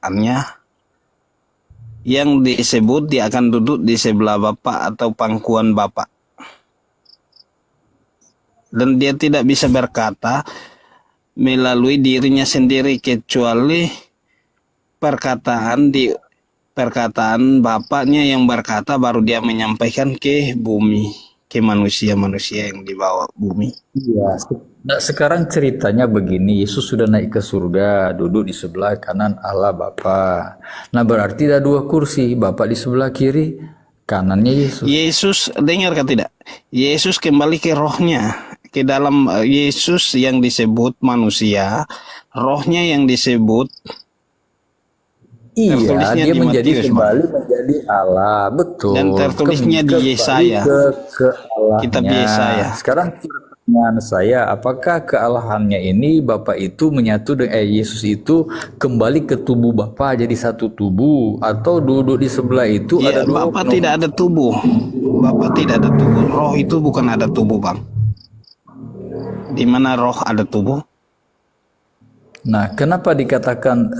perkataannya yang disebut dia akan duduk di sebelah Bapa atau pangkuan Bapa. Dan dia tidak bisa berkata melalui dirinya sendiri kecuali perkataan Bapaknya yang berkata, baru dia menyampaikan ke bumi, ke manusia-manusia yang di bawah bumi. Iya. Nah, sekarang ceritanya begini, Yesus sudah naik ke surga, duduk di sebelah kanan Allah Bapa. Nah, berarti ada dua kursi, Bapa di sebelah kiri, kanannya Yesus. Yesus, dengar kan tidak? Yesus kembali ke rohnya, ke dalam Yesus yang disebut manusia, rohnya yang disebut Iya, tertulisnya dia di menjadi Matius, kembali menjadi Allah, betul. dan tertulisnya di Kembali Yesaya, ke kitab Allahnya. Yesaya. Sekarang pertanyaan saya, apakah kealahannya ini Bapa itu menyatu dengan Yesus itu kembali ke tubuh Bapa jadi satu tubuh, atau duduk di sebelah itu Ya, ada dua Bapa tidak ada tubuh. Bapa tidak ada tubuh. Roh itu bukan ada tubuh, Bang. Di mana roh ada tubuh? Nah, kenapa dikatakan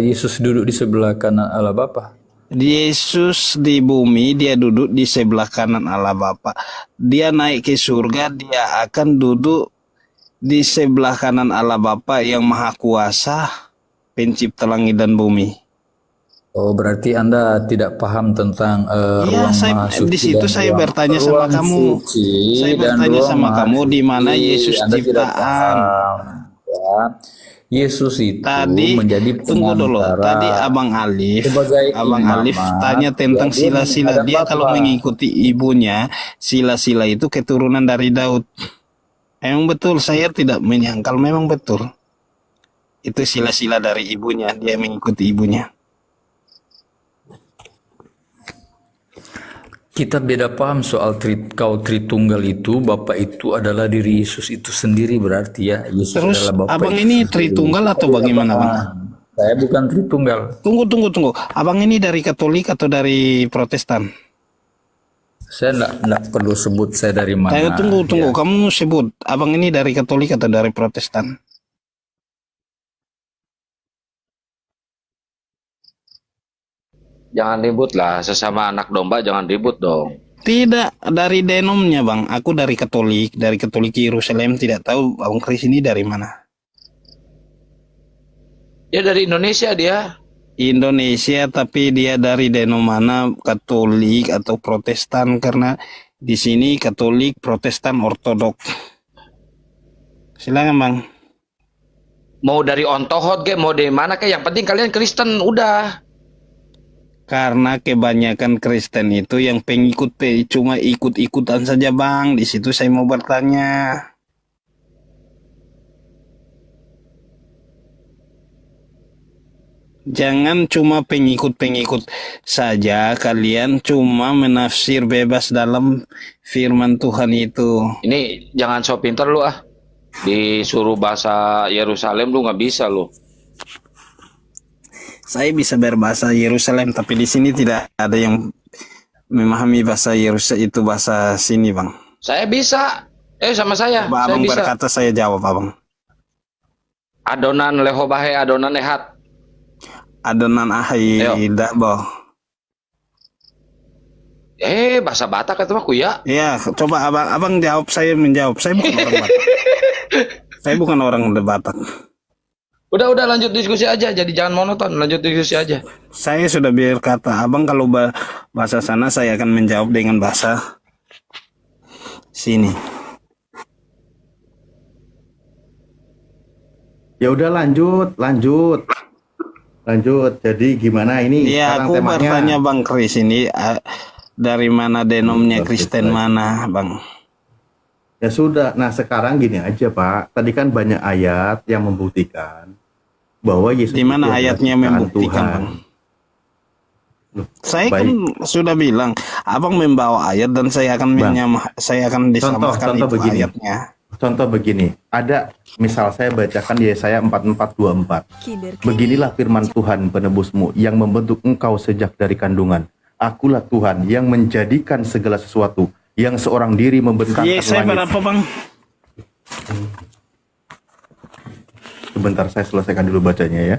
Yesus duduk di sebelah kanan Allah Bapa? Yesus di bumi, dia duduk di sebelah kanan Allah Bapa. Dia naik ke surga, dia akan duduk di sebelah kanan Allah Bapa yang Maha Kuasa, pencipta langit dan bumi. Oh, berarti Anda tidak paham tentang Iya, ruang maha suci di situ dan saya ruang, bertanya sama ruang kamu. suci Saya dan bertanya ruang sama maha kamu di mana suci. Yesus Anda tidak ciptaan. paham. Ya. Yesus itu Tadi menjadi tunggu dulu. Tadi pengantara Abang sebagai Alif tanya imamat, tentang dia sila-sila. menghadap Dia kalau Bapa. mengikuti ibunya, sila-sila itu keturunan dari Daud. Memang betul, saya tidak menyangkal, memang betul. Itu sila-sila dari ibunya, dia mengikuti ibunya. Kita beda paham soal kau Tritunggal itu, Bapa itu adalah diri Yesus itu sendiri berarti ya. Yesus Terus adalah Bapa abang itu ini sendiri. Tritunggal Kita atau beda bagaimana, Bang? paham. Saya bukan Tritunggal. Tunggu. Abang ini dari Katolik atau dari Protestan? Saya enggak perlu sebut saya dari mana. Tunggu. Ya. Kamu sebut, abang ini dari Katolik atau dari Protestan? Jangan ribut lah, sesama anak domba jangan ribut dong. Tidak, dari denomnya, Bang. Aku dari Katolik Yerusalem. Tidak tahu Abang Kris ini dari mana. Dia dari Indonesia dia. Indonesia, tapi dia dari denom mana, Katolik atau Protestan, karena di sini Katolik, Protestan, Ortodok. Silakan, Bang. Mau dari Ontohot ke, mau dari mana ke, yang penting kalian Kristen udah. Karena kebanyakan Kristen itu yang pengikut cuma ikut-ikutan saja, Bang. Di situ saya mau bertanya. Jangan cuma pengikut-pengikut saja, kalian cuma menafsir bebas dalam firman Tuhan itu. Ini jangan so pinter lu ah. Disuruh bahasa Yerusalem lu nggak bisa lu. Saya bisa berbahasa Yerusalem, tapi di sini tidak ada yang memahami bahasa Yerusalem itu bahasa sini, Bang. Saya bisa. Sama saya. Coba Saya Abang bisa. berkata, saya jawab, Abang. Adonan lehobahe, adonan lehat. Adonan ahai da'bo. Bahasa Batak itu mah kuya. Iya, coba abang jawab, saya menjawab. Saya bukan orang Batak. Saya bukan orang Batak. Udah lanjut diskusi aja. Jadi jangan monoton, lanjut diskusi aja. Saya sudah berkata, abang kalau bahasa sana saya akan menjawab dengan bahasa sini. Ya udah lanjut. Jadi gimana ini? Iya, aku bertanya Bang Kris ini dari mana denomnya Kristen mana, Bang? Ya sudah. Nah sekarang gini aja Pak. Tadi kan banyak ayat yang membuktikan bahwa Yesus. Di mana ayatnya membuktikan, Bang? Saya kan sudah bilang, abang membawa ayat dan saya akan disamakan itu begini. Ayatnya. Contoh begini, ada misal saya bacakan di Yesaya 44:24. Beginilah firman Tuhan penebusmu yang membentuk engkau sejak dari kandungan. Akulah Tuhan yang menjadikan segala sesuatu, yang seorang diri membentangkan langit. Yesaya berapa, Bang? Sebentar saya selesaikan dulu bacanya ya.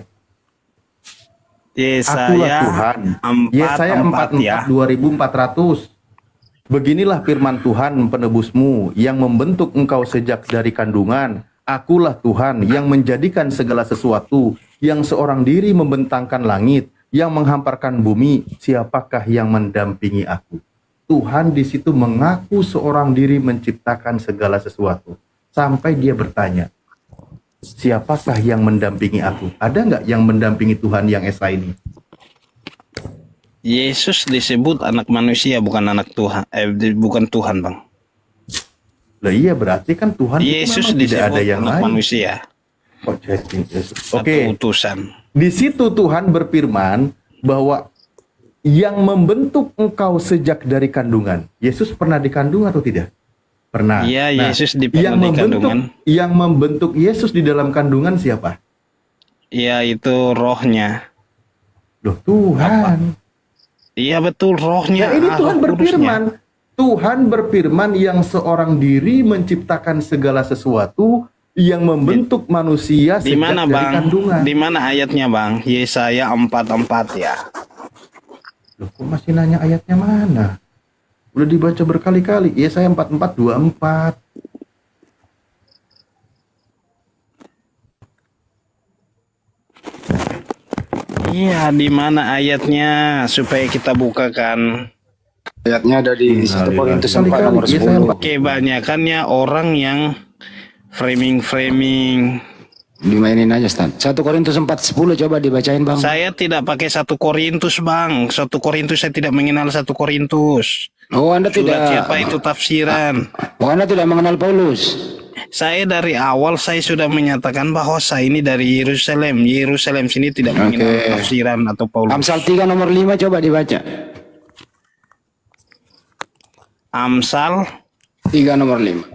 Akulah Yesaya Tuhan. 4:4 Yesaya ya. 44 2400. Beginilah firman Tuhan penebusmu yang membentuk engkau sejak dari kandungan. Akulah Tuhan yang menjadikan segala sesuatu, yang seorang diri membentangkan langit, yang menghamparkan bumi. Siapakah yang mendampingi aku? Tuhan di situ mengaku seorang diri menciptakan segala sesuatu. Sampai dia bertanya, siapakah yang mendampingi aku? Ada nggak yang mendampingi Tuhan yang esa ini? Yesus disebut anak manusia, bukan anak Tuhan. Bukan Tuhan, Bang. Lah iya, berarti kan Tuhan itu Yesus memang tidak ada disebut yang anak lain. manusia. Oh, jadi Yesus. Satu Oke, utusan. di situ Tuhan berfirman bahwa yang membentuk engkau sejak dari kandungan. Yesus pernah dikandung atau tidak? Pernah. Iya, Nah, Yesus di yang kandungan. yang membentuk Yesus di dalam kandungan siapa? Iya, itu rohnya. Loh, Tuhan. Iya betul, rohnya. Nah, ini Roh Tuhan Kudusnya. berfirman. Tuhan berfirman yang seorang diri menciptakan segala sesuatu, yang membentuk manusia Di sejak mana, dari Bang? kandungan. Di mana ayatnya, Bang? Yesaya 4:4 ya. Loh, kok masih nanya ayatnya mana? Udah dibaca berkali-kali. Yesaya 44:24. Iya, di mana ayatnya supaya kita bukakan? Ayatnya ada di 1 Korintus 4 nomor 10. Kebanyakannya orang yang framing. Dimainin aja, Stan. 1 Korintus 4:10 coba dibacain, Bang. Saya tidak pakai 1 Korintus, Bang. 1 Korintus saya tidak mengenal 1 Korintus. Oh, Anda Surat tidak. siapa itu tafsiran? Oh, Anda tidak mengenal Paulus. Saya dari awal saya sudah menyatakan bahwa saya ini dari Yerusalem. Yerusalem sini tidak mengenal Oke. tafsiran atau Paulus. Amsal 3 nomor 5 coba dibaca. Amsal 3 nomor 5.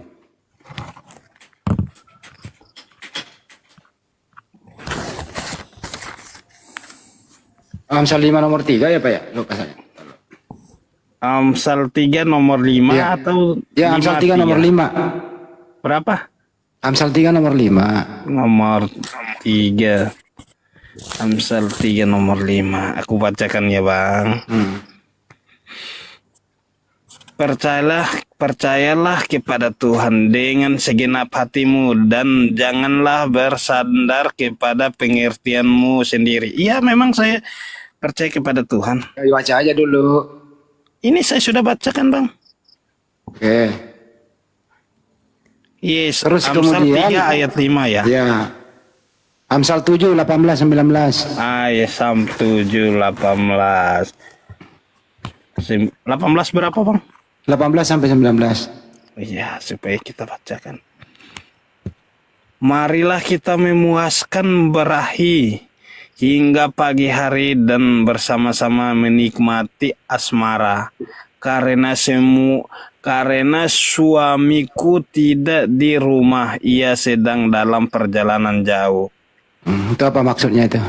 Amsal 5 nomor 3 ya, Pak ya? Lupa saya. Amsal 3 nomor 5 Ya. atau Ya, Amsal 3 nomor 5. berapa? Amsal 3 nomor 5. Nomor 3. Amsal 3 nomor 5. Aku bacakan ya, Bang. Percayalah kepada Tuhan dengan segenap hatimu dan janganlah bersandar kepada pengertianmu sendiri. Iya, memang saya percaya kepada Tuhan. Ya, baca aja dulu. Ini saya sudah bacakan, Bang. Oke. Yes, Terus Amsal kemudian 3 ayat 5 ya. Ya. Amsal 7 18 19. Ayat 7 18. 18 berapa, Bang? 18 sampai 19. Iya, supaya kita bacakan. Marilah kita memuaskan berahi hingga pagi hari dan bersama-sama menikmati asmara. Karena suamiku tidak di rumah, ia sedang dalam perjalanan jauh. Itu apa maksudnya itu?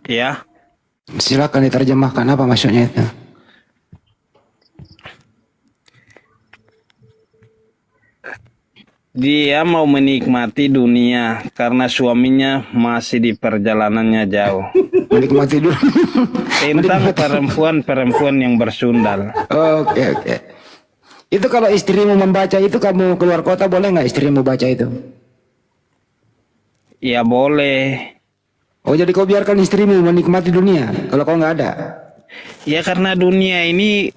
Ya, Silakan diterjemahkan apa maksudnya itu? dia mau menikmati dunia karena suaminya masih di perjalanannya jauh. Menikmati dulu. Tentang perempuan yang bersundal. Oke, oke. Itu kalau istrimu membaca itu, kamu keluar kota boleh nggak istrimu baca itu? Ya boleh. Oh, jadi kau biarkan istrimu menikmati dunia kalau kau nggak ada? Ya karena dunia ini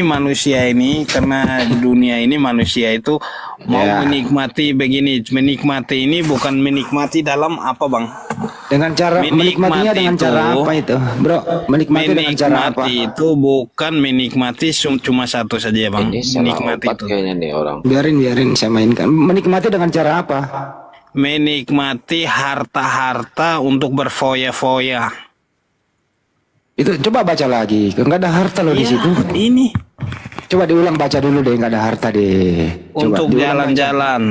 manusia ini, karena dunia ini manusia itu mau Ya. menikmati begini. Menikmati ini bukan menikmati dalam apa, Bang? Dengan cara menikmatinya dengan itu- cara apa itu, bro? Menikmati dengan cara apa? Menikmati itu bukan menikmati cuma satu saja, Bang. Ini salah Menikmati obat itu. kayaknya nih orang. Biarin saya mainkan. Menikmati dengan cara apa? Menikmati harta-harta untuk berfoya-foya. Itu coba baca lagi. Nggak ada harta loh di Ya, situ. ini Coba diulang baca dulu deh, nggak ada harta deh. Coba untuk diulang baca. jalan-jalan.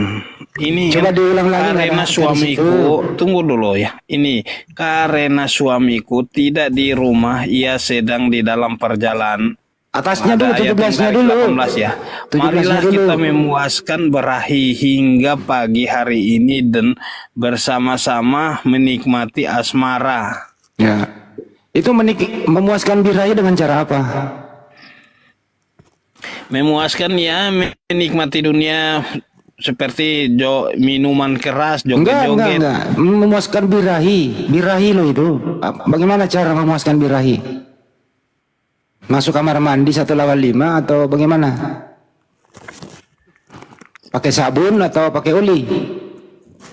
Ini Coba diulang lagi, nggak ada karena harta di suamiku, situ. tunggu dulu ya. Ini karena suamiku tidak di rumah, ia sedang di dalam perjalanan. Atasnya Ada dulu, ayat yang 17-nya dari dulu. 18 ya. 17-nya Marilah dulu. kita memuaskan berahi hingga pagi hari ini dan bersama-sama menikmati asmara. Ya. Itu memuaskan birahi dengan cara apa? Memuaskan ya menikmati dunia seperti minuman keras, Enggak, joget-joget. enggak. Memuaskan birahi. Birahi lo itu. Bagaimana cara memuaskan birahi? Masuk kamar mandi 1 lawan 5 atau bagaimana? Pakai sabun atau pakai oli?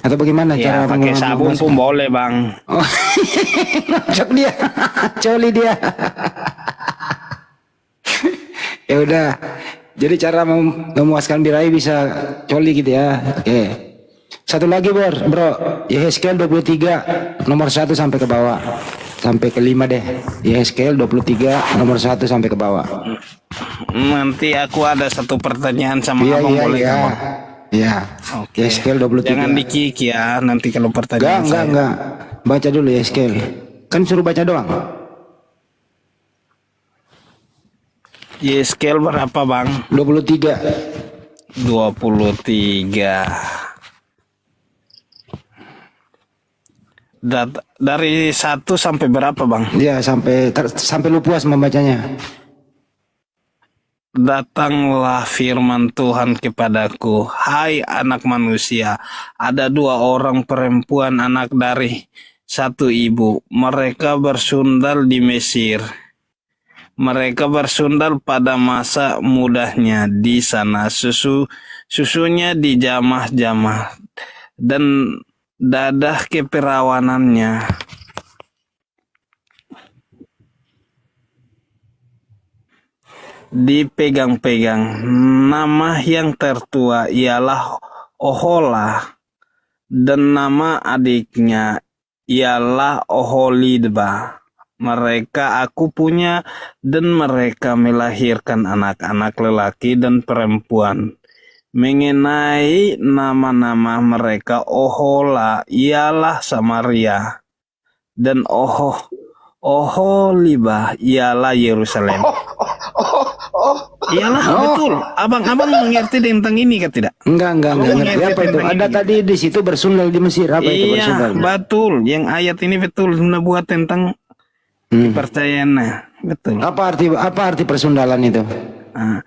Atau bagaimana Ya, cara pakai sabun pun boleh, Bang. Oh, cok dia, coli dia. Ya udah. Jadi cara memuaskan birahi bisa coli gitu ya. Oke. Satu lagi bro. Yehezkiel 23 nomor 1 sampai ke bawah. Sampai ke 5 deh. Yehezkiel 23 nomor 1 sampai ke bawah. Nanti aku ada satu pertanyaan sama Iya, Abang, iya, boleh iya. nggak, Bang? Iya. Oke. Yehezkiel 23. Jangan dikik ya nanti kalau pertanyaan saya. Enggak. Baca dulu Yehezkiel. Kan suruh baca doang. Yehezkiel berapa, Bang? 23. 23. Dari 1 sampai berapa, Bang? Iya, sampai lu puas membacanya. Datanglah firman Tuhan kepadaku, hai anak manusia, ada 2 orang perempuan anak dari 1 ibu. Mereka bersundal di Mesir. Mereka bersundal pada masa mudanya di sana. Susunya dijamah-jamah dan dadah keperawanannya dipegang-pegang. Nama yang tertua ialah Ohola dan nama adiknya ialah Oholibah. Mereka aku punya dan mereka melahirkan anak-anak lelaki dan perempuan. Mengenai nama-nama mereka, Ohola ialah Samaria dan Oholibah ialah Yerusalem. Iyalah, betul. Abang mengerti tentang ini kan tidak? Enggak ngerti apa itu. Ada tadi di situ bersundal di Mesir, apa itu bersundal? Iya, betul. Yang ayat ini betul buat tentang kepercayaannya. Betul. Apa arti persundalan itu? Nah,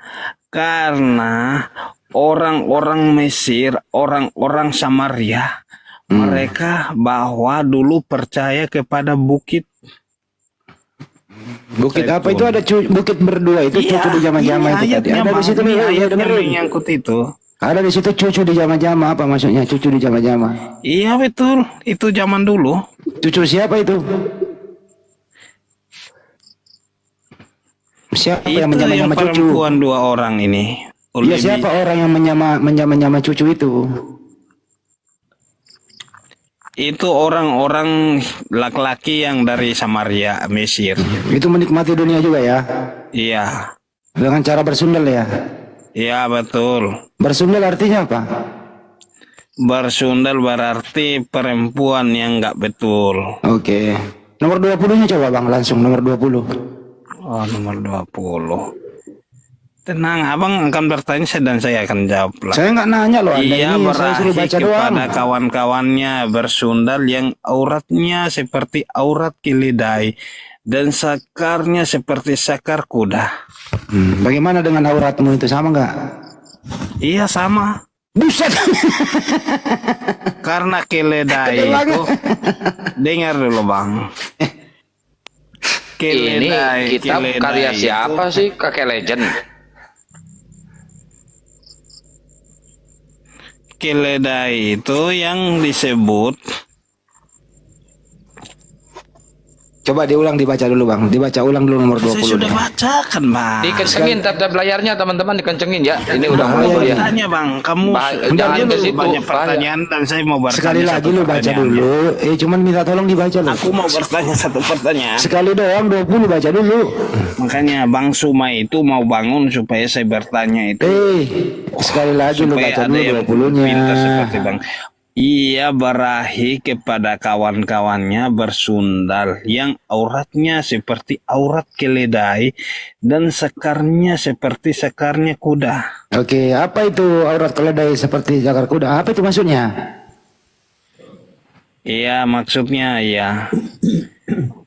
karena orang-orang Mesir, orang-orang Samaria, mereka bahwa dulu percaya kepada bukit. Bukit apa itu? Ada bukit berdua itu, cucu di jama-jama itu tadi. Ada di situ nih, ayat yang dengerin. menyangkut itu. Ada di situ cucu di jama-jama, apa maksudnya cucu di jama-jama? Iya betul, itu zaman dulu. Cucu siapa itu? Siapa Itu yang menyama-nyama yang cucu? perempuan 2 orang ini. Iya, siapa orang yang menyama-nyama cucu itu? Itu orang-orang laki-laki yang dari Samaria, Mesir. Itu menikmati dunia juga ya? Iya, Dengan cara bersundal ya? iya betul. Bersundal artinya apa? Bersundal berarti perempuan yang nggak betul. Oke. Nomor 20-nya coba Bang, langsung nomor 20. Oh, nomor 20. Tenang, Abang akan bertanya dan saya akan jawab lah. Saya nggak nanya loh Anda Ia ini, saya suruh berahi baca doang. kepada kawan-kawannya bersundal yang auratnya seperti aurat keledai dan sakarnya seperti sakar kuda. Bagaimana dengan auratmu itu, sama nggak? Iya sama. Buset. Karena keledai itu, dengar dulu Bang. Ini kitab karya itu- siapa sih, Kakek Legend? Keledai itu yang disebut, Coba diulang, dibaca dulu Bang. Dibaca ulang dulu nomor 20 saya sudah deh. bacakan Bang. Dikencengin tab-tab layarnya teman-teman, dikencengin ya. Ini udah Bahaya mulai ini. ya. Tanya Bang, kamu Jangan dulu ke situ, banyak bahaya. pertanyaan dan saya mau bertanya Sekali lagi satu lu baca pertanyaan. dulu. Cuman minta tolong dibaca loh. Aku mau bertanya satu pertanyaan. Sekali doang 20 baca dulu. Makanya Bang Suma itu mau bangun supaya saya bertanya itu. Sekali lagi lu Supaya baca ada dulu yang 20-nya. pintar seperti Bang. Ia berahi kepada kawan-kawannya bersundal yang auratnya seperti aurat keledai dan sekarnya seperti sekarnya kuda. Oke, apa itu aurat keledai seperti jakar kuda? Apa itu maksudnya? Iya, maksudnya ya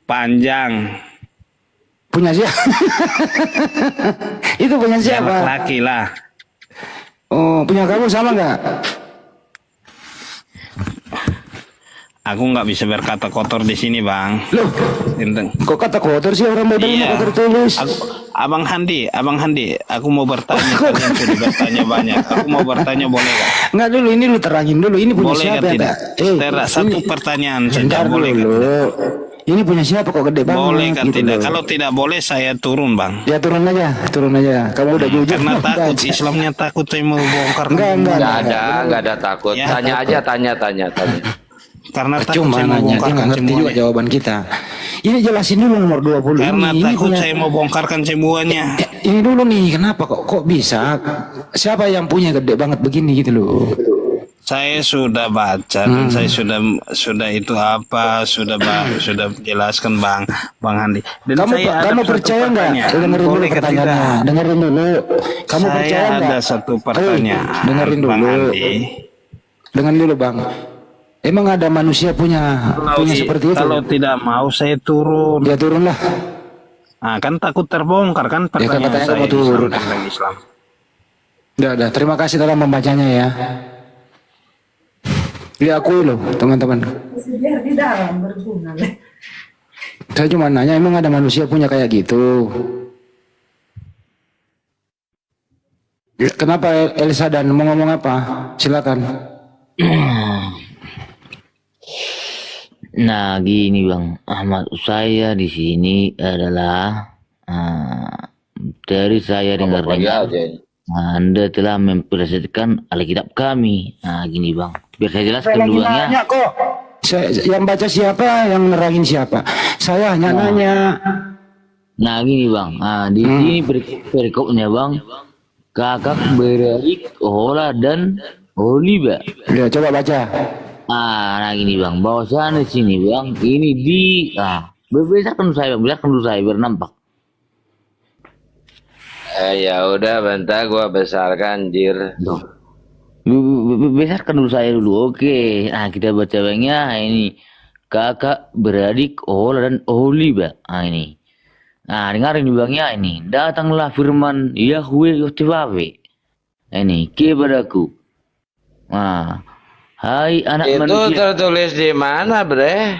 panjang. Punya siapa? Itu punya Ya, siapa? laki lah. Oh, punya kamu sama nggak? Aku nggak bisa berkata kotor di sini, Bang. Loh, Enteng. kok kata kotor sih, orang badannya Iya. kotor tulus. Abang Handi, aku mau bertanya. Kalian sudah bertanya banyak. Aku mau bertanya, boleh nggak? Nggak dulu, ini lu terangin dulu. Ini punya Boleh siapa nggak ya? tidak? Satu ini pertanyaan saja, bentar boleh nggak? dulu. Ini punya siapa kok gede banget? Boleh kan gitu tidak? loh. Kalau tidak boleh saya turun, Bang. Ya turun aja, turun aja. Kamu udah jujur. Karena takut, Baca. Islamnya takut saya mau bongkar. Enggak. Nggak ada takut. Ya. Tanya aja, tanya. Karena takut Cuma saya mau nanya, dia bongkarkan nggak ngerti juga semuanya. jawaban kita. Ini jelasin dulu nomor 20 Karena ini. takut punya- saya mau bongkarkan semuanya. Ini dulu nih, kenapa kok bisa? Siapa yang punya gede banget begini gitu loh? Saya sudah baca dan saya sudah itu apa sudah jelaskan Bang Handi. Dan saya ada Kamu satu percaya nggak? pertanyaan. Dengerin dulu Boleh ke pertanyaannya. tidak? Dengerin dulu. Kamu Saya percaya nggak? ada satu pertanyaan. Dengerin Bang dulu. Handi. Dengerin dulu bang. Emang ada manusia punya seperti itu? Kalau tidak mau saya turun. Ya turunlah. Nah, kan takut terbongkar kan Ya kan pertanyaan katanya saya kamu turun. tentang Islam. Udah. Terima kasih dalam membacanya ya. Diakui loh teman-teman. Biar di dalam berguna. Saya cuma nanya, emang ada manusia punya kayak gitu? Kenapa Elsa dan mau ngomong apa? Silakan. Nah, gini Bang, maksud saya di sini adalah dari saya dengar-dengar Anda telah mempresentasikan Alkitab kami. Nah, gini Bang, biar saya jelaskan dulu Bang ya. Nanya kok. Yang baca siapa, yang nerangin siapa? Saya hanya nanya. Nah, gini Bang, di sini perikopnya Bang, kakak beradik Ola dan Oliba. Ya, coba baca. Nah gini Bang, bahwasannya di sini Bang, ini besarkan saya Bang, biarkan dulu saya biar nampak. Ya udah, bentar gua besarkan jir. Besarkan dulu saya dulu, oke. Nah kita baca Bang ya, ini kakak beradik Ola dan Oliba. Nah ini. Nah dengarin Bang ya, ini datanglah firman Yahweh Yotewawe. Ini kepadaku. Nah, hai anak Itu manusia. tertulis di mana, Bre?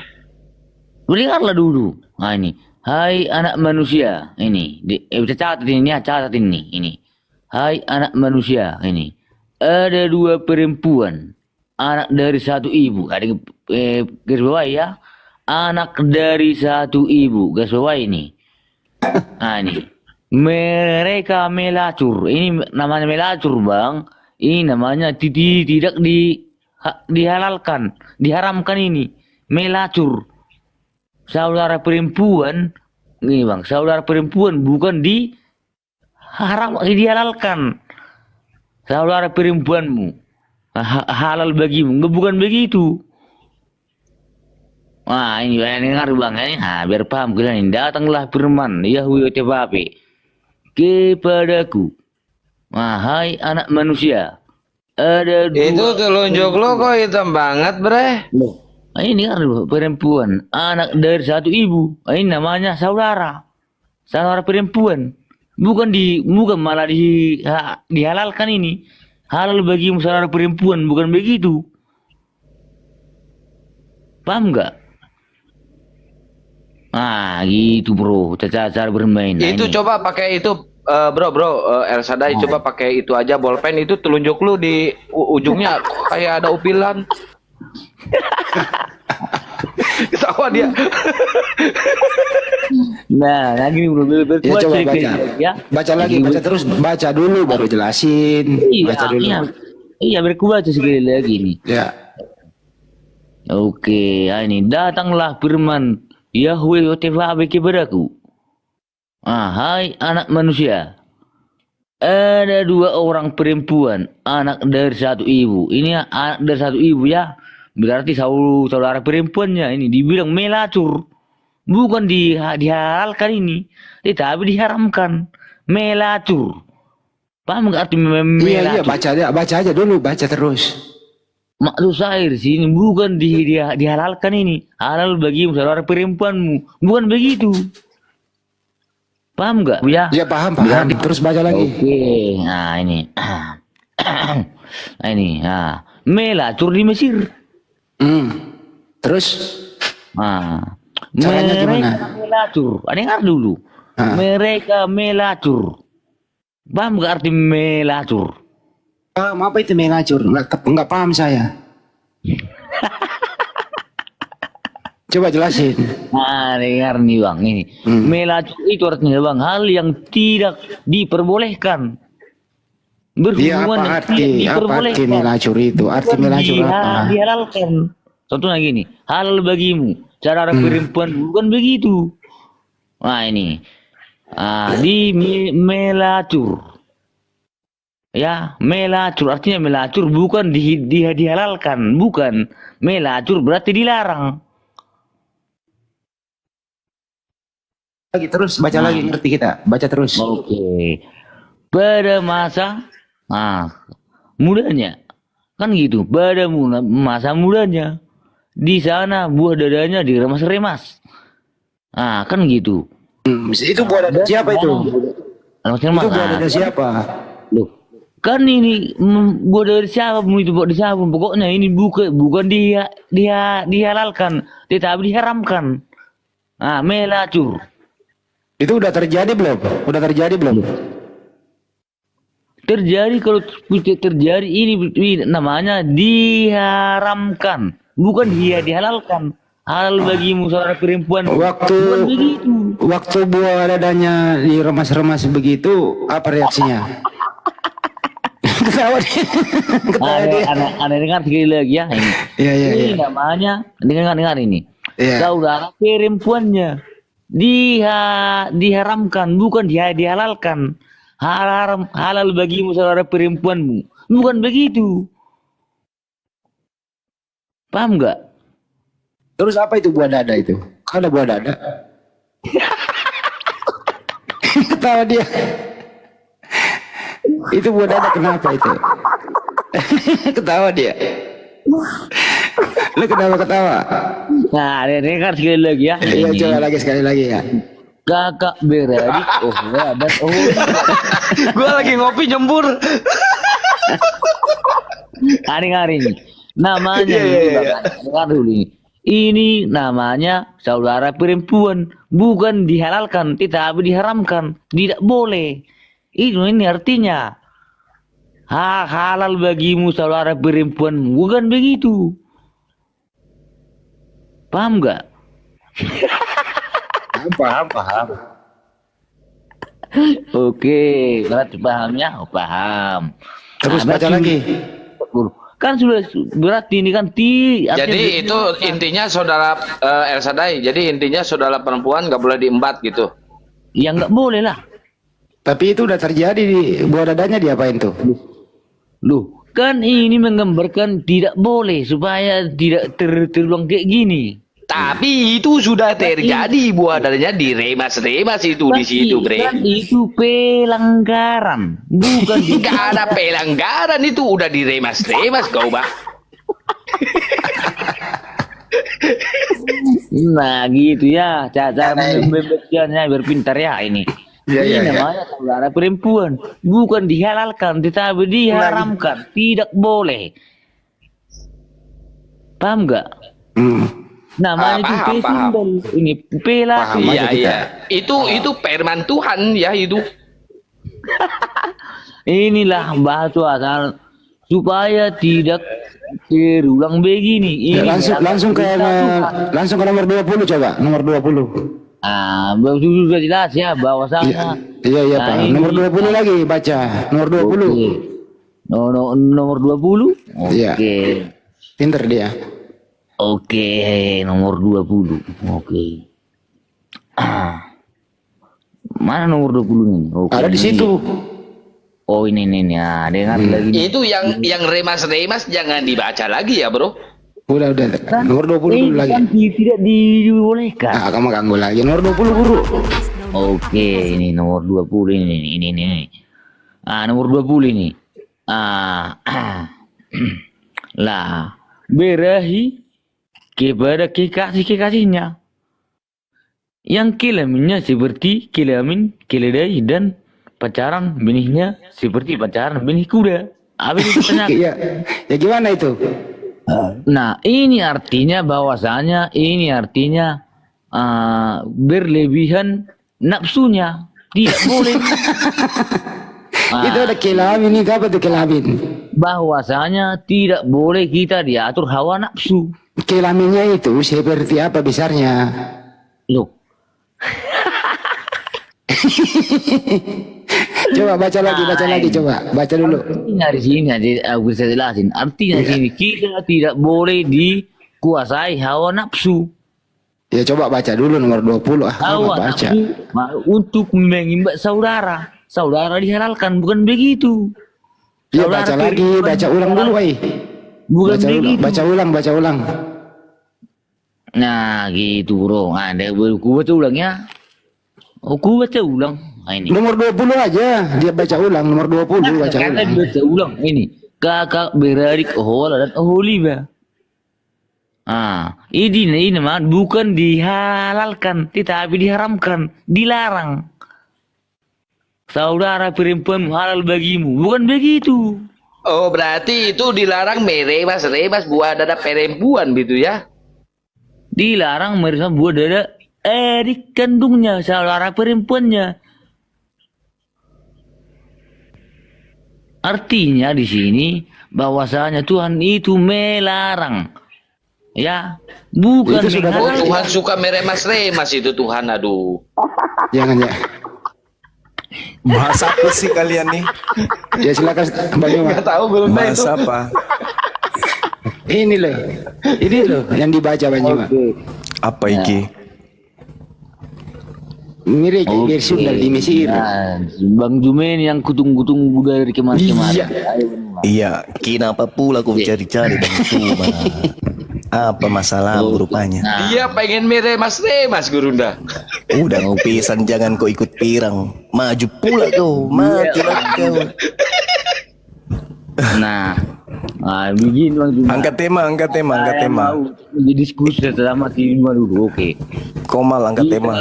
Dengarlah dulu. Nah ini, hai anak manusia. Ini, bisa catat ini ya, catat ini. Hai anak manusia. Ini, ada dua perempuan, anak dari satu ibu. Ada garis bawah ya, anak dari satu ibu. Garis bawah ini. Nah ini, mereka melacur. Ini namanya melacur Bang. Ini namanya tidak dihalalkan, diharamkan ini. Melacur. Saudara perempuan, ini Bang, saudara perempuan bukan dihalalkan. Saudara perempuanmu halal bagimu, bukan begitu. Nah ini dengar Bang ini, biar paham kalian ini. Datanglah firman Yahweh Tebabe kepadaku. Hai anak manusia, ada dua. Itu telunjuk lo kok hitam banget, Bre? Ini kan perempuan, anak dari satu ibu. Ini namanya saudara perempuan. Bukan malah dihalalkan ini. Halal bagi saudara perempuan, bukan begitu. Paham nggak? Gitu bro, cara bermain. Itu coba pakai itu, bro, El Sadai, coba pakai itu aja bolpen, itu telunjuk lu di ujungnya kayak ada upilan. Ketawa dia. Nah gini bro, Ya coba baca. ya. Baca lagi, baca terus. Baca dulu baru jelasin. Baca dulu. Iya, berkubaca sekali lagi nih. Ya. Oke, ini datanglah firman Yahweh Yotewabe kepadaku. Hai anak manusia, Ada dua orang perempuan, anak dari satu ibu. Ini anak dari satu ibu ya. Berarti saudara perempuannya ini dibilang melacur. Bukan dihalalkan ini, tetapi diharamkan. Melacur. Paham nggak arti Iya, melacur? baca aja dulu, baca terus. Maksud saya di sini bukan dihalalkan ini. Halal bagimu saudara perempuanmu. Bukan begitu. Paham nggak? Ya. Ya paham. Terus baca lagi. Oke, nah ini. Nah ini, nah. Melacur di Mesir. Terus Nah, caranya mereka gimana? melacur. Dengar dulu. Mereka melacur. Paham nggak arti melacur? Apa itu melacur? Enggak paham saya. Coba jelasin. Nah, dengar nih bang ini. Melacur itu artinya bang hal yang tidak diperbolehkan. Dia Berhubungan apa yang arti? tidak Apa arti diperbolehkan. melacur itu? Arti Bukan melacur apa? dihalalkan. Contohnya gini, halal bagimu, cara perempuan bukan begitu. Nah ini, melacur. Ya, melacur artinya melacur bukan dihalalkan, bukan. Melacur berarti dilarang. Lagi terus baca lagi, ngerti kita. Baca terus. Oke. Pada masa mudanya kan gitu, pada masa mudanya di sana buah dadanya diremas-remas. Kan gitu. Itu buah dada siapa itu? Itu buah dada siapa? Loh, kan ini buah dari siapa itu buat disabun. Pokoknya ini bukan dihalalkan, tetapi diharamkan. Melacur. Itu udah terjadi belum? Udah terjadi belum? Terjadi, kalau terjadi ini namanya diharamkan, bukan dihalalkan. Halal bagimu saudara perempuan. Bukan begitu. Waktu buah dadanya diremas-remas begitu, apa reaksinya? Ketawa dia. Ketawa dia. Anda dengar sekali lagi ya ini. Iya. Ini namanya dengar ini. Iya. Saudara perempuannya diharamkan, bukan dihalalkan. Halal bagimu saudara perempuanmu, bukan begitu. Paham nggak? Terus apa itu buah dada itu? Ada buah dada. Ketawa dia. Itu buah dada kenapa itu? Ketawa dia. Lu kenapa ketawa? Nah, dengar sekali lagi ya. Iya, Ini. coba lagi sekali lagi ya. Kakak beradik, Gua lagi ngopi jembur. Hari ini namanya dengar dulu ini. Ini namanya saudara perempuan, bukan dihalalkan, tetapi diharamkan, tidak boleh. Ini artinya halal bagimu saudara perempuan, bukan begitu. Paham nggak? Paham. Oke, berarti pahamnya, paham. Terus baca lagi. Kan sudah berarti ini kan Jadi itu intinya saudara El Sadai. Jadi intinya saudara perempuan nggak boleh diembat gitu. ya nggak boleh lah. Tapi itu udah terjadi di buah dadanya diapain tuh? Loh, kan ini menggambarkan tidak boleh supaya tidak terulang kayak gini. Tapi itu sudah terjadi, buah dadanya diremas-remas itu di situ, Bre. Kan itu pelanggaran, bukan Nggak ada pelanggaran, itu udah diremas-remas kau, Bang. Nah gitu ya, cara membebaskannya berpintar ya ini. Ini namanya saudara perempuan, bukan dihalalkan tetapi diharamkan, tidak boleh. Paham nggak? Namanya itu simbol, ini pelacur. Iya. Itu firman Tuhan ya itu. Inilah bahasa supaya tidak terulang begini. Ini langsung ke nomor 20 coba, nomor 20. Sudah jelas ya bahwasanya. Iya Pak. Nomor 20 lagi baca. Nomor 20. Nomor 20. Iya. Oke. Pinter dia. Oke, nomor 20. Oke. Mana nomor 20 ini? Oke, Ada di ini. situ. Oh ini nah, dengar lagi. Itu yang remas-remas jangan dibaca lagi ya, Bro. Udah. Nomor 20 dulu lagi. Kan tidak dibolehkan. Ah, kamu ganggu lagi. Nomor 20 guru. Oke, ini nomor 20 ini. Nomor 20 ini. Lah, berahi kepada kekasih-kekasihnya. Yang kelaminnya seperti kelamin keledai dan pacaran benihnya seperti pacaran benih kuda. Apa itu katanya? Iya. Ya gimana itu? Nah, ini artinya bahwasanya berlebihan nafsunya. Tidak boleh. Itu ada kelamin ini, apa tuh kelamin? Bahwasanya tidak boleh kita diatur hawa nafsu. Kelaminnya itu seperti apa besarnya? Loh, Coba baca lagi, coba. Baca dulu. artinya di sini aku bisa jelasin. Artinya di sini kita tidak boleh dikuasai hawa nafsu. Ya coba baca dulu nomor 20. Hawa Baca. nafsu untuk mengimba saudara. Saudara dihalalkan, bukan begitu. Iya, Saudara baca lagi, baca ulang dulu, Wai. Bukan Baca ulang, begitu. baca ulang. Nah, gitu bro. Ada ku baca ulang ya. Ku baca ulang. Nah, ini. Nomor 20 aja, dia baca ulang nomor 20 baca Kata ulang. baca ulang ini. Kakak beradik Ohola dan Oholiba. Ini mah bukan dihalalkan, tetapi diharamkan, dilarang. Saudara perempuan halal bagimu, bukan begitu. Oh, berarti itu dilarang meremas-remas buah dada perempuan gitu ya. Dilarang meresap buah dada adik kandungnya, saudara perempuannya. Artinya di sini bahwasanya Tuhan itu melarang. Ya, bukan Itu sudah Oh, menghalalkan. Tuhan suka meremas-remas itu Tuhan, aduh. Jangan ya. Bahasa apa sih kalian nih? Ya silakan Bang Yoma. Tahu belum itu. Bahasa apa? Ini loh yang dibaca Bang Yoma. Apa iki? Mirip versi dari Mesir. Nah, Bang Jumen yang kutunggu-tunggu dari kemarin-kemarin. Iya. Iya, kenapa pula kau cari-cari dan cuma? Apa masalah rupanya? Dia pengen meremas-remas Gurunda. Udah pisan jangan kau ikut pirang. Maju pula kau, majulah kau. Nah, begini Bang Jumen. Angkat tema. Mau diskusi selama lima dulu, oke. Komal angkat tema.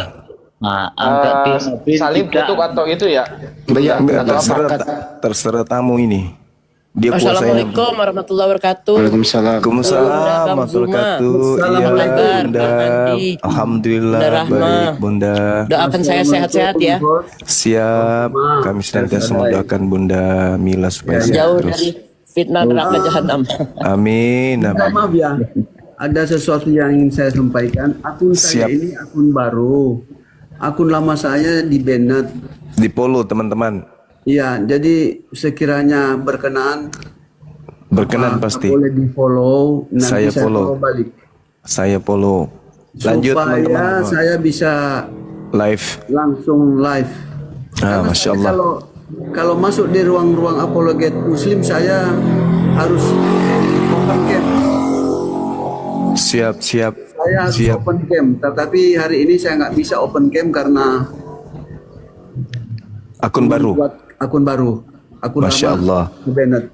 Nah, angkat tema Saling penciptaan. kutuk atau itu ya? Banyak Enggak, atau terserah, apakah? terserah tamu ini. Dia kuasa yang. Assalamualaikum warahmatullahi wabarakatuh. Waalaikumsalam. Waalaikumsalam Bang warahmatullahi Zuma. wabarakatuh. Apa kabar, Bunda. Bang Andi? Alhamdulillah Bunda Rahma. baik Bunda. Doakan saya sehat-sehat ya. Siap. Kami senantiasa mendoakan Bunda Mila supaya sehat Jauh terus. dari fitnah neraka jahanam. Amin. Amin. Maaf ya, ada sesuatu yang ingin saya sampaikan. Akun saya Siap. ini akun baru. Akun lama saya di banned. Di follow teman-teman. Iya, jadi sekiranya berkenan Pasti. boleh di follow. Nanti Saya saya follow. balik. Saya follow. Lanjut Supaya teman-teman. saya bisa Live. langsung live. Karena Masya saya Allah. kalau masuk di ruang-ruang apologet Muslim saya harus open cam. Siap. Saya harus Siap. open cam, tetapi hari ini saya nggak bisa open cam karena Akun baru. buat akun baru. Akun Masya lama Allah. di banned.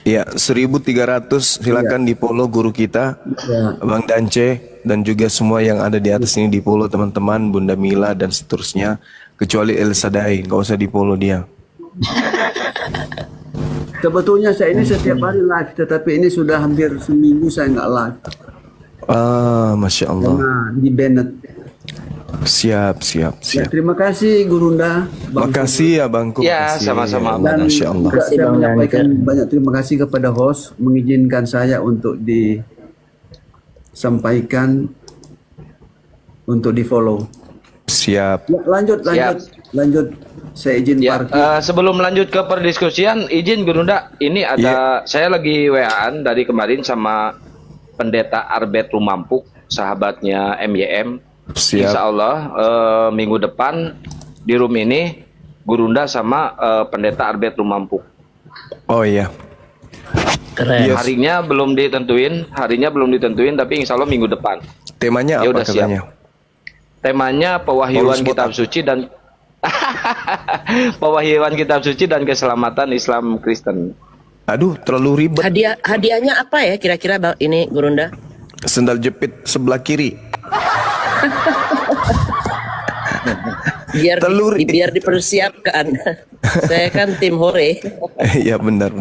Ya, 1300 silakan di follow guru kita, Ya. Bang Dance, dan juga semua yang ada di atas ini di follow teman-teman, Bunda Mila dan seterusnya, kecuali El Sadai, nggak usah di follow dia. Sebetulnya saya ini setiap hari live, tetapi ini sudah hampir seminggu saya nggak live. Masya Allah. Nah, di banned. Siap. Ya, terima kasih Gurunda. Bang Makasih ya Bangku. Ya, Makasih. sama-sama. Dan Masya Allah. juga saya menyampaikan banyak terima kasih kepada host mengizinkan saya untuk disampaikan untuk di follow. Siap. Ya, lanjut. Saya izin Ya, parkir. sebelum lanjut ke perdiskusian, izin Gurunda, ini ada saya lagi WA-an dari kemarin sama Pendeta Arbet Rumampuk, sahabatnya MYM. Siap. Insya Allah minggu depan di room ini Gurunda sama Pendeta Arbet Rumampuk. Oh iya. Keren. Yes. Harinya belum ditentuin, tapi insya Allah minggu depan. Temanya Ya apa udah siap. katanya? Temanya pewahyuan Paulus kitab botak. suci dan pewahyuan kitab suci dan keselamatan Islam Kristen. Aduh, terlalu ribet. Hadiahnya apa ya kira-kira Bang ini Gurunda? Sendal jepit sebelah kiri. Biar Telur. biar dipersiapkan. Saya kan tim hore. Iya benar.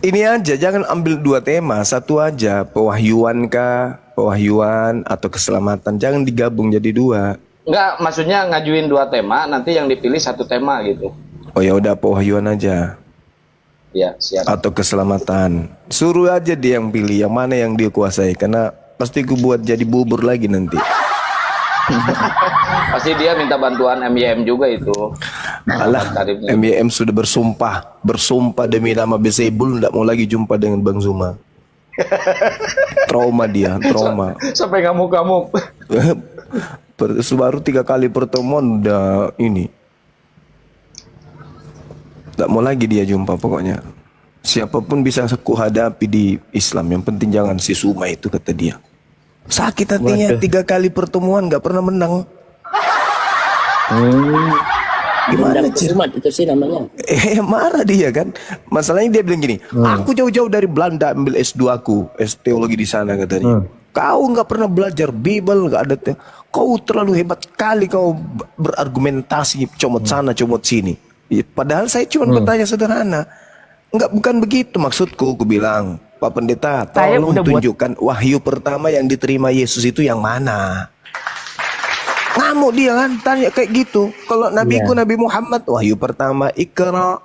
Ini aja, jangan ambil 2 tema, satu aja. Pewahyuan kah, pewahyuan atau keselamatan. Jangan digabung jadi 2. Enggak, maksudnya ngajuin 2 tema, nanti yang dipilih 1 tema gitu. Oh ya udah, pewahyuan aja Ya, siap. atau keselamatan. Suruh aja dia yang pilih yang mana yang dia kuasai, karena pasti gue buat jadi bubur lagi nanti. Pasti dia minta bantuan MYM juga itu. Alah, MYM sudah bersumpah demi nama Besebul tidak mau lagi jumpa dengan Bang Zuma. Trauma dia, trauma. Sampai ngamuk-ngamuk. Baru 3 kali pertemuan udah ini. Tak mau lagi dia jumpa pokoknya. Siapapun bisa aku hadapi di Islam. Yang penting jangan si Suma itu, kata dia. Sakit hatinya, 3 kali pertemuan gak pernah menang. Gimana Umat itu sih namanya. marah dia kan. Masalahnya dia bilang gini, aku jauh-jauh dari Belanda ambil S2 aku, teologi di sana katanya. Kau nggak pernah belajar Bible, nggak ada. Kau terlalu hebat kali kau berargumentasi, comot sana comot sini. Ya, padahal saya cuma bertanya sederhana. Bukan begitu maksudku, aku bilang. Pak Pendeta, tolong tunjukkan wahyu pertama yang diterima Yesus itu yang mana. Ngamuk dia kan, tanya kayak gitu. Kalau nabiku Nabi Muhammad, wahyu pertama Iqra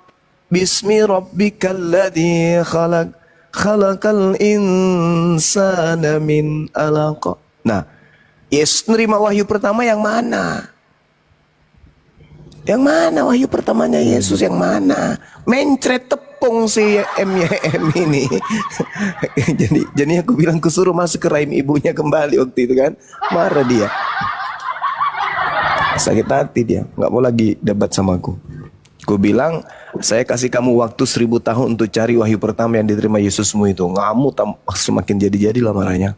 bismi rabbikal ladzi khalaq khalaqal insana min alaq. Nah, Yesus nerima wahyu pertama yang mana? Yang mana wahyu pertamanya Yesus yang mana? Mencret tepung si MYM ini. jadi aku bilang kusuruh masuk ke rahim ibunya kembali waktu itu kan. Marah dia. Sakit hati dia, nggak mau lagi debat sama aku. Aku bilang, saya kasih kamu waktu 1000 tahun untuk cari wahyu pertama yang diterima Yesusmu itu. Ngamuk semakin jadi-jadilah marahnya.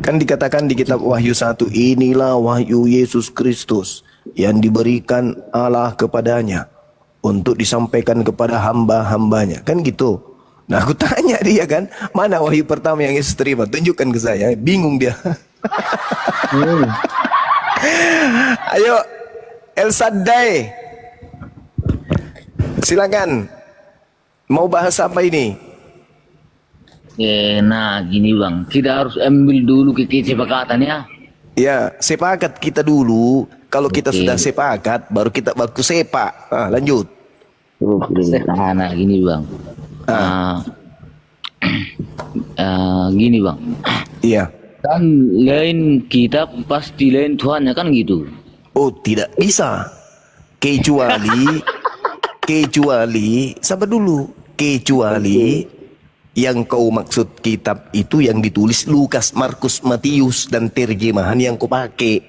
Kan dikatakan di kitab Wahyu 1, inilah wahyu Yesus Kristus yang diberikan Allah kepadanya untuk disampaikan kepada hamba-hambanya. Kan gitu. Nah aku tanya dia kan, mana wahyu pertama yang Yesus terima? Tunjukkan ke saya. Bingung dia. Ayo, El Shaddai, silakan. Mau bahas apa ini? Nah gini Bang, kita harus ambil dulu kesepakatan ya. Ya, sepakat kita dulu. Kalau kita sudah sepakat, baru kita baku sepak. Lanjut. Nah gini Bang. Gini Bang. Iya. Kan lain kitab pasti lain Tuhannya kan gitu. Oh, tidak bisa. Kecuali, sabar dulu. Kecuali yang kau maksud kitab itu yang ditulis Lukas, Markus, Matius dan terjemahan yang kau pakai.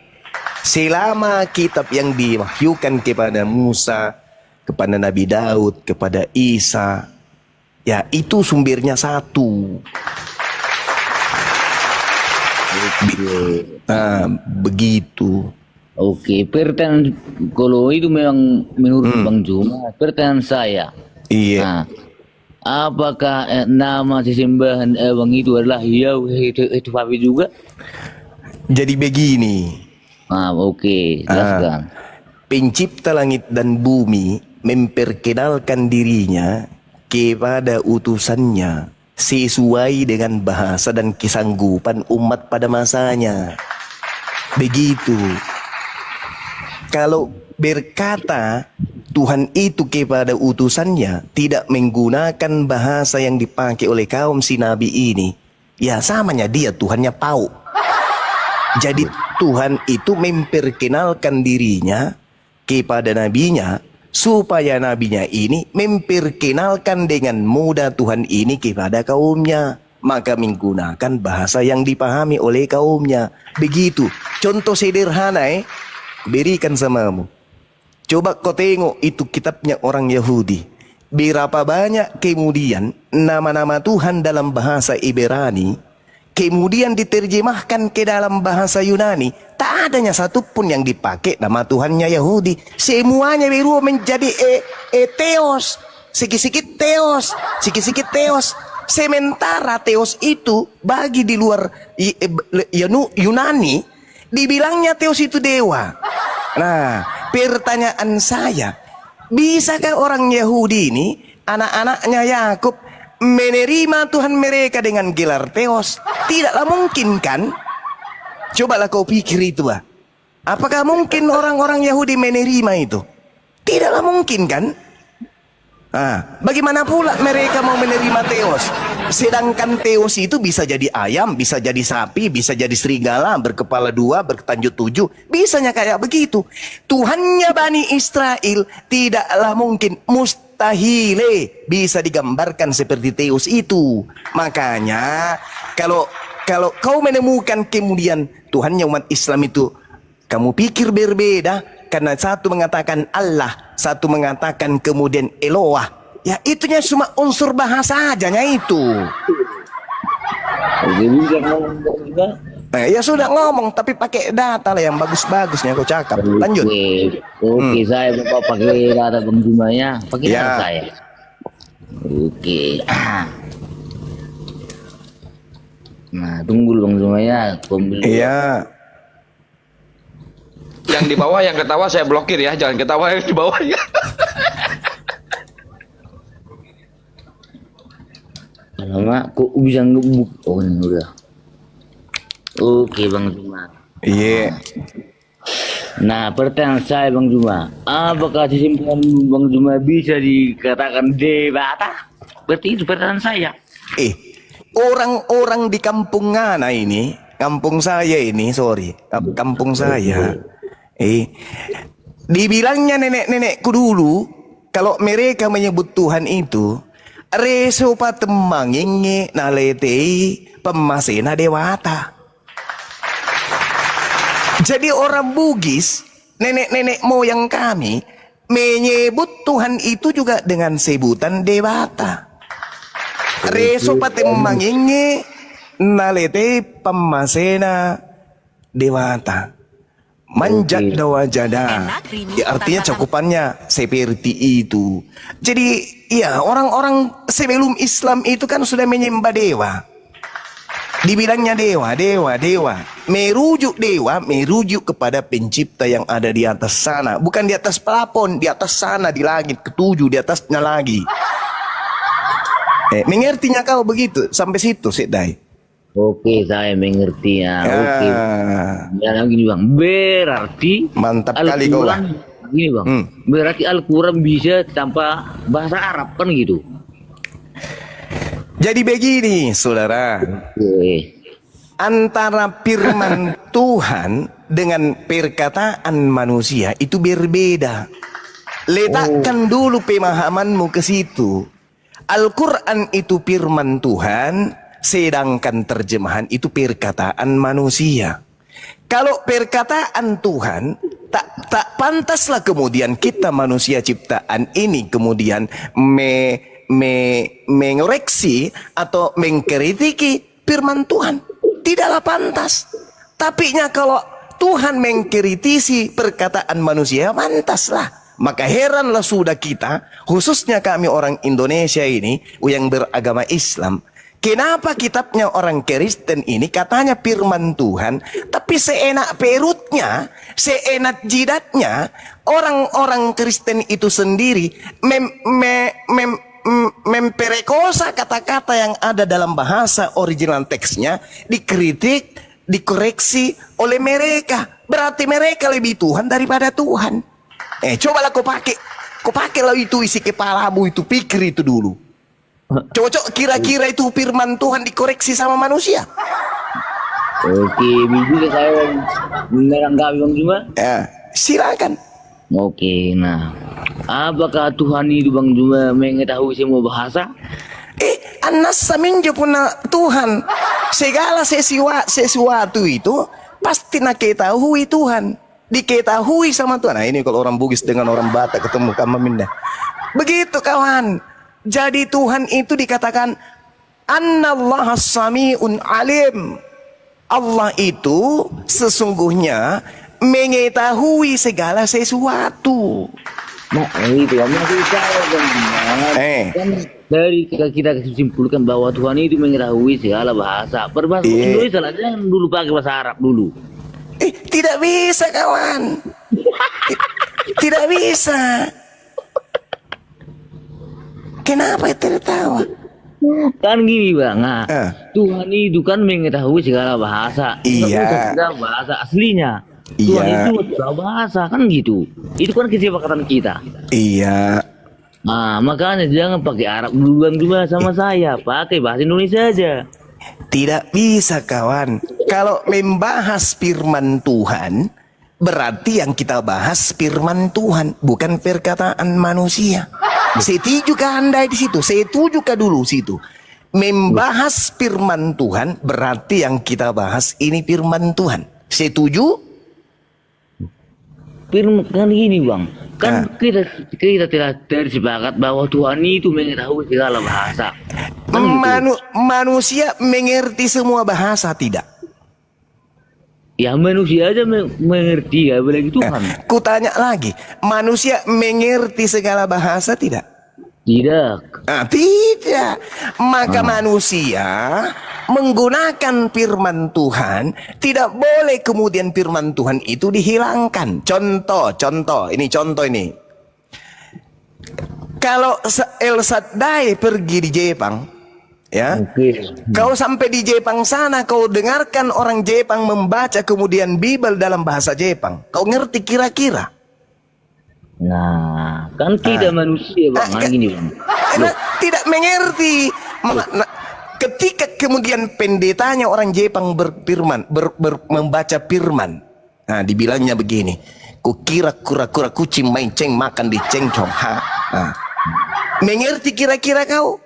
Selama kitab yang diwahyukan kepada Musa, kepada Nabi Daud, kepada Isa, ya itu sumbernya satu. Begitu. Oke, pertanyaan kalau itu memang menurut Bang Zuma, pertanyaan saya. Iya. Nah, apakah nama sesembahan Bang itu adalah itu Papi juga? Jadi begini. Oke, jelaskan. Pencipta langit dan bumi memperkenalkan dirinya kepada utusannya sesuai dengan bahasa dan kesanggupan umat pada masanya. Begitu. Kalau berkata Tuhan itu kepada utusannya tidak menggunakan bahasa yang dipakai oleh kaum si Nabi ini, ya samanya dia Tuhannya pauk. Jadi Tuhan itu memperkenalkan dirinya kepada nabinya supaya nabinya ini memperkenalkan dengan mudah Tuhan ini kepada kaumnya. maka menggunakan bahasa yang dipahami oleh kaumnya. Begitu. Contoh sederhana berikan samamu. Coba kau tengok itu kitabnya orang Yahudi. Berapa banyak kemudian nama-nama Tuhan dalam bahasa Ibrani kemudian diterjemahkan ke dalam bahasa Yunani. Tak adanya satupun yang dipakai nama Tuhannya Yahudi. Semuanya berubah menjadi Theos. Sikit-sikit Theos, sikit-sikit Theos. Sementara Theos itu bagi di luar Yunani dibilangnya Theos itu dewa. Nah, pertanyaan saya, bisakah orang Yahudi ini, anak-anaknya Yakub, menerima Tuhan mereka dengan gelar Theos? Tidaklah mungkin kan? Cobalah kau pikir itu. Apakah mungkin orang-orang Yahudi menerima itu? Tidaklah mungkin kan? Bagaimana pula mereka mau menerima Theos? Sedangkan Theos itu bisa jadi ayam, bisa jadi sapi, bisa jadi serigala, berkepala 2, bertanjut 7. Bisanya kayak begitu. Tuhannya Bani Israel tidaklah mungkin, mustahile bisa digambarkan seperti Theos itu. Makanya kalau kau menemukan kemudian Tuhannya umat Islam itu, kamu pikir berbeda. Karena satu mengatakan Allah, satu mengatakan kemudian Eloah. Ya itunya cuma unsur bahasa ajanya itu. Nah, ya sudah ngomong, tapi pakai data lah yang bagus-bagusnya kau cakap. Lanjut. Oke, saya bapak pakai data Bang Juma ya. Pakai data saya. Oke. Nah, tunggu Bang Juma ya. Iya. Yang di bawah yang ketawa saya blokir ya, jangan ketawa yang di bawah ya. Lama kok bisa ngebuk? Oh ini udah. Oke Bang Juma. Iya. Nah pertanyaan saya Bang Juma, apakah kesimpulan Bang Juma bisa dikatakan dewata? Berarti itu pertanyaan saya. Orang-orang di kampung Ngana ini, kampung saya ini, kampung saya. Dibilangnya nenek-nenekku dulu, kalau mereka menyebut Tuhan itu, reso patemangenge naletei pemasena dewata. Jadi orang Bugis, nenek-nenek moyang kami, menyebut Tuhan itu juga dengan sebutan dewata. Reso patemangenge naletei pemasena dewata. Manjat dawajada, ya artinya cakupannya seperti itu. Jadi ya orang-orang sebelum Islam itu kan sudah menyembah dewa. Dibilangnya dewa. Merujuk kepada pencipta yang ada di atas sana. Bukan di atas plafon, di atas sana, di langit ketujuh, di atasnya lagi. Mengertinya kau begitu? Sampai situ, Sedai. Oke, saya mengerti ya. Oke. Ya gini Bang, berarti mantap kali kau lah. Gini Bang, berarti Al-Quran bisa tanpa bahasa Arab kan gitu. Jadi begini, saudara. Antara firman Tuhan dengan perkataan manusia itu berbeda. Letakkan dulu pemahamanmu ke situ. Al-Quran itu firman Tuhan, sedangkan terjemahan itu perkataan manusia. Kalau perkataan Tuhan, tak pantaslah kemudian kita manusia ciptaan ini kemudian mengoreksi atau mengkritiki firman Tuhan. Tidaklah pantas. Tapi kalau Tuhan mengkritisi perkataan manusia, pantaslah. Maka heranlah sudah kita, khususnya kami orang Indonesia ini yang beragama Islam, kenapa kitabnya orang Kristen ini katanya firman Tuhan, tapi seenak perutnya, seenak jidatnya, orang-orang Kristen itu sendiri memperekosa kata-kata yang ada dalam bahasa original teksnya, dikritik, dikoreksi oleh mereka. Berarti mereka lebih Tuhan daripada Tuhan. Cobalah kau pakailah itu isi kepalamu itu, pikir itu dulu. Cocok kira-kira itu firman Tuhan dikoreksi sama manusia? Oke, bisa saya menanggapi Bang Juma? Ya, silakan. Oke, nah, apakah Tuhan itu Bang Juma mengetahui semua bahasa? An-nassa menjepuna Tuhan. Segala sesuatu itu pasti nak ketahui Tuhan. Diketahui sama Tuhan. Nah ini kalau orang Bugis dengan orang Batak ketemu kamaminda. Begitu kawan. Jadi Tuhan itu dikatakan Annallaha sami'un alim. Allah itu sesungguhnya mengetahui segala sesuatu. Nah, itu maksud saya kan dari kita simpulkan bahwa Tuhan itu mengetahui segala bahasa. Berbahasa Indonesia lah, jangan dulu pakai bahasa Arab dulu. Tidak bisa kawan. Tidak bisa. Kenapa tertawa? Kan gini bang, Tuhan itu kan mengetahui segala bahasa. Iya. Segala bahasa aslinya. Tuhan itu segala bahasa kan gitu. Itu kan kesepakatan kita. Iya. Nah makanya jangan pakai Arab duluan juga sama saya, pakai bahasa Indonesia aja. Tidak bisa kawan. Kalau membahas firman Tuhan, berarti yang kita bahas firman Tuhan, bukan perkataan manusia. Setuju kah Anda di situ? Setuju kah dulu situ? Membahas firman Tuhan, berarti yang kita bahas ini firman Tuhan. Setuju? Firman kan gini bang, kan kita tidak tersepakat bahwa Tuhan itu mengetahui segala bahasa. Manusia mengerti semua bahasa tidak? Ya manusia aja mengerti, ya apalagi Tuhan. Kutanya lagi, manusia mengerti segala bahasa tidak? Tidak. Tidak. Maka manusia menggunakan firman Tuhan, tidak boleh kemudian firman Tuhan itu dihilangkan. Contoh ini. Kalau El Shaddai pergi di Jepang, ya, kau sampai di Jepang sana, kau dengarkan orang Jepang membaca kemudian Bible dalam bahasa Jepang, kau ngerti kira-kira? Nah, kan tidak manusia bang, gini bang. Tidak mengerti. Ketika kemudian pendetanya orang Jepang berfirman, membaca firman, nah dibilangnya begini, kukira kura-kura kucing main ceng makan di cengcong. Mengerti kira-kira kau?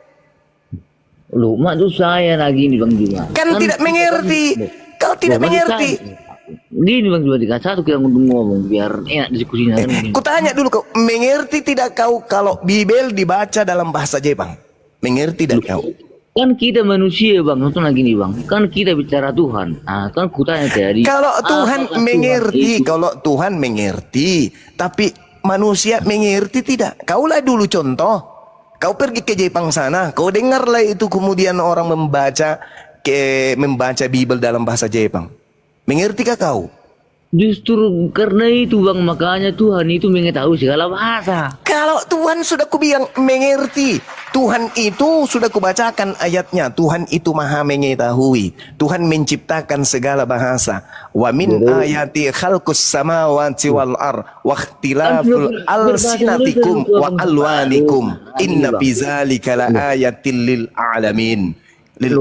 Loh, maksud saya lagi nih bang juga. Kan tidak mengerti. Kau tidak mengerti. Gini bang juga satu kita ngomong biar enak diskusinya. Kutanya dulu kau, mengerti tidak kau kalau Bible dibaca dalam bahasa Jepang? Mengerti tidak kau? Kan kita manusia bang, contoh lagi nih bang, kan kita bicara Tuhan. Kan kutanya tadi. Kalau Tuhan mengerti, tapi manusia mengerti tidak? Kaulah dulu contoh. Kau pergi ke Jepang sana, kau dengarlah itu kemudian orang membaca Bible dalam bahasa Jepang. Mengertikah kau? Justru karena itu bang, makanya Tuhan itu mengetahui segala bahasa. Kalau Tuhan sudah kubilang mengerti, Tuhan itu sudah kubacakan ayatnya, Tuhan itu maha mengetahui, Tuhan menciptakan segala bahasa. Wa min ayati khalqus samawati wal ar wa ikhtilaful alsinatikum wa alwanikum inna fi zalika la ayatil lil alamin. Ini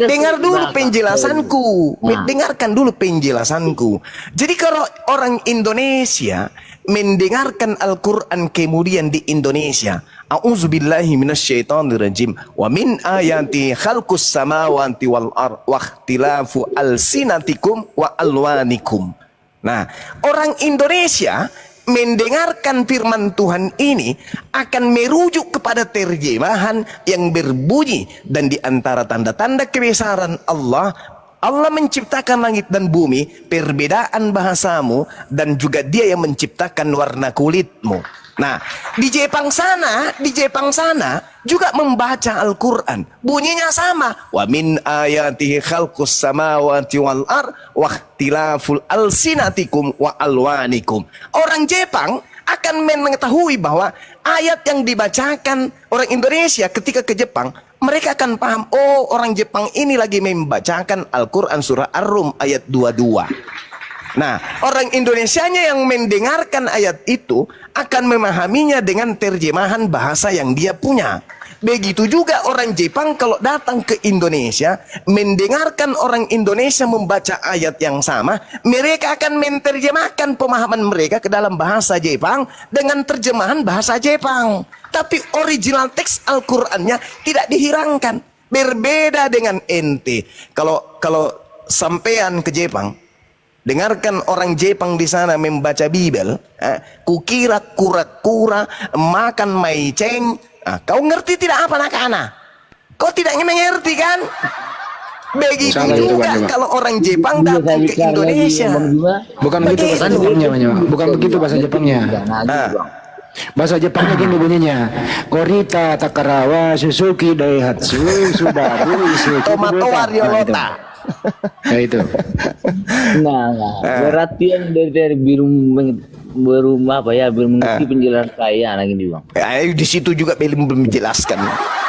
dengar dulu penjelasanku. Dengarkan dulu penjelasanku. Jadi kalau orang Indonesia mendengarkan Al-Quran kemudian di Indonesia, a'udzubillahi minasyaitonirrajim, wa min ayati khalqus samawati wal ar wa ikhtilafu alsinatikum wa alwanikum. Nah, orang Indonesia mendengarkan firman Tuhan ini akan merujuk kepada terjemahan yang berbunyi, dan di antara tanda-tanda kebesaran Allah menciptakan langit dan bumi, perbedaan bahasamu, dan juga Dia yang menciptakan warna kulitmu. Nah, di Jepang sana juga membaca Al-Quran. Bunyinya sama. Wa min ayatihi khalqus samawati wal ar wa ikhtilaful alsinatikum wa alwanikum. Orang Jepang akan mengetahui bahwa ayat yang dibacakan orang Indonesia ketika ke Jepang, mereka akan paham, oh orang Jepang ini lagi membacakan Al-Quran surah Ar-Rum ayat 22. Nah, orang Indonesianya yang mendengarkan ayat itu akan memahaminya dengan terjemahan bahasa yang dia punya. Begitu juga orang Jepang kalau datang ke Indonesia, mendengarkan orang Indonesia membaca ayat yang sama, mereka akan menerjemahkan pemahaman mereka ke dalam bahasa Jepang dengan terjemahan bahasa Jepang. Tapi original teks Al-Qur'annya tidak dihilangkan. Berbeda dengan ente. Kalau sampean ke Jepang, dengarkan orang Jepang di sana membaca Bible, kukira kura-kura makan maiceng. Kau ngerti tidak apa nak-anak? Kau tidak mengerti kan? Begitu juga kalau orang Jepang datang ke Indonesia. Bukan begitu bahasa Jepangnya, bukan begitu bahasa Jepangnya. Bahasa Jepangnya gini bunyinya. Korita Takarawa Suzuki Daihatsu Subaru Isuzu Tomato Ariolota. Ya itu. Nah, berarti yang dari belum apa ya, belum mengerti penjelasan saya lagi nih bang. Di situ juga belum menjelaskan.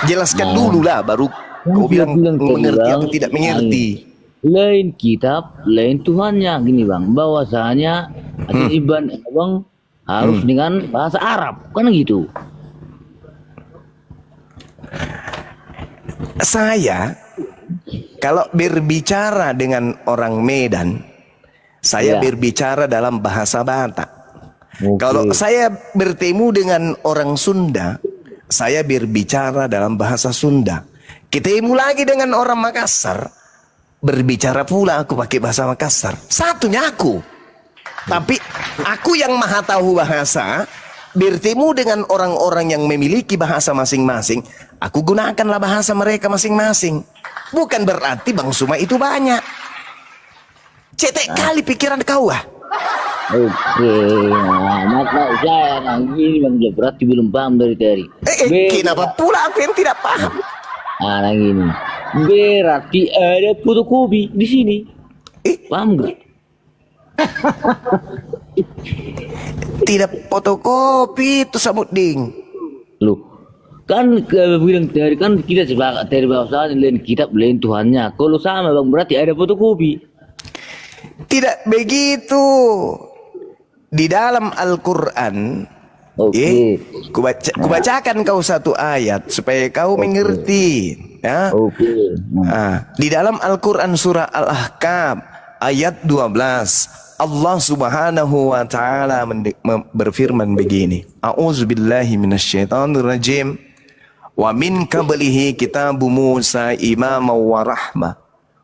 Jelaskan dulu lah, baru kau bilang mengerti atau tidak mengerti. Lain kitab, lain Tuhannya gini bang. Bahwasanya hadis Ibn bang harus dengan bahasa Arab, kan gitu. Saya kalau berbicara dengan orang Medan, saya berbicara dalam bahasa Batak. Kalau saya bertemu dengan orang Sunda, saya berbicara dalam bahasa Sunda. Ketemu lagi dengan orang Makassar, berbicara pula aku pakai bahasa Makassar. Satunya aku. Tapi aku yang maha tahu bahasa, bertemu dengan orang-orang yang memiliki bahasa masing-masing, aku gunakanlah bahasa mereka masing-masing. Bukan berarti Bang Suma itu banyak. Cetek kali pikiran kau Oke, maka saya gini bang, berarti belum paham dari. Kenapa pula aku yang tidak paham? Nah gini, berarti ada fotokopi di sini. Paham gak? Tidak fotokopi itu Samuding. Loh, kan bilang dari kan kita sebagai dari bahasa lain kitab lain Tuhannya. Kalau sama bang berarti ada fotokopi. Tidak begitu. Di dalam Al-Quran, kubacakan kau satu ayat supaya kau mengerti. Ya. Di dalam Al-Quran surah Al-Ahqaf ayat 12. Allah Subhanahu wa taala berfirman begini. A'udzubillahi minasyaitonirrajim. Wa min qablihi kitabu Musa imaman wa rahmah.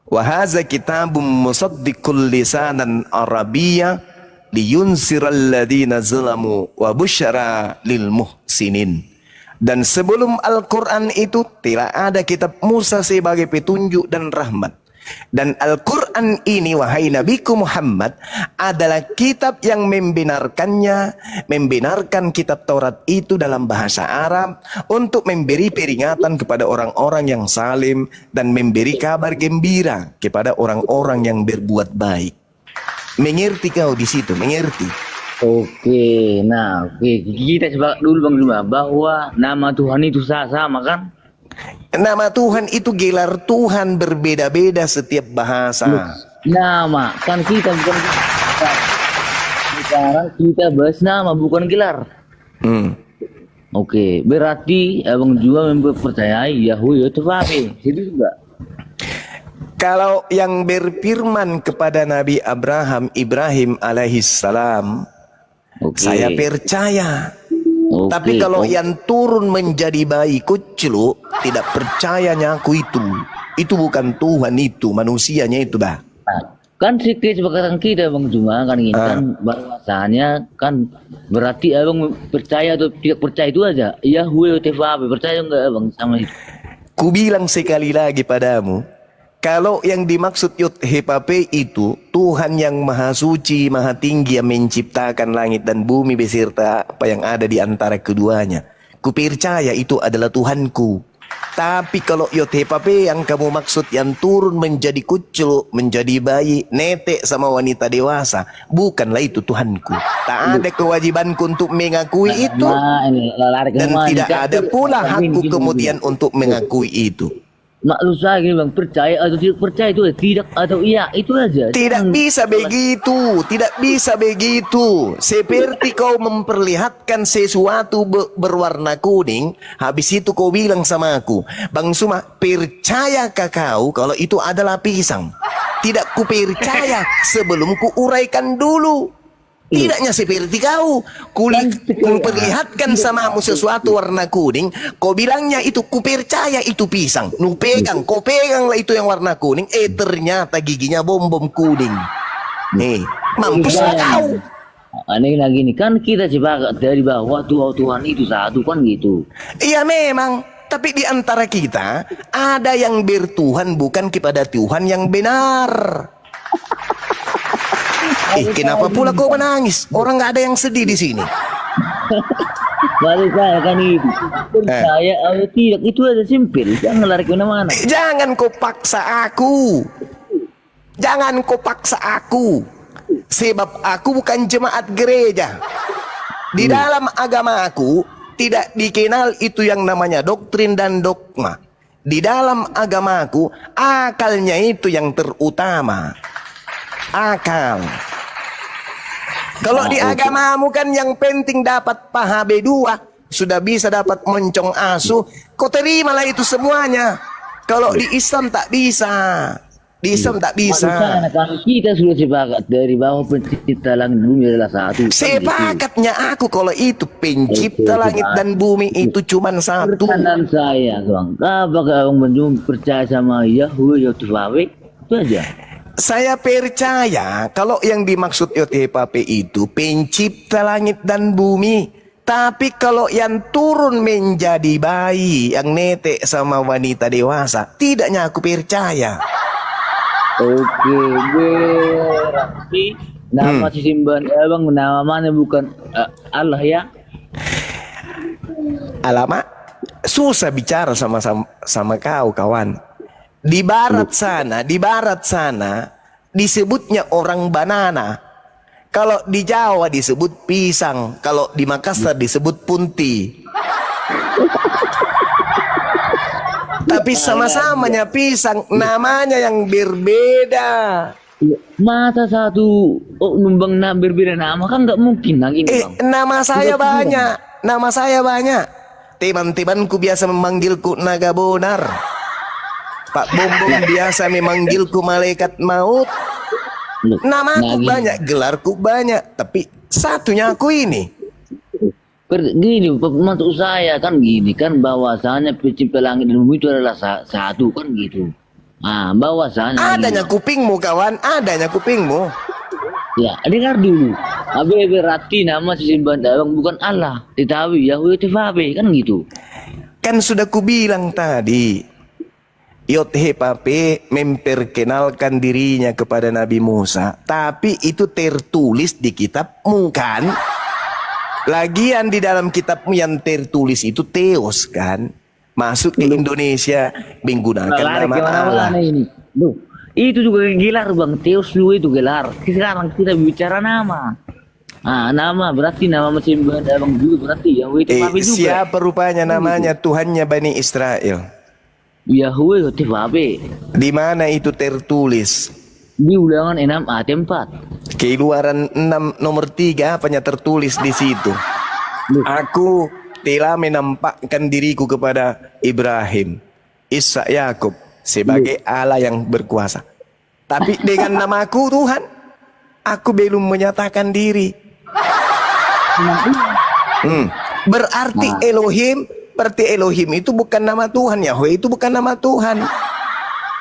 Wa hadza kitabun musaddiqul lisanan arabiyya liyunsiral ladzina zalamu wa busyara lil muhsinin. Dan sebelum Al-Qur'an itu tidak ada kitab Musa sebagai petunjuk dan rahmat. Dan Al-Quran ini wahai Nabiku Muhammad adalah kitab yang membenarkan kitab Taurat itu dalam bahasa Arab untuk memberi peringatan kepada orang-orang yang salim dan memberi kabar gembira kepada orang-orang yang berbuat baik. Mengerti kau di situ? Mengerti? Oke, nah kita coba dulu Bang Zuma bahwa nama Tuhan itu sama kan? Nama Tuhan itu gelar Tuhan berbeda-beda setiap bahasa. Nama kan kita bukan sekarang kita bahas nama bukan gelar. Oke, berarti Abang juga mempercayai Yahweh itu Vape, itu juga. Kalau yang berfirman kepada Nabi Ibrahim alaihissalam, saya percaya. Tapi kalau yang turun menjadi bayi kecil, tidak percayanya aku itu bukan Tuhan, itu manusianya itu dah. Kan kesepakatan kita Bang Juma kan ini kan bahwasanya kan berarti Abang percaya atau tidak percaya itu aja. Yahweh Vape percaya enggak Abang sama itu? Ku bilang sekali lagi padamu, kalau yang dimaksud Yod-He-Vape itu Tuhan yang maha suci, maha tinggi yang menciptakan langit dan bumi beserta apa yang ada di antara keduanya. Ku percaya itu adalah Tuhanku. Tapi kalau Yod-He-Vape yang kamu maksud yang turun menjadi kucul, menjadi bayi, netek sama wanita dewasa, bukanlah itu Tuhanku. Tak ada kewajibanku untuk mengakui itu. Dan tidak ada pula hakku kemudian untuk mengakui itu. maklum saya gini bang, percaya atau tidak percaya itu tidak atau iya itu aja. Tidak bisa begitu, tidak bisa begitu. Seperti kau memperlihatkan sesuatu berwarna kuning, habis itu kau bilang sama aku, Bang Suma, percayakah kau kalau itu adalah pisang? Tidak ku percaya sebelum ku uraikan dulu. Tidaknya seperti kau, kuperlihatkan samamu sesuatu warna kuning, kau bilangnya itu ku percaya itu pisang. Nu pegang, kau peganglah itu yang warna kuning, ternyata giginya bom-bom kuning. Mampus kau. Aneh lagi nih, kan kita sepakat dari bahwa Tuhan itu satu kan gitu. Iya memang, tapi di antara kita ada yang bertuhan bukan kepada Tuhan yang benar. Kenapa pula kau menangis? Orang nggak ada yang sedih di sini. Balik saya kan itu percaya atau tidak itu aja simpel, jangan lari kemana-mana. Jangan kau paksa aku. Jangan kau paksa aku. Sebab aku bukan jemaat gereja. Di dalam agama aku tidak dikenal itu yang namanya doktrin dan dogma. Di dalam agamaku akalnya itu yang terutama. Akal. Kalau di agamamu kan yang penting dapat paha B2, sudah bisa dapat moncong asu, kau terimalah itu semuanya. Kalau di Islam tak bisa. Di Islam tak bisa. Kan kita sudah sepakat dari bahwa pencipta langit dan bumi adalah satu. Sepakatnya aku kalau itu pencipta langit dan bumi itu cuma satu. Pertanyaan saya, Bang, apakah Abang percaya sama Yahweh atau Yahweh? Itu aja. Saya percaya kalau yang dimaksud YTHP itu pencipta langit dan bumi. Tapi kalau yang turun menjadi bayi, yang netek sama wanita dewasa, tidaknya aku percaya. Oke, berarti nama si simban Abang namanya bukan Allah ya? Alamak, susah bicara sama kau kawan. Di barat sana disebutnya orang banana. Kalau di Jawa disebut pisang, kalau di Makassar disebut punti. Tapi sama-samanya pisang, namanya yang berbeda. Masa satu numbang berbeda nama kan nggak mungkin lagi. Nama saya banyak. Teman-temanku biasa memanggilku naga bonar. Pak Bombong biasa memanggilku malaikat maut. Namaku banyak, gelarku banyak, tapi satunya aku ini. Gini, maksud saya kan gini kan bahwasanya pencipta langit dan bumi itu adalah satu kan gitu. Ah, bahwasanya. Adanya kupingmu kawan, adanya kupingmu. Ya, dengar dulu. Berarti nama si simban Abang bukan Allah, tetapi Yahweh Tefabe kan gitu. Kan sudah kubilang tadi. YTHP memperkenalkan dirinya kepada Nabi Musa, tapi itu tertulis di kitabmu kan? Lagian di dalam kitabmu yang tertulis itu Theos kan? Masuk ke Indonesia menggunakan nama Allah. Ini. Duh, itu juga gelar Bang, Theos dulu itu gelar. Sekarang kita bicara nama. Nama berarti nama mesin Abang juga berarti Yahweh Tefabe juga. Siapa rupanya namanya Tuhannya Bani Israel? Yahweh Tefabe. Di mana itu tertulis? Di Ulangan 6 ayat 4. Keluaran 6 nomor 3 apanya tertulis di situ? Aku telah menampakkan diriku kepada Ibrahim, Ishak, Yakub sebagai Allah yang berkuasa. Tapi dengan namaku Tuhan, aku belum menyatakan diri. Berarti Berarti Elohim itu bukan nama Tuhan, Yahweh itu bukan nama Tuhan.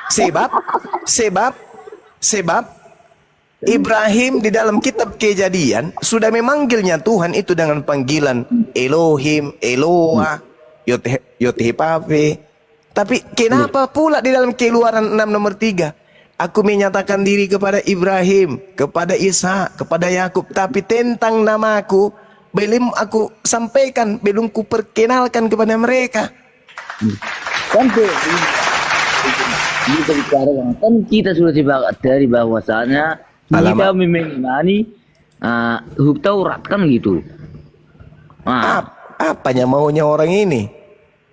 Sebab Ibrahim di dalam kitab Kejadian sudah memanggilnya Tuhan itu dengan panggilan Elohim, Eloah, YTHP. Tapi kenapa pula di dalam Keluaran 6 nomor 3 aku menyatakan diri kepada Ibrahim, kepada Ishak, kepada Yakub, tapi tentang namaku belum aku sampaikan, belum ku perkenalkan kepada mereka. Kan kita sudah sepakat dari bahwasanya kita mengimani hukum Taurat kan gitu. Apanya maunya orang ini?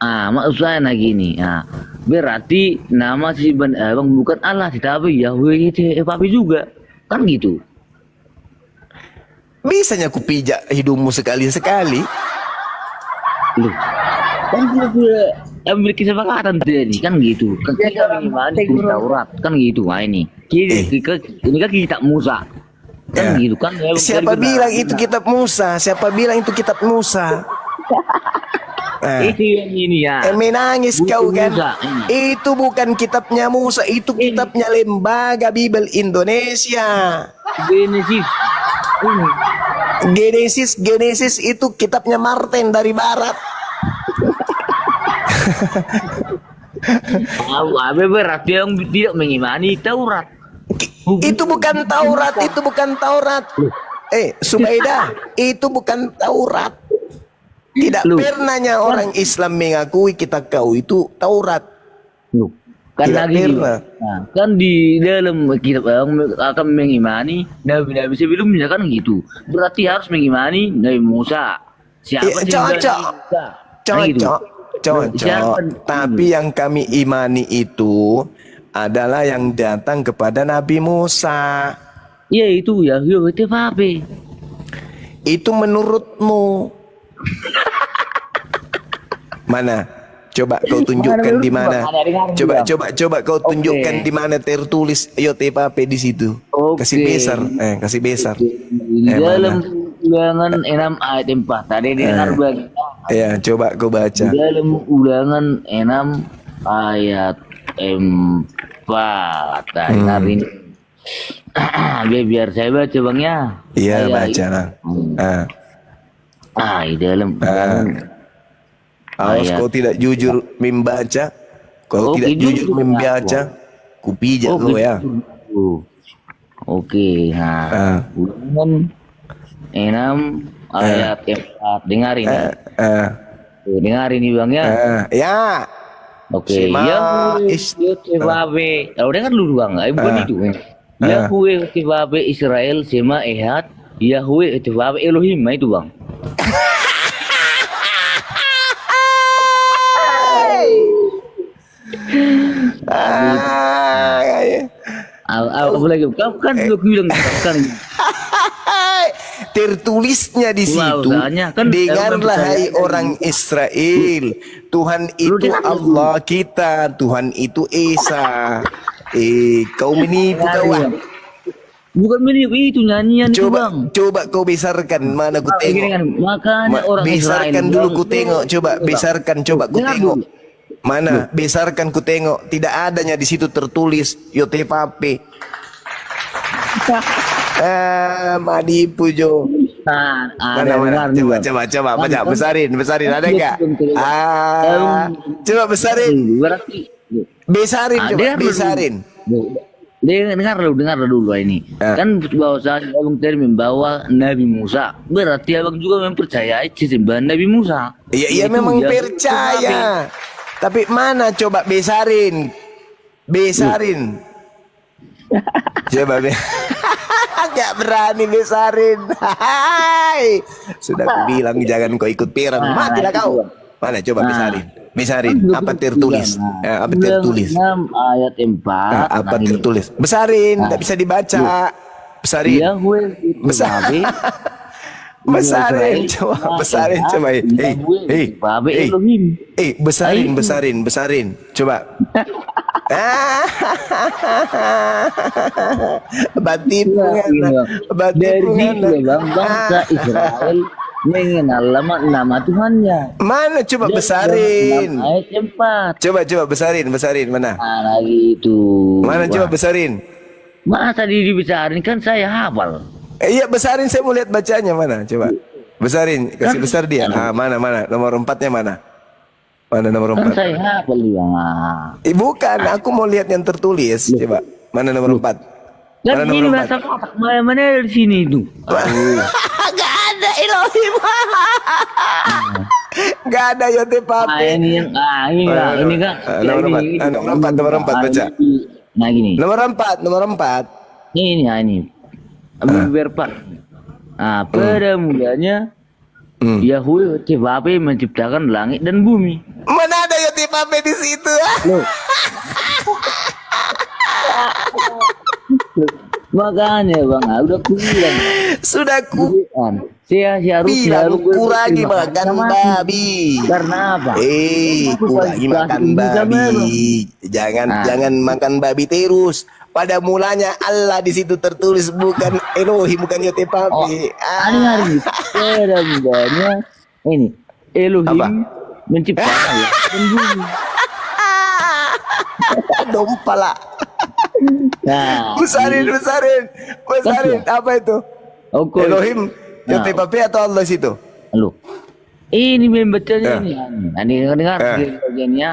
Maksud saya nah gini. Berarti nama si Abang bukan Allah, tetapi Yahweh TFAP juga. Kan gitu. Bisanya aku pijak hidungmu sekali-sekali. Loh, kan kita sudah ambil kesepakatan tadi kan gitu. Kan kita mengimani Taurat kan gitu. Ini kan kitab Musa. Kan gitu kan. Siapa bilang itu kitab Musa? Siapa bilang itu kitab Musa? Itu yang ini ya. Menangis kau kan? Musa, Itu bukan kitabnya Musa, itu kitabnya Lembaga Bible Indonesia. Genesis itu kitabnya Martin dari Barat. Berarti yang tidak mengimani Taurat. Itu bukan Taurat, itu bukan Taurat. Subaidah, itu bukan Taurat. Tidak pernahnya orang Islam mengakui kitab kau itu Taurat. Kan Tidak lagi pernah. kan di dalam kitab akan mengimani nabi-nabi sebelumnya kan gitu. Berarti harus mengimani Nabi Musa. Siapa sih Cocok. Tapi yang kami imani itu adalah yang datang kepada Nabi Musa. Iya itu ya, itu apa? Itu menurutmu. Mana? Coba kau tunjukkan di mana. Coba kau tunjukkan di mana tertulis YTPAP di situ. Kasih besar, kasih besar. Di dalam ulangan 6 ayat 4 tadi dengar bagi. Ya, coba kau baca. Di dalam ulangan 6 ayat 4 tadi hari ini. Biar saya baca Bang ya. Iya, baca lah. Di dalam Awas kau tidak jujur membaca. Kau tidak jujur membaca. Ku pijak kau ya. Oke, ulangan 6 ayat 4. Dengarin ya. Dengarin nih Bang ya. Ya. Oke, Yahweh. Kalau dengar dulu Bang, bukan itu. Yahweh Yahweh Israel Sema Ehad Yahweh Yahweh Elohim, itu Bang. Apa lagi? Kau kan sudah bilang kan. Tertulisnya di situ. Dengarlah hai orang Israel, Tuhan itu Allah kita, Tuhan itu Esa. Kau menipu kawan. Bukan menipu, itu nyanyian itu Bang. Coba kau besarkan, mana ku tengok. Makanya orang besarkan Israel, dulu ku tengok, coba besarkan, coba ku tengok. Mana? Besarkan ku tengok. Tidak adanya di situ tertulis YTPAP. Madipu Jo. Mana? Coba baca, besarin ada enggak? Coba besarin. Besarin coba, besarin. Dengar dulu ini. Kan bahwa saya Abang tadi membawa Nabi Musa. Berarti Abang juga mempercayai sesembahan Nabi Musa. Iya memang percaya. Tapi mana coba besarin. Coba Gak berani besarin. Sudah aku bilang jangan kau ikut perang. Matilah kau. Mana coba besarin. Apa tertulis? Apa tertulis? 6 ayat 4. Apa tertulis? Besarin, tidak bisa dibaca. Besarin. Besarin coba. Besarin. Coba. Dari situ bangsa Israel mengenal nama Tuhannya. Mana coba besarin? Ayat 4. Coba besarin mana? Lagi itu. Mana coba besarin? Masa dibesarin kan saya hafal. Iya besarin, saya mau lihat bacanya mana? Coba besarin, kasih besar dia. Mana nomor 4-nya mana? Mana nomor 4? Kan saya hafal dia. Bukan, aku mau lihat yang tertulis. Coba mana nomor 4? Mana nomor 4? Mana di sini itu? Gak ada Elohim. Gak ada YTPAP. Ini kan nomor 4 baca. Nah gini. Nomor 4. Ini. Ambil berpak. Pada mulanya Yahweh TPP menciptakan langit dan bumi. Mana ada ya TPP di situ? Loh. Makanya Bang, udah kurang. Sudah ku Saya harus bilang kurangi makan babi. Karena apa? Kurangi makan babi. Jangan makan babi terus. Pada mulanya Allah di situ tertulis, bukan Elohim, bukan YTPP. Hari-hari pada mulanya ini Elohim menciptakan langit dan bumi. Dompala. Nah, Besarin. Apa itu? Oke. Elohim, YTPP atau Allah situ? Halo. Ini membacanya ini. Ini dengar bagiannya.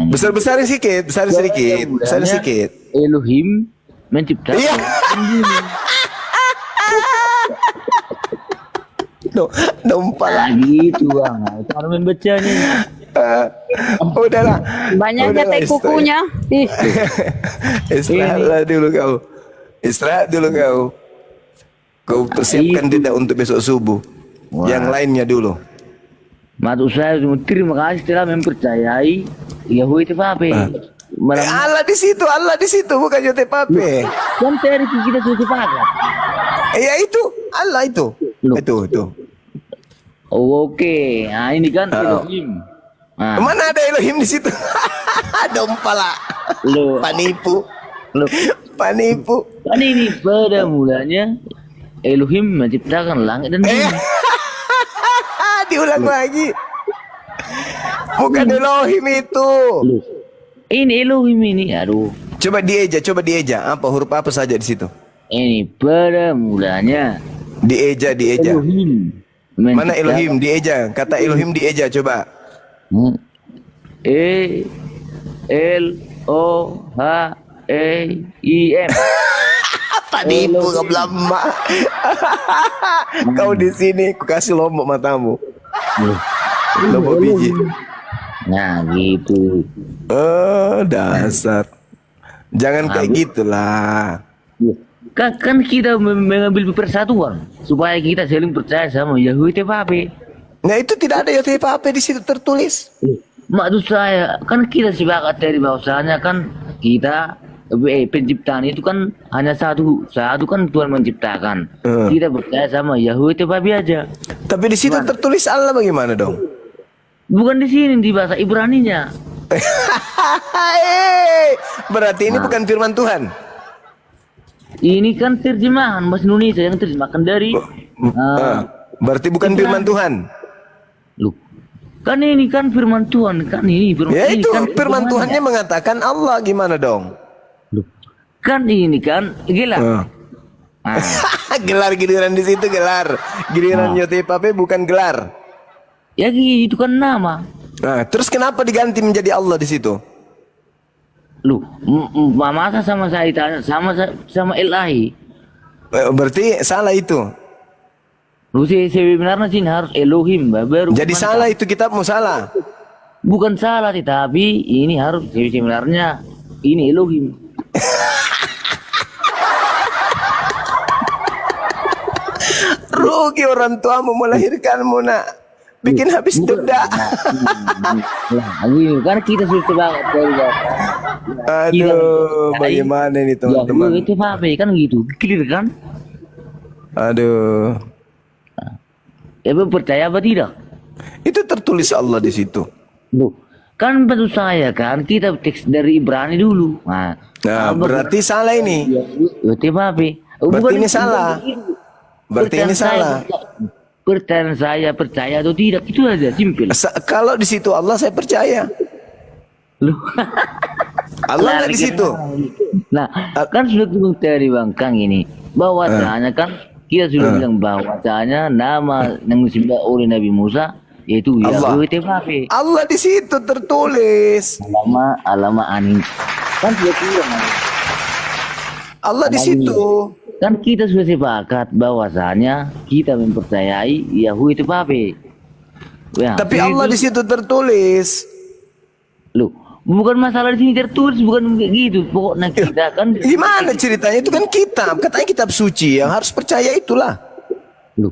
Ini. Besarin sedikit. Elohim menciptakan Iya. bumi. Dompala. Gitu Bang. Cara membacanya. Udahlah. Banyaknya teh kukunya. Ih. Istirahat dulu kau. Kau persiapkan tidak untuk besok subuh. Yang lainnya dulu. Maksud saya terima kasih telah mempercayai Yahweh TPP. Allah di situ bukan YTPP. Kan tadi kita sudah sepakat. Ya itu, Allah itu. Loh. Itu. Oh, oke. Nah ini kan Elohim. Nah, Mana ada Elohim di situ? Dompala. lo, Panipu. lo. Kan ini pada mulanya Elohim menciptakan langit dan bumi. Diulang lagi. Bukan Elohim itu. Loh. Ini Elohim ini, aduh. Coba dieja. Apa huruf apa saja di situ? Ini pada mulanya Dieja. Elohim. Mana Elohim? Dieja. Kata Elohim dieja coba. Elohim. Panipu kau belama. Kau di sini ku kasih lombok matamu. Lombok biji. Nah gitu. Dasar. Jangan kayak gitulah. Kan kita mengambil persatuan supaya kita saling percaya sama Yahweh TPP. Nah itu tidak ada YTPP di situ tertulis. Maksud saya kan kita sepakat dari bahwasanya kan kita penciptaan itu kan hanya satu kan Tuhan menciptakan. Kita percaya sama Yahweh TPP aja. Tapi di situ tertulis Allah bagaimana dong? Bukan di sini, di bahasa Ibraninya. Berarti ini bukan firman Tuhan. Ini kan terjemahan bahasa Indonesia yang terjemahkan dari Berarti bukan firman Tuhan. Loh, kan ini kan firman Tuhan, kan ini firman. Ya ini itu kan firman Tuhannya mengatakan Allah, gimana dong? Loh, kan ini kan gila. Gelar giliran di situ gelar. Giliran YTPP bukan gelar. Ya itu kan nama. Nah, terus kenapa diganti menjadi Allah di situ? Loh, masa sama saya tanya sama Ilahi. Berarti salah itu. Lu sebenarnya sih harus Elohim baru. Jadi salah itu kitabmu salah. Bukan salah tapi ini harus sebenarnya ini Elohim. Rugi orang tuamu melahirkanmu nak. Bikin habis duda. Kan kita sudah sepakat dari Bapak. Aduh, bagaimana ini teman-teman? Ya, itu apa kan gitu, clear kan? Aduh. Ya percaya apa tidak? Itu tertulis Allah di situ. Loh, kan menurut saya kan kita teks dari Ibrani dulu. Nah, berarti salah ini. Berarti apa? Berarti ini salah. Berarti ini salah. Pertanyaan saya percaya atau tidak itu aja simpel. Kalau di situ Allah saya percaya. Loh. Allah nggak di situ. Nah, kan sudah bilang tadi Bang Kang ini bahwasanya kan kita sudah bilang bahwasanya nama yang disembah oleh Nabi Musa yaitu Yahweh TPP. Allah di situ tertulis. Alama aning. Kan sudah bilang. Allah di situ. Kan kita sudah sepakat bahwasanya kita mempercayai Yahweh TPP. Ya, tapi Allah di situ tertulis. Loh, bukan masalah di sini tertulis, bukan gitu. Pokoknya kita kan. Gimana ceritanya itu kan kitab, katanya kitab suci yang harus percaya itulah. Loh,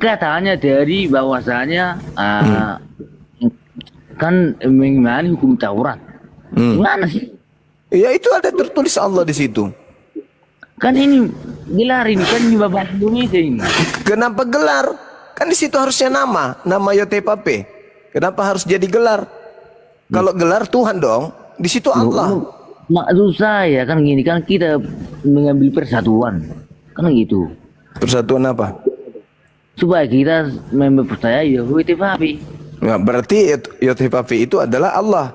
Katanya dari bahwasanya kan mengimani hukum Taurat. Gimana sih? Ya itu ada tertulis Allah di situ. Kan ini gelar ini kan di Bapak Indonesia ini. Kenapa gelar? Kan di situ harusnya nama Yotepape. Kenapa harus jadi gelar? Kalau gelar Tuhan dong, di situ Allah. Maksud saya kan gini, kan kita mengambil persatuan. Kan gitu. Persatuan apa? Supaya kita mempercaya Yahweh Tepapi. Nah, berarti Yotepape itu adalah Allah.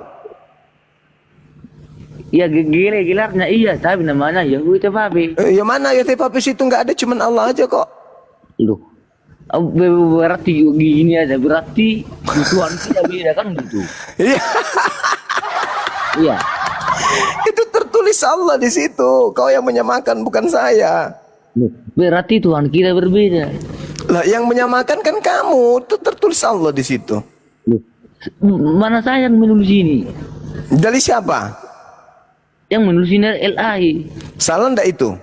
Ya gelarnya iya, tapi namanya Yahweh Tepapi. Yang mana Yotepape situ nggak ada, cuman Allah aja kok. Loh. Berarti gini aja, berarti Tuhan kita beda kan gitu. Iya. Iya. Itu tertulis Allah di situ. Kau yang menyamakan, bukan saya. Loh, berarti Tuhan kita berbeda. Lah, yang menyamakan kan kamu. Itu tertulis Allah di situ. Loh, mana saya yang menulis ini? Dari siapa? Yang menulis ini LAI. Salah ndak itu?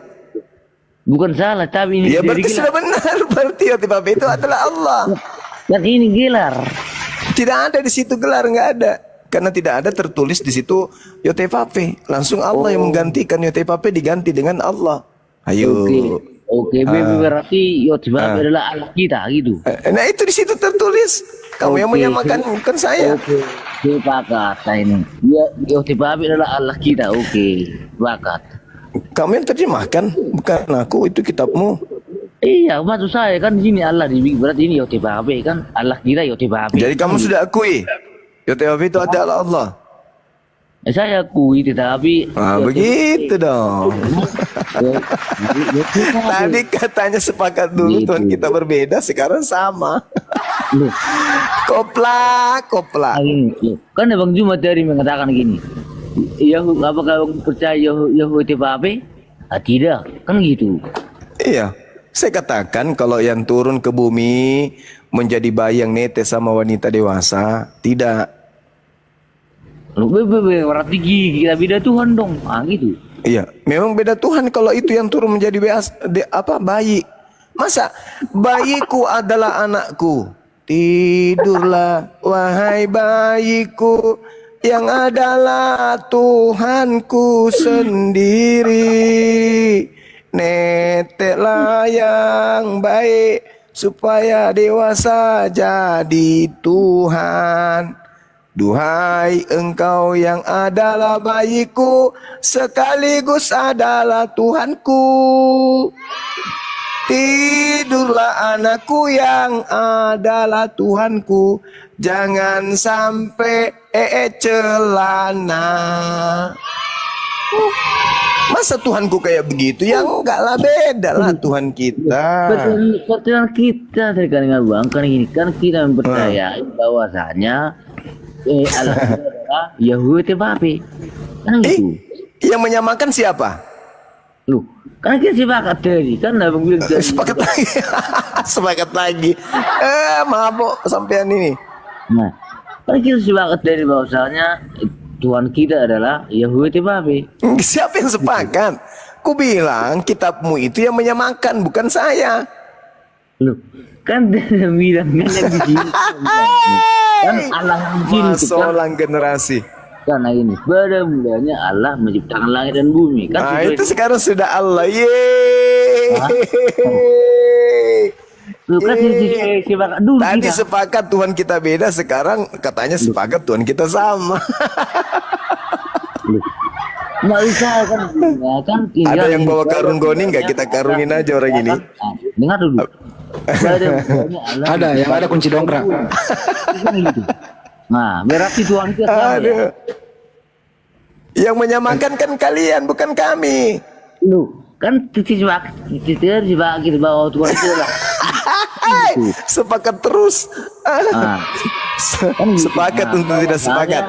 Bukan salah, tapi ini Ya dari berarti gelar. sudah benar. Berarti Yotepape itu adalah Allah. Dan ini gelar. Tidak ada di situ gelar, nggak ada. Karena tidak ada tertulis di situ Yotepape. Langsung Allah yang menggantikan Yotepape, diganti dengan Allah. Ayo. Oke, berarti Yotepape adalah Allah kita gitu. Nah itu di situ tertulis. Kamu yang menyamakan, bukan saya. Oke, sepakat ini. Ya, Yotepape adalah Allah kita. Oke, sepakat. Kamu yang terjemahkan, bukan aku. Itu kitabmu. Iya, maksud saya kan di sini Allah berarti ini Yotepape kan Allah kita Yotepape. Jadi kamu sudah akui Yotepape itu adalah Allah. Saya akui, tetapi Begitu dong. Tadi katanya sepakat dulu Gitu. Tuhan kita berbeda, sekarang sama. Loh, Koplak. loh, kan Bang Jumat dari mengatakan gini. Apakah percaya Yahweh Tepape? Tidak, kan gitu. Iya, saya katakan kalau yang turun ke bumi menjadi bayi yang netes sama wanita dewasa, tidak. Loh, berarti kita beda Tuhan dong. Gitu. Iya, memang beda Tuhan kalau itu yang turun menjadi bayi. Masa bayiku adalah anakku. Tidurlah wahai bayiku, yang adalah Tuhanku sendiri. Neteklah yang baik supaya dewasa jadi Tuhan. Duhai engkau yang adalah bayiku sekaligus adalah Tuhanku. Tidurlah anakku yang adalah Tuhanku, jangan sampai celana. Masa Tuhanku kayak begitu? Ya enggak lah, beda lah Tuhan kita. Percaya kita terkadang Bang, kan gini kan kita mempercayai bahwasanya Allah adalah Yahweh Tepape. Kan gitu. Yang menyamakan siapa? Loh, kan kita sepakat tadi, kan Abang bilang tadi. Sepakat lagi. Sepakat lagi. Mabok sampean ini. Nah, kan kita sepakat dari bahwasanya Tuhan kita adalah Yahweh Tepape. Siapa yang sepakat? Ku bilang kitabmu itu yang menyamakan, bukan saya. Loh, kan dia bilang kan yang di sini. Kan Allah yang di sini itu kan. Masolang generasi. Karena ini pada mulanya Allah menciptakan langit dan bumi kan. Nah, itu sekarang sudah Allah. Yeay. Loh, kan sepakat dulu Tadi kita. sepakat Tuhan kita beda, sekarang katanya sepakat Tuhan kita sama. Nggak bisa kan, ya, kan Ada yang bawa karung goni nggak? Kita karungin aja orang ini. Dengar dulu. Ada yang ada kunci dongkrak. Kan gitu. Nah, berarti Tuhan kita sama ya. Aduh. Yang menyamakan kan kalian, bukan kami. Lu kan sepakat kita bawa Tuhan itu lah. Sepakat terus. Nah, kan gitu. Sepakat Nah, untuk tidak sepakat.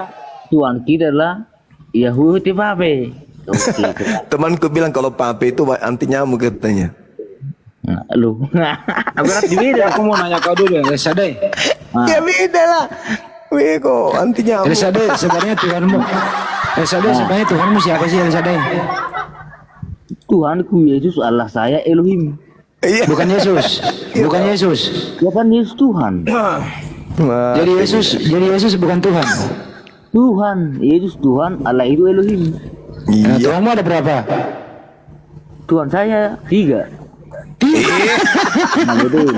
Tuhan kita adalah Yahweh Tepape. Oke. Temanku bilang kalau pape itu anti nyamuk katanya. Nah, lu. Berarti beda. Aku mau nanya kau dulu, Elsadeh. Ya beda lah. Wego anti nyamuk. Elsadeh, sebenarnya Tuhanmu. Elsadeh, sebenarnya Tuhanmu siapa sih Elsadeh? Tuhanku Yesus Allah saya Elohim. Iya. Bukan Yesus. Bukan Yesus. Ya kan Yesus Tuhan. Nah, Jadi Yesus bukan Tuhan. Tuhan, Yesus Tuhan, Allah itu Elohim. Nah, iya. Tuhanmu ada berapa? Tuhan saya 3. Nah, betul.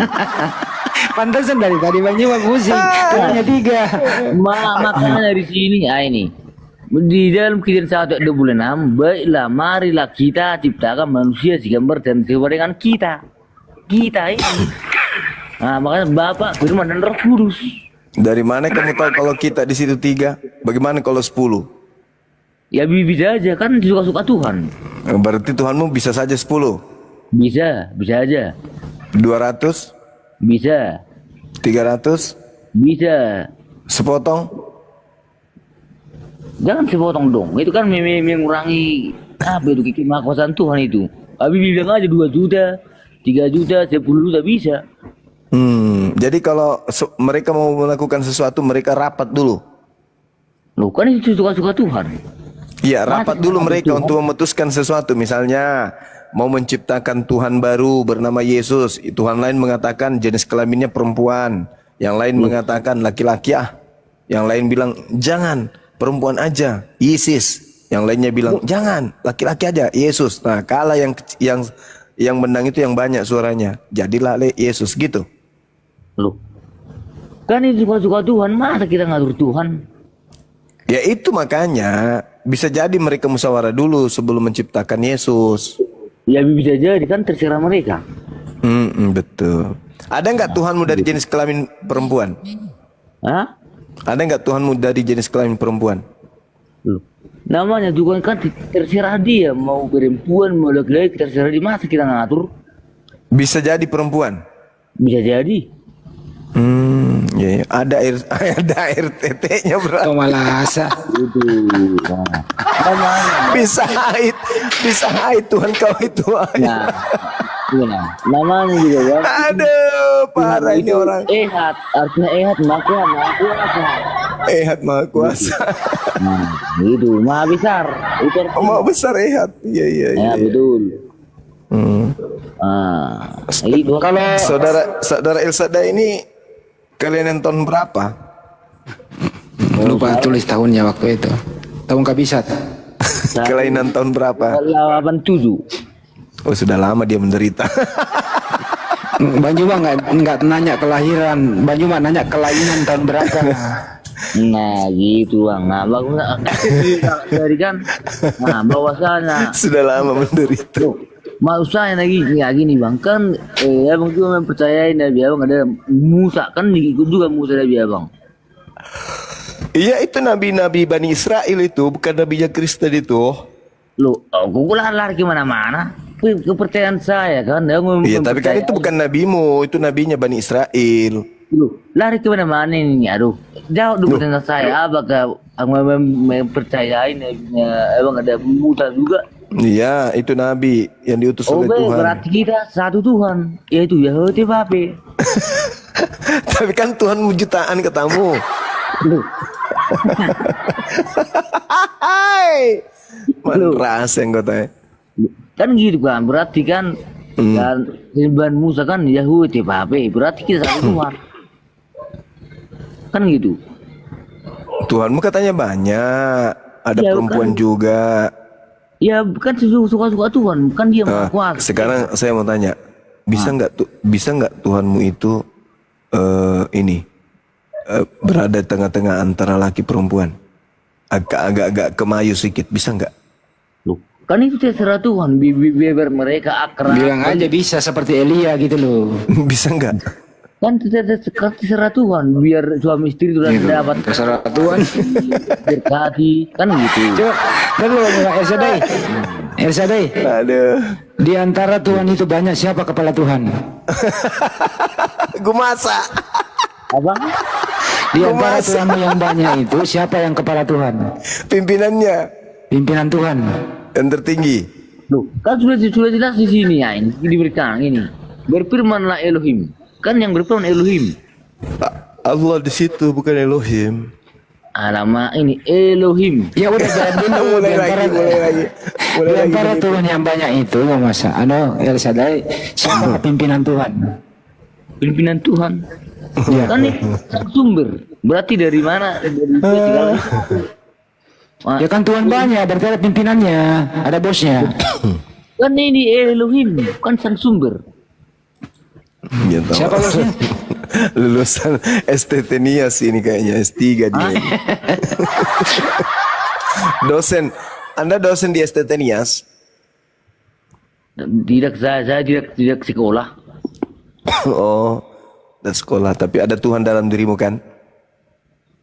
Pantesan dari tadi menyimak musik. Tuhannya 3. Makanya dari sini ini di dalam Kejadian 1 ayat 26, baiklah marilah kita ciptakan manusia segambar dan serupa dengan kita ini. Nah, makanya Bapak, Firman dan Roh Kudus. Dari mana kamu tahu kalau kita di situ 3? Bagaimana kalau 10? Ya bisa aja kan suka-suka Tuhan. Berarti Tuhanmu bisa saja 10. Bisa aja. 200, Bisa, 300, bisa. sepotong. Jangan sepotong dong. Itu kan mengurangi apa itu kekuasaan Tuhan itu. Habis bilang aja 2 juta, 3 juta, 10 juta bisa. Jadi kalau mereka mau melakukan sesuatu, mereka rapat dulu. Loh kan itu suka-suka Tuhan. Iya, rapat dulu mereka untuk memutuskan sesuatu. Misalnya mau menciptakan Tuhan baru bernama Yesus. Tuhan lain mengatakan jenis kelaminnya perempuan, yang lain mengatakan laki-laki yang lain bilang jangan perempuan aja, Yesus. Yang lainnya bilang jangan laki-laki aja, Yesus. Nah, kalah yang menang itu yang banyak suaranya. Jadilah Yesus gitu. Loh, kan itu suka-suka Tuhan. Masa kita ngatur Tuhan? Ya itu makanya bisa jadi mereka musyawarah dulu sebelum menciptakan Yesus. Ya bisa jadi kan terserah mereka. Betul. Ada nggak Tuhanmu dari jenis kelamin perempuan? Hah? Ada nggak Tuhanmu dari jenis kelamin perempuan? Loh, namanya Tuhan kan terserah dia. Mau perempuan, mau laki-laki, terserah dia. Masa kita ngatur? Bisa jadi perempuan. Bisa jadi. Ya, ada RTT-nya bro. Oh malasa. Itu. Namanya. Bisa haid Tuhan kau itu. Nah, namanya juga ya. Aduh, parah ini orang. Ehat, artinya ehat maha kuasa. Ehat maha kuasa. Nah, itu maha besar. Itu Maha besar Ehat. Iya. ya betul. Itu Kalau Saudara Elsada ini kalian yang tahun berapa? lupa tulis tahunnya waktu itu. Tahun kabisat. Kelainan tahun berapa? 87. Oh, sudah lama dia menderita. Banjuma nggak nanya kelahiran. Banjuma nanya kelainan tahun berapa. Nah gitu bang. Nah bagus dari kan. Nah bahwasanya Sudah lama menderita. mau saya lagi ya gini bang kan abang juga mempercayai Nabi abang ada Musa kan ikut juga Musa Nabi abang. Iya, itu nabi-nabi Bani Israel itu, bukan nabinya Kristen itu. Loh, aku lari kemana-mana. Kepercayaan saya kan. Iya, tapi kan itu bukan nabimu, itu nabinya Bani Israel. Loh, lari kemana-mana ini. Aduh, jawab dulu tentang saya. Apakah mempercayai nabinya abang ada Musa juga? Iya, itu nabi yang diutus oleh Tuhan. Berarti kita satu Tuhan, yaitu Yahweh Bape. Tapi kan Tuhan jutaan katamu. Hai, meras yang kata. Kan gitu kan, berarti kan dan sembahan Musa kan Yahweh Bape, berarti kita satu Tuhan. Kan gitu. Tuhanmu katanya banyak, ada Ya, perempuan kan. juga. Ya kan suka-suka Tuhan, kan dia maha kuasa. Sekarang saya mau tanya, bisa nggak Tuhanmu itu berada tengah-tengah antara laki perempuan, agak kemayu sedikit, bisa nggak? Loh, kan itu terserah Tuhan, biar mereka akrab. Bilang aja bisa seperti Elia gitu loh. Bisa nggak? Kan terserah Tuhan, biar suami istri itu dapat Terserah Tuhan. berkati, kan gitu. Coba, dulu Elsa Day. Aduh, Di antara Tuhan itu banyak, siapa kepala Tuhan? gue masak. Apa? Di antara Tuhan yang banyak itu, siapa yang kepala Tuhan? Pimpinannya Pimpinan Tuhan. yang tertinggi. Loh, kan sudah jelas di sini ya, ini diberikan ini. Berfirmanlah Elohim. Kan yang berfirman Elohim. Allah di situ bukan Elohim. Nama ini Elohim. Ya udah jangan dulu. mulai lagi. Di antara Tuhan yang banyak itu, masa El Shaddai, siapa pimpinan Tuhan? Pimpinan Tuhan. Kan ini sang sumber. Berarti dari mana? Dari dia segala sesuatu. Ya kan Tuhan banyak, berarti ada pimpinannya, ada bosnya. Kan ini Elohim, kan sang sumber. Gitu. Siapa bosnya? Lulusan STT Nias ini kayaknya S3 dia. ini. Dosen, Anda dosen di STT Nias? Tidak, saya tidak sekolah. Oh, dan sekolah. Tapi ada Tuhan dalam dirimu kan?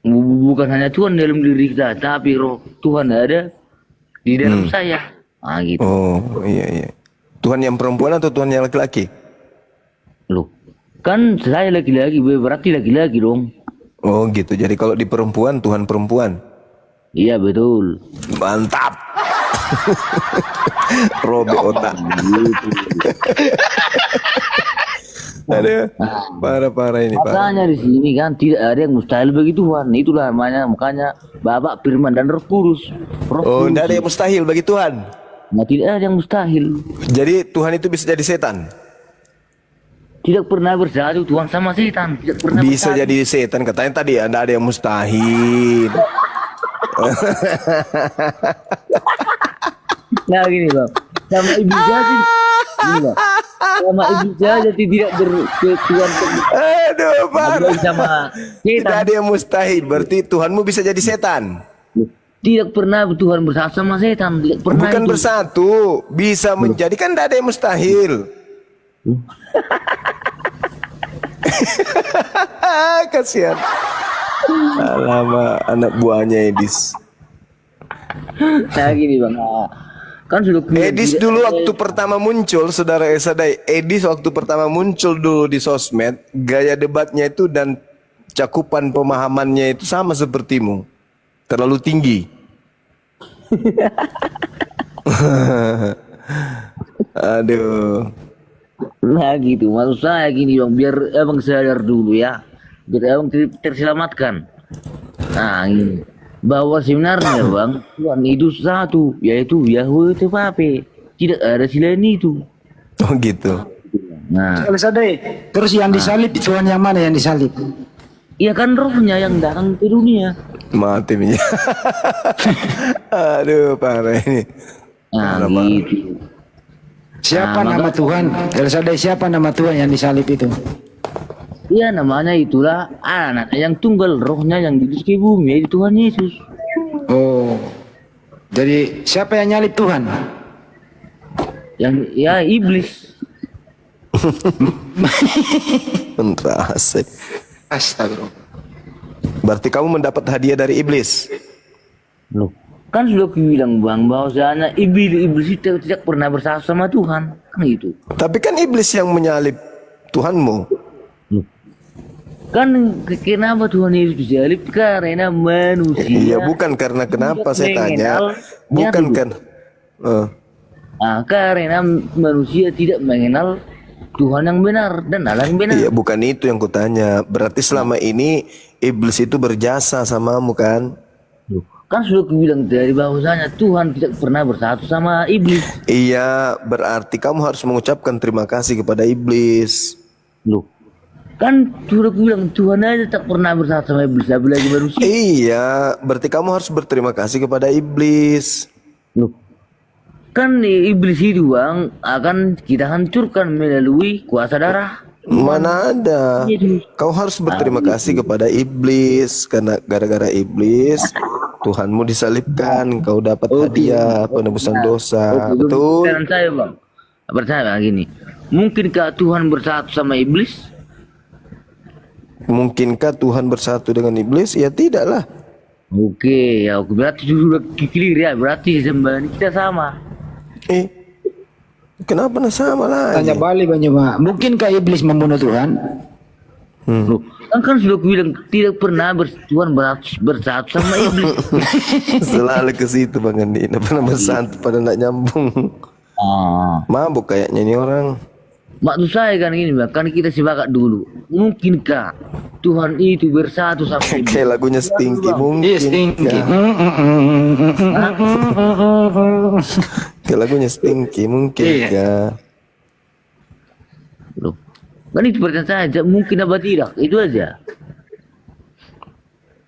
Bukan hanya Tuhan dalam diri kita, tapi roh Tuhan ada di dalam saya. Gitu. Oh, iya. Tuhan yang perempuan atau Tuhan yang laki-laki? Loh, kan saya laki-laki, berarti laki-laki dong. Oh gitu. Jadi kalau di perempuan, Tuhan perempuan. Iya betul. Mantap. Robek otak. Aduh, parah ini Pak. Makanya di sini kan tidak ada yang mustahil bagi Tuhan. Itulah makanya Bapa, Firman dan Roh Kudus. Oh, tidak ada yang mustahil bagi Tuhan. Nah, tidak ada yang mustahil. Jadi Tuhan itu bisa jadi setan. Tidak pernah bersatu Tuhan sama setan. Tidak pernah Bisa bersatu. jadi setan. Katanya tadi ada yang mustahil. Nah gini bang, sama iblis aja, gini, Bang. Sama iblis aja tidak berketuan Aduh, parah. sama Tidak setan. ada yang mustahil. Berarti Tuhanmu bisa jadi setan. Tidak pernah Tuhan bersatu sama setan. Tidak pernah. Bukan itu. bersatu, bisa menjadi, kan tidak ada yang mustahil. Kasihan. Alamak, anak buahnya Edis. Nah gini bang, kan sudah Edis dulu waktu pertama muncul, saudara Esadai, Edis waktu pertama muncul dulu di sosmed, gaya debatnya itu dan cakupan pemahamannya itu sama sepertimu, terlalu tinggi. Aduh. Nah gitu, maksud saya gini bang, biar abang sadar dulu ya, biar abang terselamatkan. Nah ini, bahwa sebenarnya bang, Tuhan itu satu, yaitu Yahweh Tepape, tidak ada selain itu. Oh gitu. Nah, El Shaddai, terus yang disalib Tuhan yang mana yang disalib? iya kan rohnya yang datang ke dunia. Mati nih. Aduh, parah ini. Nah Parah, gitu. Siapa Nah, nama Tuhan? El Shaddai, siapa nama Tuhan yang disalib itu? Iya namanya itulah anak yang tunggal, rohnya yang diutus ke bumi, yaitu Tuhan Yesus. Oh, jadi siapa yang nyalib Tuhan? Yang ya iblis. Entah asik. Astagfirullah. Berarti kamu mendapat hadiah dari iblis. Loh, kan sudah bilang bang bahwasanya iblis itu tidak pernah bersatu sama Tuhan, kan gitu. Tapi kan iblis yang menyalib Tuhanmu. Loh, kan kenapa Tuhan Yesus disalib? Karena manusia. Iya, bukan karena kenapa saya tanya. Bukan kan. Karena manusia tidak mengenal Tuhan yang benar dan Allah yang benar. Iya, bukan itu yang kutanya. Berarti selama ini iblis itu berjasa samamu kan? Loh, kan sudah bilang dari bahwasanya Tuhan tidak pernah bersatu sama iblis. Iya, berarti kamu harus mengucapkan terima kasih kepada iblis. Loh, kan sudah bilang Tuhan aja tak pernah bersatu sama iblis, apalagi manusia. Iya, berarti kamu harus berterima kasih kepada iblis. Loh, kan iblis itu bang akan kita hancurkan melalui kuasa darah. Mana ada? Kau harus berterima kasih kepada iblis karena gara-gara iblis Tuhanmu disalibkan, kau dapat hadiah penebusan dosa. Betul. Pertanyaan saya bang, pertanyaan bang gini, mungkinkah Tuhan bersatu sama iblis? Mungkinkah Tuhan bersatu dengan iblis? Ya tidaklah. Oke, ya berarti sudah clear ya, berarti sembahan kita sama. Kenapa sama lagi? Tanya balik Banyuma, mungkinkah iblis membunuh Tuhan? Loh, kan sudah bilang tidak pernah Tuhan bersatu sama iblis. Selalu ke situ Bang Andi. Nggak pernah bersatu pada nggak nyambung. Mabuk kayaknya ini orang. Maksud saya kan gini, Bang, kan kita sepakat dulu. Mungkinkah Tuhan itu bersatu sama iblis? Kayak lagunya Stinky mungkin. Iya, Stinky. Kayak lagunya Stinky mungkin ya. Loh, kan itu pertanyaan saya, mungkin apa tidak? Itu aja.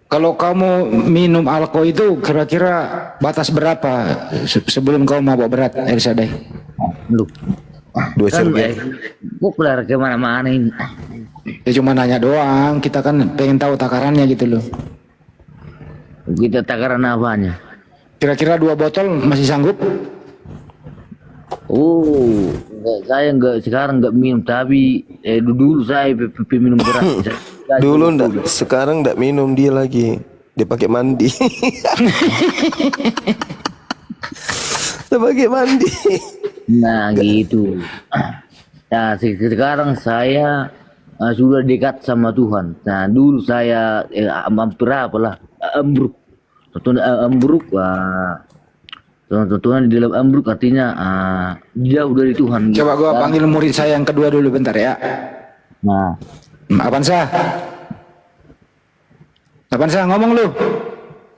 Kalau kamu minum alkohol itu kira-kira batas berapa sebelum kau mabok berat, El Shaddai? Loh, 2 kan cermin. populer kemana-mana ini. Ya cuma nanya doang, kita kan pengen tahu takarannya gitu loh. Kita takaran apanya? Kira-kira 2 botol masih sanggup? Oh, saya sekarang enggak minum, tapi dulu saya minum berat. Dulu ndak, sekarang ndak minum dia lagi. Dia pakai mandi. Dia pakai mandi. Nah gitu. Nah sekarang saya sudah dekat sama Tuhan. Nah dulu saya hampir apalah ambruk. Ambruk. Tuhan di dalam ambruk artinya jauh dari Tuhan. Coba gua panggil murid saya yang kedua dulu bentar ya. Nah, Avanza. Avanza ngomong lu.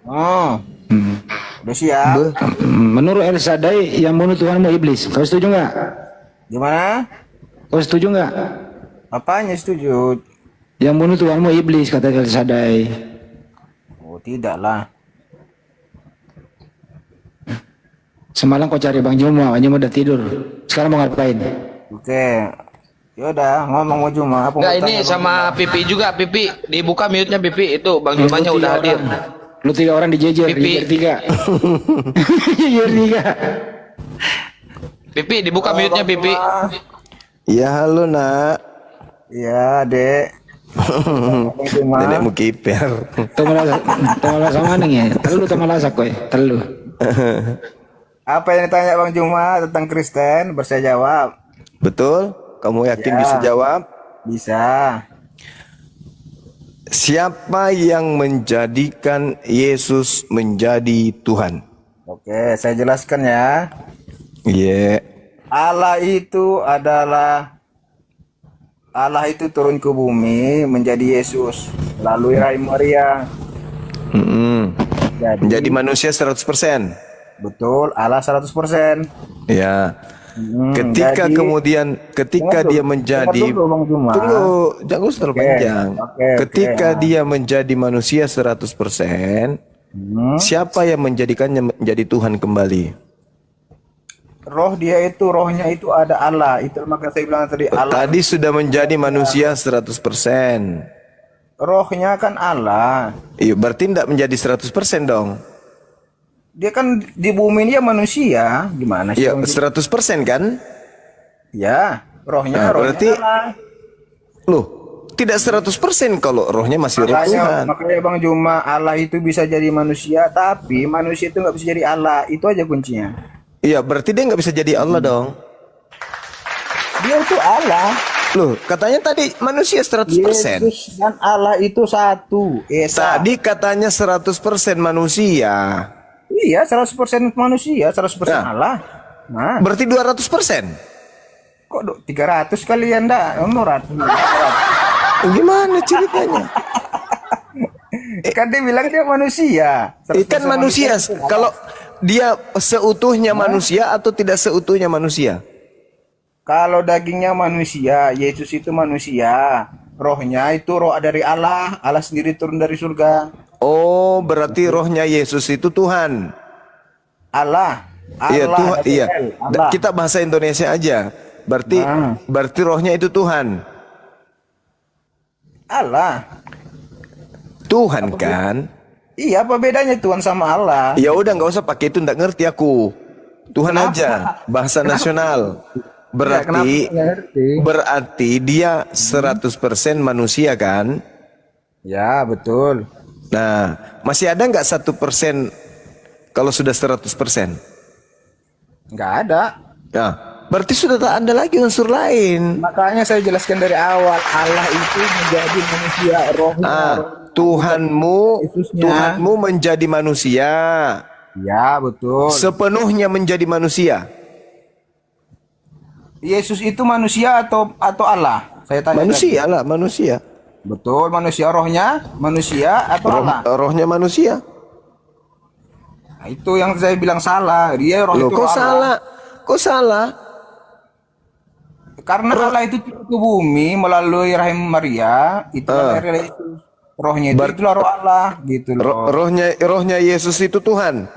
Oh, udah siap. Menurut El Shaddai yang bunuh Tuhanmu iblis. Kau setuju nggak? Gimana? Kau setuju nggak? Apanya setuju? Yang bunuh Tuhanmu iblis kata El Shaddai. Oh, tidak lah. Semalam kau cari Bang Juma udah tidur. Sekarang mau ngapain? Oke. Yaudah, ngomong mau Juma. Apa Enggak, mau ini tanya, sama Pipi juga, Pipi. Dibuka mute-nya Pipi. Itu Bang Jumanya udah hadir. Lu 3 orang dijejer, Pipi. jejer 3. Jejer 3. Pipi, dibuka mute-nya Pipi. Ya halo nak. Iya, Dek. Juma. Nenekmu kiper. Temalas sama nih ya. Telu temalasak kowe, telu. Apa yang ditanya Bang Juma tentang Kristen? Bersedia jawab. Betul? Kamu yakin Ya. bisa jawab? Bisa. Siapa yang menjadikan Yesus menjadi Tuhan? Oke, saya jelaskan ya. Iya. Allah itu turun ke bumi menjadi Yesus melalui rahim Maria. Menjadi manusia 100%. Betul, Allah 100%. Ya. Ketika dia menjadi tunggu, jangan usah terlalu panjang. Ketika dia menjadi manusia 100%, siapa yang menjadikannya menjadi Tuhan kembali? Rohnya itu ada Allah. Itu maka saya bilang tadi Allah. Tadi sudah menjadi manusia 100%. Rohnya kan Allah. Iya, berarti tidak menjadi 100% dong. Dia kan di bumi dia manusia, gimana sih? Iya, 100% kan? Ya, rohnya Nah, berarti Allah. loh, tidak 100% kalau rohnya masih roh Tuhan. Makanya Bang Juma, Allah itu bisa jadi manusia, tapi manusia itu nggak bisa jadi Allah. Itu aja kuncinya. Iya, berarti dia nggak bisa jadi Allah dong. Dia itu Allah. Loh, katanya tadi manusia 100%. Yesus dan Allah itu satu. Esa. Tadi katanya 100% manusia. Iya, 100% manusia, 100% Nah. Allah. Nah, Berarti 200%. kok 300 kalian dah? Nomor Gimana ceritanya? Kan dia bilang dia manusia. Ikan manusia. Kalau dia seutuhnya manusia atau tidak seutuhnya manusia? Kalau dagingnya manusia, Yesus itu manusia. Rohnya itu roh dari Allah. Allah sendiri turun dari surga. Oh, berarti rohnya Yesus itu Tuhan. Allah. Iya, Tuhan. Iya. Allah. Kita bahasa Indonesia aja. Berarti rohnya itu Tuhan. Allah. Tuhan kan? Iya, apa bedanya Tuhan sama Allah? Ya udah nggak usah pakai itu, nggak ngerti aku. Tuhan aja, bahasa nasional. Berarti dia 100% manusia kan? Ya, betul. Nah, masih ada nggak 1% kalau sudah 100%? Nggak ada. Nah, berarti sudah tak ada lagi unsur lain. Makanya saya jelaskan dari awal, Allah itu menjadi manusia, rohnya. Tuhanmu menjadi manusia. Ya, betul. Sepenuhnya menjadi manusia. Yesus itu manusia atau Allah? Saya tanya. Manusia tadi. lah, manusia. Betul, manusia. Rohnya manusia atau Allah? Rohnya manusia. Nah, itu yang saya bilang salah. Dia roh Loh, itu kok roh Allah. salah? Kok salah? Karena Allah itu turun ke bumi melalui rahim Maria, itu adalah Yesus. Rohnya itu itulah roh Allah gitu loh. Rohnya Yesus itu Tuhan.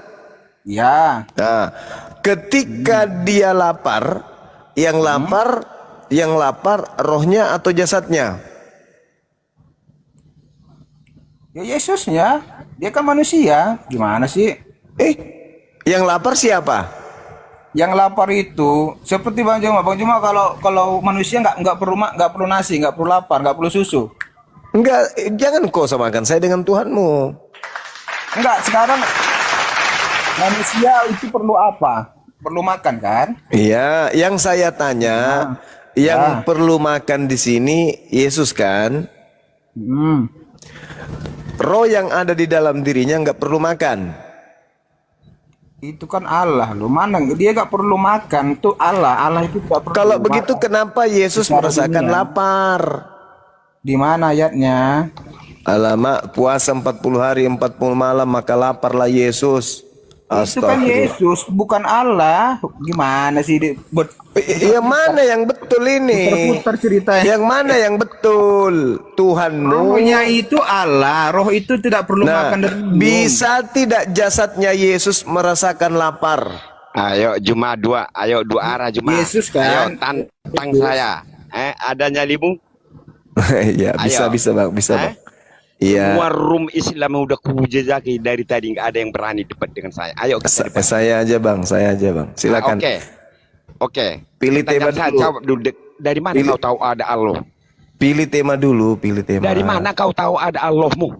Ya. Nah, ketika dia lapar, yang lapar rohnya atau jasadnya? Ya Yesusnya, dia kan manusia. Gimana sih? Yang lapar siapa? Yang lapar itu seperti Bang Juma. Bang Juma kalau manusia nggak perlu nasi, nggak perlu lapar, nggak perlu susu. Enggak, jangan kau samakan saya dengan Tuhanmu. Enggak, sekarang manusia itu perlu apa? Perlu makan kan? Iya, yang saya tanya, yang perlu makan di sini Yesus kan? Roh yang ada di dalam dirinya nggak perlu makan. Itu kan Allah loh. Mana dia nggak perlu makan? Itu Allah. Allah itu tidak perlu. Kalau begitu makan. kenapa Yesus merasakan lapar? Di mana ayatnya? Alamak, puasa 40 hari 40 malam maka laparlah Yesus. Itu kan Yesus, bukan Allah. Gimana sih? Yang mana yang betul ini? Putar ceritanya. Yang mana yang betul? Tuhanmu. Rohnya itu Allah. Roh itu tidak perlu makan dan minum. Bisa tidak jasadnya Yesus merasakan lapar? Ayo Juma dua arah Juma. Yesus kan. Ayo tantang saya. Ada nyalimu? Ya, bisa Bang. Bang. Iya. Semua room Islam udah kujejaki dari tadi, nggak ada yang berani debat dengan saya. Ayo Saya aja Bang. Silakan. Oke. Pilih tema Saya dulu. jawab dulu. Dari mana kau tahu ada Allah? Pilih tema dulu, Dari mana kau tahu ada Allahmu?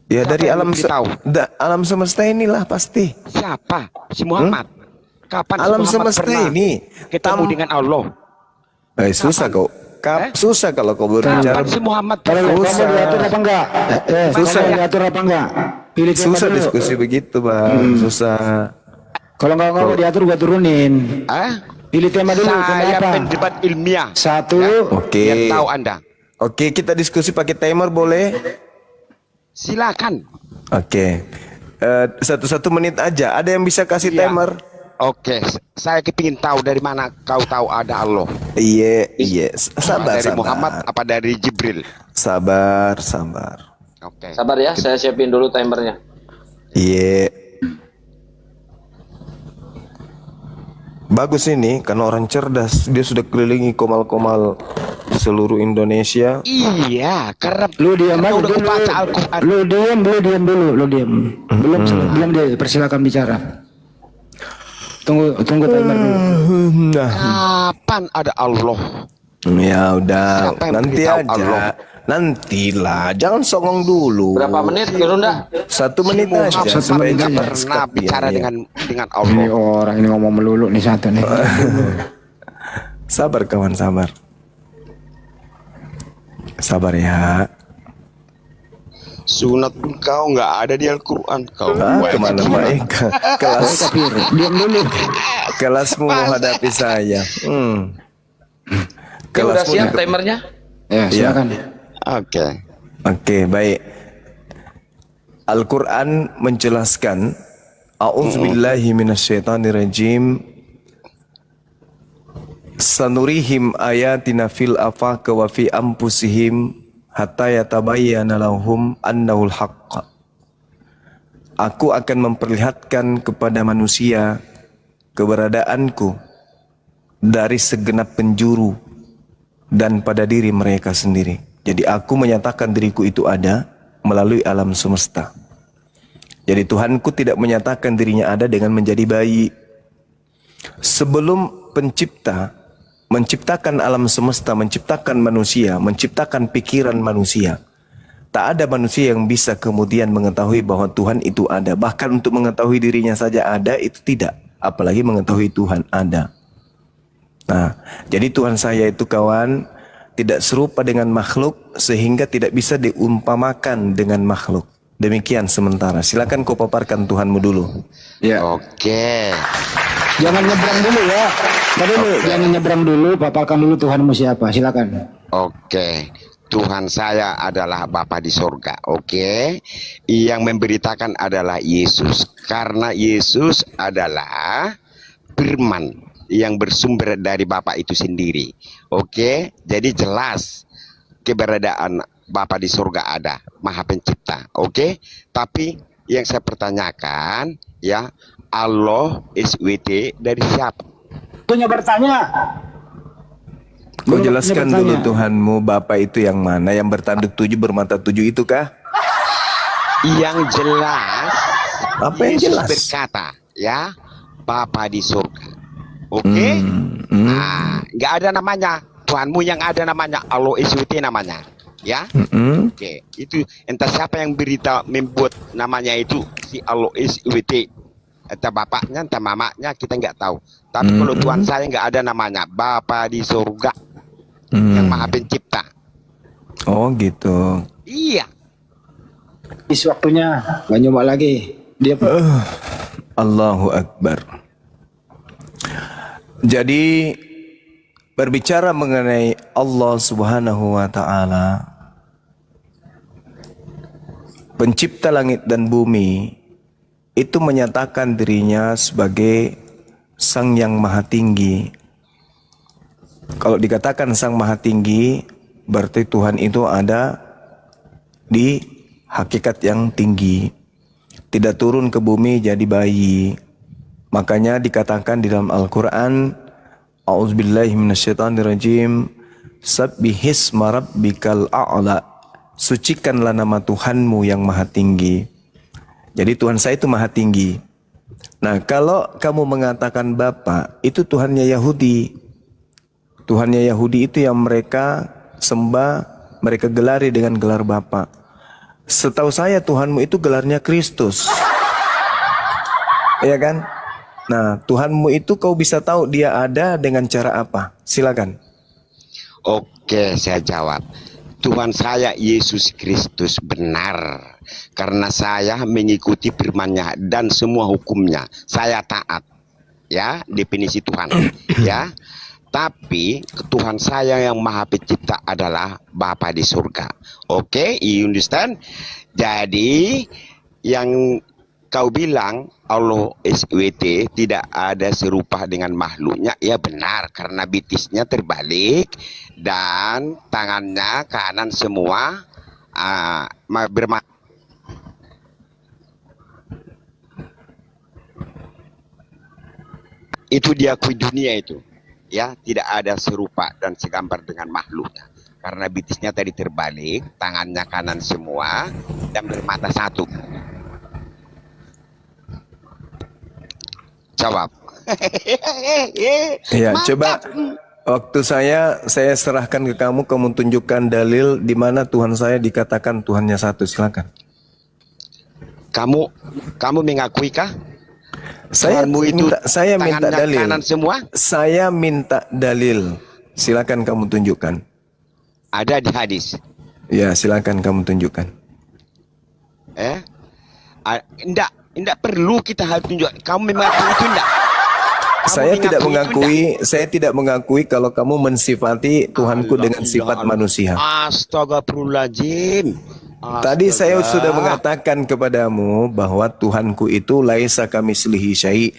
Ya Siapa dari yang memberitahu? alam semesta inilah pasti. Siapa? Si Muhammad. Kapan Alam si Muhammad semesta pernah ini ketemu dengan Allah? susah kau. Susah kalau kau berbicara. Kapan si Muhammad Kalau Susah. kamu diatur apa enggak? Susah. Kamu diatur apa enggak? Pilih tema Susah dulu. diskusi begitu Bang. Susah. Kalau enggak mau diatur gua turunin. Pilih tema dulu. Tema Saya apa? pendebat ilmiah. Satu. Oke. Biar tahu Anda. Oke, kita diskusi pakai timer boleh? Silakan. Oke. 1 menit aja. Ada yang bisa kasih Iya. timer? Oke, saya kepingin tahu dari mana kau tahu ada Allah. Iya. Sabar. Dari Muhammad apa dari Jibril? Sabar. Oke. Sabar ya, saya siapin dulu timernya. Iya. Bagus ini karena orang cerdas. Dia sudah kelilingi komal-komal seluruh Indonesia. Iya, karena Lu diam aja udah dulu. baca Al-Quran. Lu diam dulu. Belum dia persilakan bicara. Tunggu timer dulu. Nah, Kapan ada Allah? ya udah. Siapa yang Nanti beritahu aja. Allah? Nantilah. Jangan songong dulu. Berapa menit, Gerunda? 1 menit aja. Muhammad supaya nggak cepat pernah stop. bicara Iya. dengan Ini Allah. orang ini ngomong melulu nih satu nih. Sabar kawan, sabar. Sabar ya. Sunat pun kau nggak ada di Al-Quran. Kau Kemana baik. Kelas Diam dulu. kelasmu menghadapi saya. Oke, udah siap timernya? Ya, silakan. Oke. Baik. Al-Quran menjelaskan A'udzubillahi minasyaitonirrajim. Sanurihim ayatina fil afaq wa fi anfusihim hatta yatabayyana lahum annahul haqq. Aku akan memperlihatkan kepada manusia keberadaanku dari segenap penjuru dan pada diri mereka sendiri. Jadi aku menyatakan diriku itu ada melalui alam semesta. Jadi Tuhanku tidak menyatakan dirinya ada dengan menjadi bayi. Sebelum pencipta menciptakan alam semesta, menciptakan manusia, menciptakan pikiran manusia, tak ada manusia yang bisa kemudian mengetahui bahwa Tuhan itu ada. Bahkan untuk mengetahui dirinya saja ada, itu tidak. Apalagi mengetahui Tuhan ada. Nah, jadi Tuhan saya itu kawan tidak serupa dengan makhluk sehingga tidak bisa diumpamakan dengan makhluk. Demikian sementara. Silakan kau paparkan Tuhanmu dulu. Ya. Oke. Jangan nyebrang dulu ya. Tadi dulu, jangan nyebrang dulu, paparkan dulu Tuhanmu siapa. Silakan. Oke. Tuhan saya adalah Bapa di sorga. Oke. Yang memberitakan adalah Yesus. Karena Yesus adalah firman yang bersumber dari Bapa itu sendiri. Oke. Jadi jelas keberadaan Bapa di sorga ada, Maha Pencipta. Oke. Tapi yang saya pertanyakan, ya, Allah SWT dari siapa? Punya bertanya. Kau jelaskan dulu Tuhanmu, Bapa itu yang mana? Yang bertanduk 7 bermata 7 itu kah? Yang jelas, apa yang Yesus jelas? berkata, ya, Bapa di surga. Oke? Nah, nggak ada namanya. Tuhanmu yang ada namanya Allah SWT namanya. Ya? Oke. Itu entah siapa yang membuat namanya itu si Allah SWT. Entah bapaknya, entah mamanya, kita nggak tahu. Tapi kalau Tuhan saya nggak ada namanya, Bapa di surga. Yang Maha Pencipta. Oh gitu. Iya. Habis waktunya, gak nyoba lagi. Dia Allahu Akbar. Jadi berbicara mengenai Allah Subhanahu wa taala, pencipta langit dan bumi, itu menyatakan dirinya sebagai Sang Yang Maha Tinggi. Kalau dikatakan Sang Maha Tinggi, berarti Tuhan itu ada di hakikat yang tinggi. Tidak turun ke bumi jadi bayi. Makanya dikatakan di dalam Al-Quran, A'udzubillahi minasyaitonirrajim, Sabbihisma rabbikal a'la. Sucikanlah nama Tuhanmu yang Maha Tinggi. Jadi Tuhan saya itu Maha Tinggi. Nah, kalau kamu mengatakan Bapa, itu Tuhannya Yahudi. Tuhannya Yahudi itu yang mereka sembah, mereka gelari dengan gelar Bapa. Setahu saya Tuhanmu itu gelarnya Kristus. Iya kan? Nah, Tuhanmu itu kau bisa tahu dia ada dengan cara apa? Silakan. Oke, saya jawab. Tuhan saya Yesus Kristus benar. Karena saya mengikuti firman-Nya dan semua hukumnya. Saya taat. Ya, definisi Tuhan. Ya. Tapi Tuhan saya yang Maha Pencipta adalah Bapa di surga. Oke, you understand? Jadi yang kau bilang Allah SWT tidak ada serupa dengan makhluknya, ya benar, karena bitisnya terbalik dan tangannya kanan semua bermata. Itu diakui dunia itu. Ya, tidak ada serupa dan segambar dengan makhluknya. Karena bitisnya tadi terbalik, tangannya kanan semua, dan bermata satu. Jawab. Ya, coba waktu saya serahkan ke kamu tunjukkan dalil di mana Tuhan saya dikatakan Tuhannya satu. Silakan. Kamu mengakui kah? Saya minta dalil. Kanan semua? Saya minta dalil. Silakan kamu tunjukkan. Ada di hadis. Ya, silakan kamu tunjukkan. Enggak perlu kita harus tunjuk. Kamu mengakui itu enggak? Saya tidak mengakui kalau kamu mensifati Tuhanku dengan sifat manusia. Astagfirullahaladzim. Tadi saya sudah mengatakan kepadamu bahwa Tuhanku itu laisa kamitslihi syai'.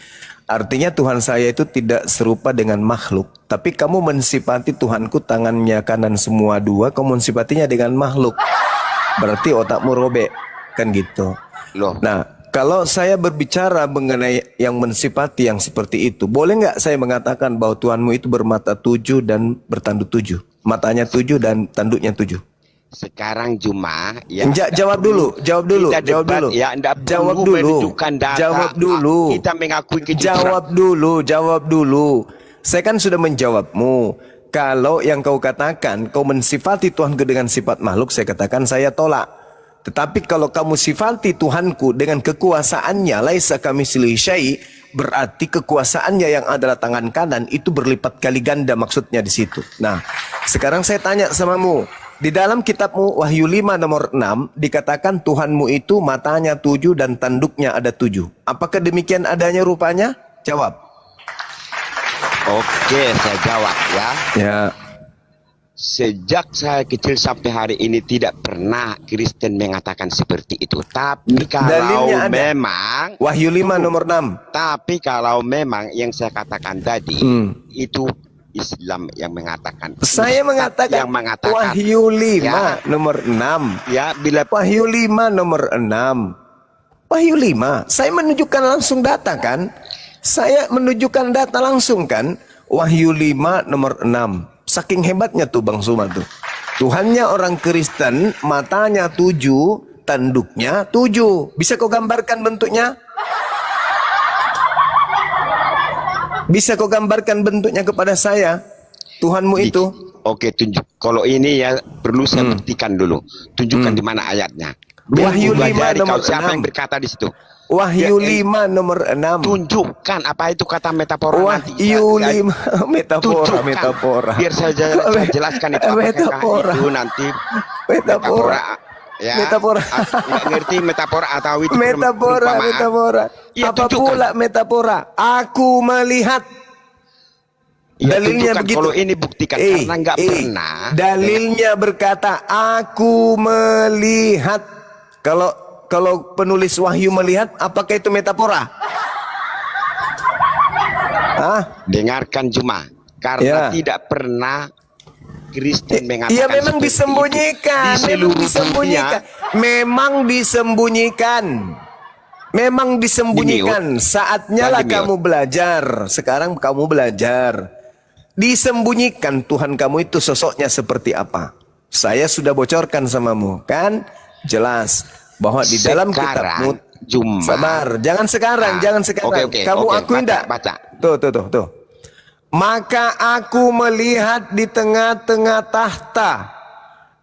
Artinya Tuhan saya itu tidak serupa dengan makhluk. Tapi kamu mensifati Tuhanku tangannya kanan semua dua, kamu mensifatinya dengan makhluk. Berarti otakmu robek, kan gitu. Loh. Nah, kalau saya berbicara mengenai yang mensifati yang seperti itu, boleh nggak saya mengatakan bahwa Tuhanmu itu bermata 7 dan bertanduk 7? Matanya 7 dan tanduknya 7. Sekarang cuma ya. Jawab dulu. Ya, Jawab dulu. Kita mengakui kejujuran. Jawab dulu. Saya kan sudah menjawabmu. Kalau yang kau katakan kau mensifati Tuhanku dengan sifat makhluk, saya katakan saya tolak. Tetapi kalau kamu sifati Tuhanku dengan kekuasaannya, laisa kamitslihi syai', berarti kekuasaannya yang adalah tangan kanan itu berlipat kali ganda, maksudnya di situ. Nah, sekarang saya tanya samamu. Di dalam kitabmu Wahyu 5 nomor 6 dikatakan Tuhanmu itu matanya 7 dan tanduknya ada 7. Apakah demikian adanya rupanya? Jawab. Oke. Oke, saya jawab ya. Ya. Sejak saya kecil sampai hari ini tidak pernah Kristen mengatakan seperti itu. Tapi kalau Dalilnya ada. memang Wahyu 5 nomor 6. Tapi kalau memang yang saya katakan tadi itu Islam yang mengatakan. Saya mengatakan, yang mengatakan Wahyu 5 ya, nomor 6. Ya, bila Wahyu 5 nomor 6. Wahyu 5, saya menunjukkan langsung data kan? Saya menunjukkan data langsung kan? Wahyu 5 nomor 6. Saking hebatnya tuh Bang Suma tuh. Tuhannya orang Kristen, matanya 7, tanduknya 7. Bisa kau gambarkan bentuknya? Bisa kau gambarkan bentuknya kepada saya? Tuhanmu itu. Oke, tunjuk. Kalau ini ya perlu saya buktikan dulu. Tunjukkan di mana ayatnya. Wahyu 5 Pelajari nomor kau siapa 6. yang berkata di situ. Wahyu 5 nomor 6. Tunjukkan apa itu kata metafora nanti. Wahyu 5 metafora, Tunjukkan. metafora. Biar saya jelaskan itu apakah Metafora. itu nanti Metafora. ya. Metafora. Nggak ngerti metafora atau itu Metafora, perumpamaan. metafora. Ya, Apa tunjukkan. pula metafora? Aku melihat. Ya, Dalilnya tunjukkan. begitu. Kalau ini buktikan karena nggak pernah. Dalilnya berkata aku melihat. Kalau penulis Wahyu melihat, apakah itu metafora? Dengarkan cuma karena tidak pernah Kristen mengatakan Iya memang seperti disembunyikan, itu. Di seluruh disembunyikan. dunia. Memang disembunyikan. Memang disembunyikan. Saatnya lah kamu belajar. Sekarang kamu belajar. Disembunyikan Tuhan kamu itu sosoknya seperti apa. Saya sudah bocorkan samamu, kan? Jelas bahwa di dalam kitabmu. Sabar, jangan sekarang, jangan sekarang. Kamu akui enggak? Baca. Tuh. Maka aku melihat di tengah-tengah tahta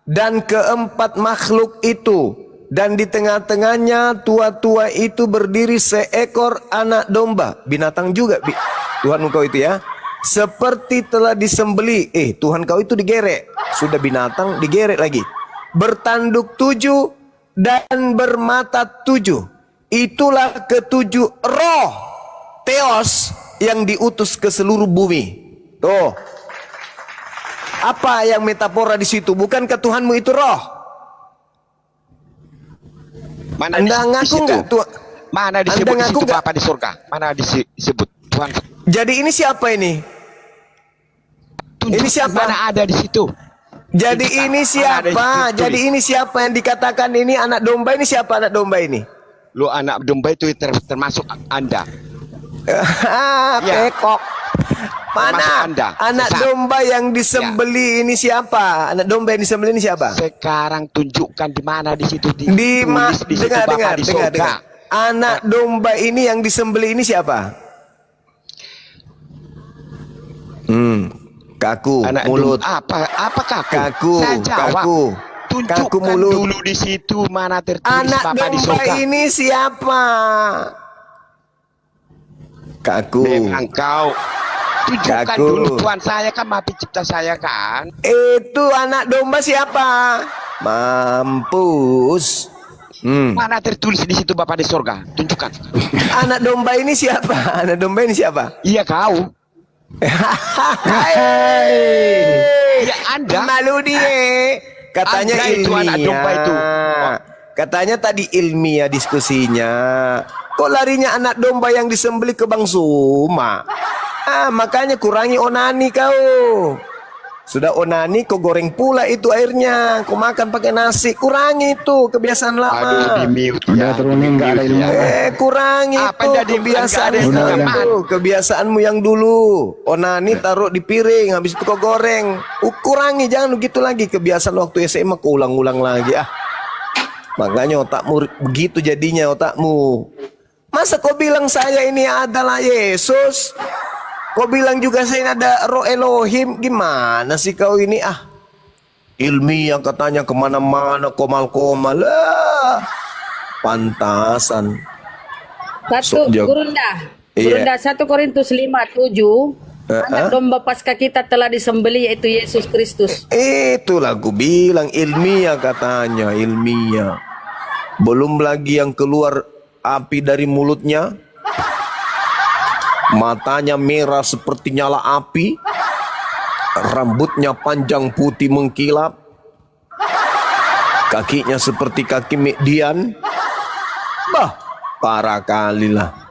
dan keempat makhluk itu, dan di tengah-tengahnya tua-tua itu berdiri seekor anak domba, binatang juga Tuhan engkau itu ya, seperti telah disembeli. Tuhan kau itu digerek, sudah binatang digerek lagi, bertanduk 7 dan bermata 7. Itulah ketujuh roh Theos yang diutus ke seluruh bumi. Tuh. Apa yang metafora di situ? Bukankah Tuhanmu itu roh? Mana Anda ngaku enggak Tuhan? Mana disebut di situ Bapa di surga? Mana disebut Tuhan? Jadi ini siapa ini? Ini siapa? Mana ada di situ? Jadi ini siapa? Jadi ini siapa yang dikatakan ini anak domba? Ini siapa anak domba ini? Lu anak domba itu termasuk Anda. Pekok. Mana anak domba yang disembeli ini siapa? Anak domba yang disembeli ini siapa? Sekarang tunjukkan di mana di situ dengar. Anak domba ini yang disembeli ini siapa? Kaku, anak mulut. Apa kaku? Kaku, saya jawab. kaku. Tunjukkan Kaku mulut. dulu di situ mana tertulis Anak Bapa di domba surga. ini siapa? Kaku. Memang kau tunjukkan Kaku. dulu Tuhan saya kan Maha Pencipta saya kan. Itu anak domba siapa? Mampus. Mana tertulis di situ Bapa di surga? Tunjukkan. Anak domba ini siapa? Anak domba ini siapa? Iya kau. Ya Anda. Malu dia. Katanya Anda itu ilmiah. anak domba itu. Katanya tadi ilmiah diskusinya. Kok larinya anak domba yang disembelih ke Bang Suma? Makanya kurangi onani kau. Sudah onani kau goreng pula itu airnya. Kau makan pakai nasi. Kurangi itu kebiasaan lama. Aduh di mute ya. turunin nggak ada ilmu. Kurangi Apa itu jadi kebiasaanmu nggak ada dulu. Kebiasaanmu yang dulu. Onani taruh di piring, habis itu kau goreng. Kurangi, jangan begitu lagi. Kebiasaan waktu SMA kau ulang-ulang lagi. Makanya otakmu begitu jadinya otakmu. Masa kau bilang saya ini adalah Yesus? Kau bilang juga saya ada roh Elohim. Gimana sih kau ini? Ilmiah katanya kemana-mana, komal-komal. Pantasan. Gurunda. Gurunda 1 Korintus 5:7. Anak domba Paskah kita telah disembeli yaitu Yesus Kristus. Itulah aku bilang ilmiah katanya, ilmiah. Belum lagi yang keluar api dari mulutnya. Matanya merah seperti nyala api, rambutnya panjang putih mengkilap, kakinya seperti kaki Median. Bah, parah kali lah.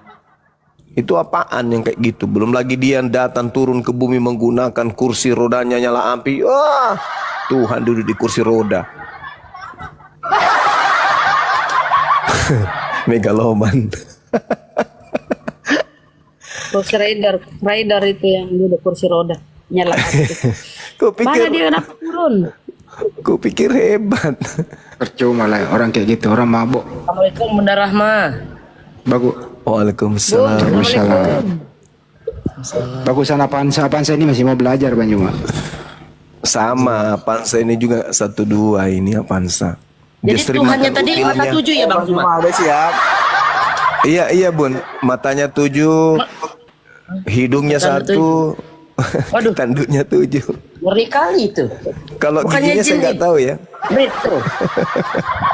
Itu apaan yang kayak gitu? Belum lagi dia datang turun ke bumi menggunakan kursi rodanya nyala api. Wah, Tuhan duduk di kursi roda. Megaloman. Kursi rider itu yang duduk kursi roda nyala api. Mana dia kenapa turun? Ku pikir hebat. Percuma lah orang kayak gitu, orang mabuk. Assalamualaikum Bunda Rahma. Bagus. Waalaikumsalam. Bagusan Avanza ini masih mau belajar Bang Juma. Sama Avanza ini juga 1-2 ini Avanza. Jadi Tuhannya tadi mata 7 ya Bang Juma? Udah siap. Iya Bun, matanya 7, hidungnya 1, Waduh. tanduknya 7. Ngeri kali itu. Kalau Bukannya giginya saya jin nggak tahu ya. Iprit tuh.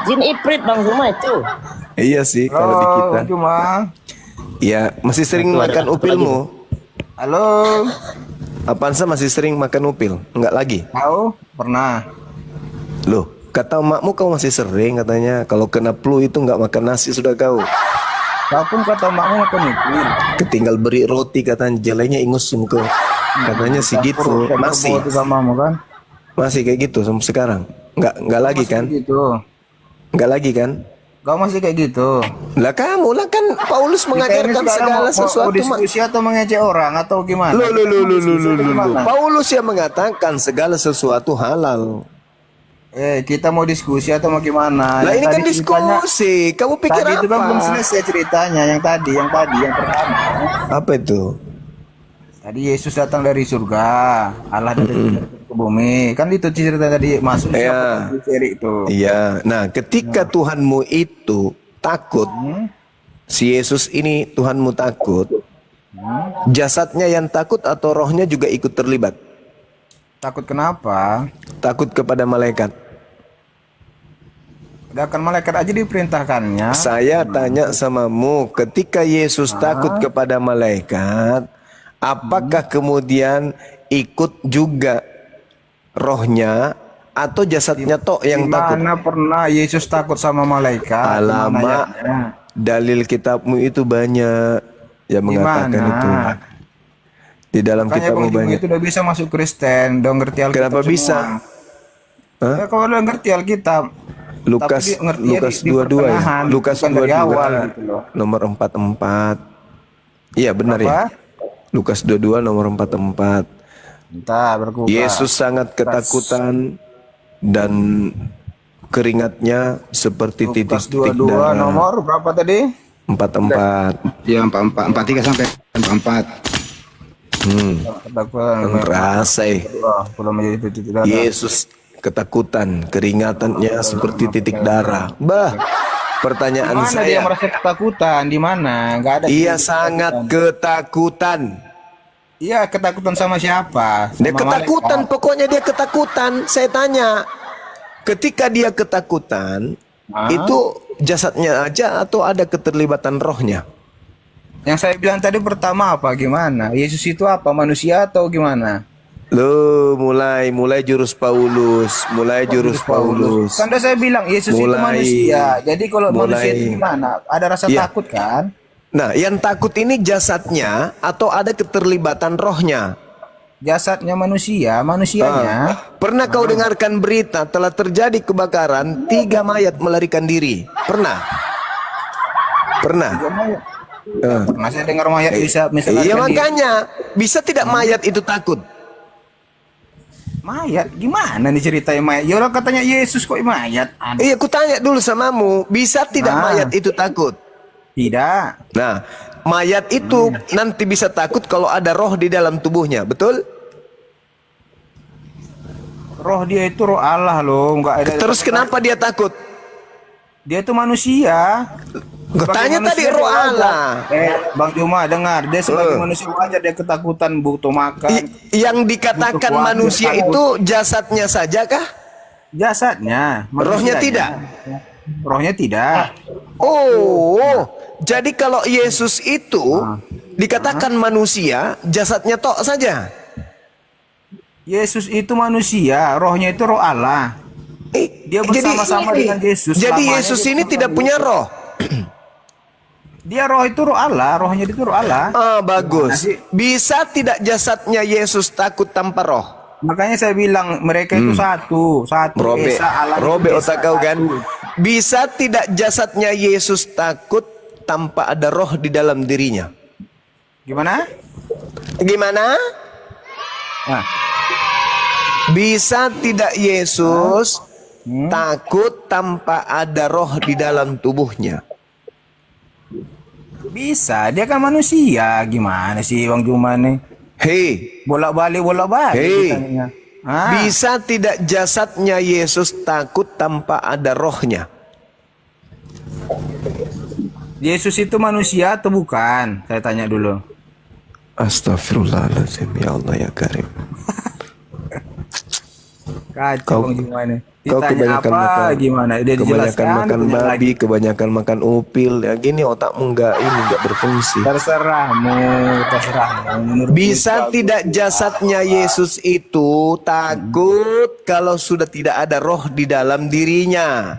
Jin iprit Bang Juma itu. Iya sih kalau di kita. Cuma. Ya masih sering makan upilmu. Halo. Avanza masih sering makan upil? Enggak lagi? Tahu? Pernah. Loh, kata emakmu kau masih sering katanya. Kalau kena flu itu nggak makan nasi sudah kau. Kau pun kata makmu makan upil. Ketinggal beri roti katanya jelainya ingusum kau. Katanya sih gitu. Masih. Kan? Masih kayak gitu sampai sekarang. Enggak lagi kan? Gitu. Enggak lagi kan? Kau masih kayak gitu. Lah kamu lah kan Paulus mengajarkan segala sesuatu. Mau diskusi atau mengejek orang atau gimana? Loh. Paulus yang mengatakan segala sesuatu halal. Kita mau diskusi atau mau gimana? Lah ini kan diskusi. Kamu pikir tadi apa? Itu kan belum selesai ceritanya. Yang pertama. Apa itu? Tadi Yesus datang dari surga, Allah dari ke bumi. Kan itu cerita tadi masuk itu. Iya. Nah, ketika Tuhanmu itu takut, si Yesus ini Tuhanmu takut, jasadnya yang takut atau rohnya juga ikut terlibat? Takut kenapa? Takut kepada malaikat. Bahkan malaikat aja diperintahkannya. Saya tanya samamu, ketika Yesus takut kepada malaikat, apakah kemudian ikut juga rohnya atau jasadnya tok yang takut? Mana pernah Yesus takut sama malaikat? Alamak, dalil kitabmu itu banyak yang mengatakan itu. Di dalam kitabmu banyak. Itu udah bisa masuk Kristen, udah ngerti Alkitab. Kenapa semua. bisa? Ya, kalau udah ngerti Alkitab. Lukas 22 ya. Lukas 22 gitu nomor 44. Iya benar ya. Lukas 22 nomor 44. Yesus sangat ketakutan dan keringatnya seperti titik-titik darah. Nomor berapa tadi? 44. Ya 43 sampai 44. Merasa Yesus ketakutan, keringatannya seperti titik darah. Bah, pertanyaan dimana saya. Dia merasa ketakutan di mana? Enggak ada. Ia sangat ketakutan. Iya, ketakutan sama siapa? Sama Dia ketakutan, pokoknya dia ketakutan. Saya tanya, ketika dia ketakutan, itu jasadnya aja atau ada keterlibatan rohnya? Yang saya bilang tadi pertama apa? Gimana? Yesus itu apa? Manusia atau gimana? Loh, mulai jurus Paulus, Paulus. Kan saya bilang Yesus itu manusia. Jadi kalau manusia itu gimana? Ada rasa takut kan? Nah, yang takut ini jasadnya atau ada keterlibatan rohnya? Jasadnya manusianya. Pernah kau dengarkan berita telah terjadi kebakaran, 3 mayat melarikan diri? Pernah? Pernah saya dengar mayat bisa misalnya. Iya makanya, bisa tidak mayat itu takut? Mayat? Gimana nih ceritanya mayat? Ya orang katanya Yesus kok mayat? Iya, aku tanya dulu samamu, bisa tidak mayat itu takut? Tidak. Nah, mayat itu nanti bisa takut kalau ada roh di dalam tubuhnya, betul? Roh dia itu roh Allah loh, enggak ada. Terus kenapa dia takut? Dia itu manusia. Gue tanya tadi roh Allah. Bang Juma dengar, dia sebagai manusia wajar dia ketakutan butuh makan. Yang dikatakan manusia itu jasadnya saja kah? Jasadnya. Rohnya tidak. Rohnya tidak. Oh, jadi kalau Yesus itu Dikatakan manusia, jasadnya tok saja. Yesus itu manusia, rohnya itu roh Allah. Dia bersama-sama dengan Yesus. Jadi Selamanya Yesus dia ini bersama tidak dengan punya Yesus. roh. Dia roh itu roh Allah, rohnya itu roh Allah. Bagus. Bisa tidak jasadnya Yesus takut tanpa roh? Makanya saya bilang mereka itu satu Robe, Esa Allah. Robe Esa otak kau kan. satu. Bisa tidak jasadnya Yesus takut tanpa ada roh di dalam dirinya? Gimana? Gimana? Nah. Bisa tidak Yesus takut tanpa ada roh di dalam tubuhnya? Bisa, dia kan manusia. Gimana sih Bang Juma nih? Hei, Bolak-balik Hei. ditanya. bisa tidak jasadnya Yesus takut tanpa ada rohnya? Yesus itu manusia atau bukan? Saya tanya dulu. Astagfirullahaladzim, ya Allah ya Karim. Kacau Bang Juma nih. Kau Ditanya kebanyakan apa makan, gimana? Dia kebanyakan dijelaskan, makan ditanya babi, lagi. kebanyakan makan upil. Ya gini otakmu nggak berfungsi. Terserahmu. Menurut Bisa Yesus, tidak jasadnya Yesus itu takut kalau sudah tidak ada roh di dalam dirinya?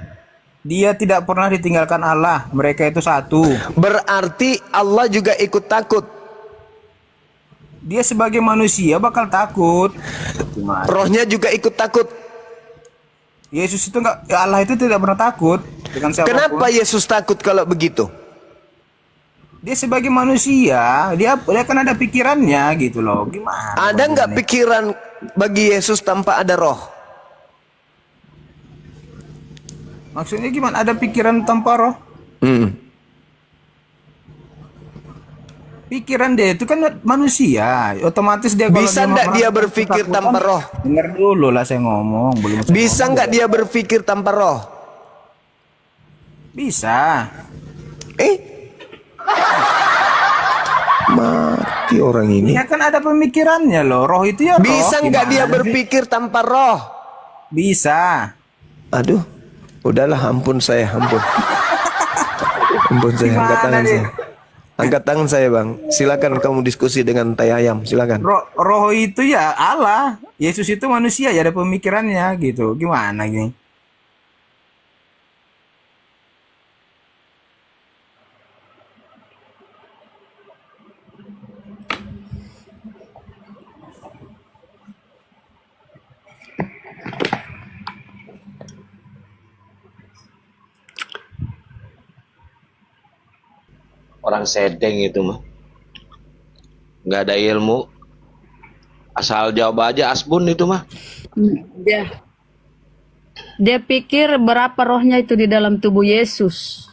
dia tidak pernah ditinggalkan Allah. Mereka itu satu. Berarti Allah juga ikut takut. Dia sebagai manusia bakal takut. Gimana? Rohnya juga ikut takut. Yesus itu enggak, Allah itu tidak pernah takut dengan siapapun. Kenapa Yesus takut kalau begitu? Dia sebagai manusia, dia kan ada pikirannya gitu loh. Gimana? Ada nggak pikiran bagi Yesus tanpa ada roh? Maksudnya gimana? Ada pikiran tanpa roh? Pikiran dia itu kan manusia, otomatis dia kalau Bisa nggak dia berpikir tanpa roh? Dengar dulu lah saya ngomong, belum saya Bisa ngomong. nggak dia berpikir tanpa roh? Bisa. Mati orang ini. Ya kan ada pemikirannya loh, roh itu ya roh. Bisa nggak dia Gimana sih? berpikir tanpa roh? Bisa. Aduh, udahlah ampun saya, ampun. Ampun saya, angkat Gimana tangan nih? saya. Angkat tangan saya bang, silakan kamu diskusi dengan tai ayam, silakan. Roh itu ya Allah. Yesus itu manusia ya ada pemikirannya gitu. Gimana gini? Orang sedeng itu mah, nggak ada ilmu, asal jawab aja asbun itu mah. Dia pikir berapa rohnya itu di dalam tubuh Yesus.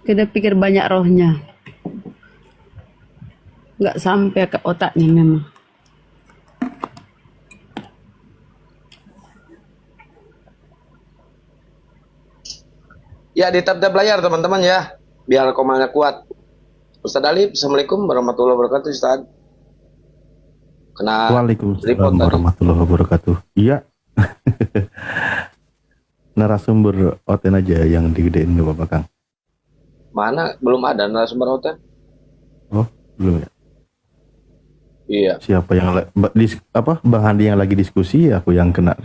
Dia pikir banyak rohnya. Nggak sampai ke otaknya memang. Ya di tab-tab layar teman-teman ya, biar komannya kuat. Ustaz Ali, Assalamualaikum warahmatullahi wabarakatuh Ustaz. Kena report Waalaikumsalam tadi. warahmatullahi wabarakatuh. Iya. Narasumber Oten aja yang digedein nggak apa-apa Kang. Mana belum ada narasumber hotel? Oh belum ya. Iya. Siapa yang Bang Handi yang lagi diskusi, aku yang kena.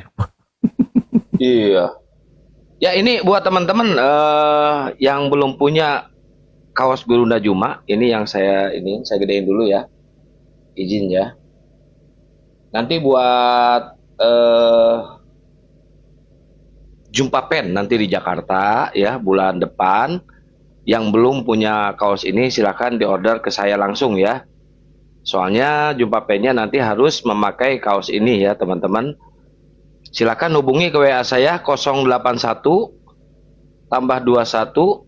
Iya. Ya ini buat teman-teman yang belum punya kaos Gurunda Juma, ini yang saya gedein dulu ya, izin ya. Nanti buat jumpa pen nanti di Jakarta ya bulan depan. Yang belum punya kaos ini silahkan diorder ke saya langsung ya. Soalnya jumpa pennya nanti harus memakai kaos ini ya teman-teman. Silakan hubungi ke WA saya 081 tambah 21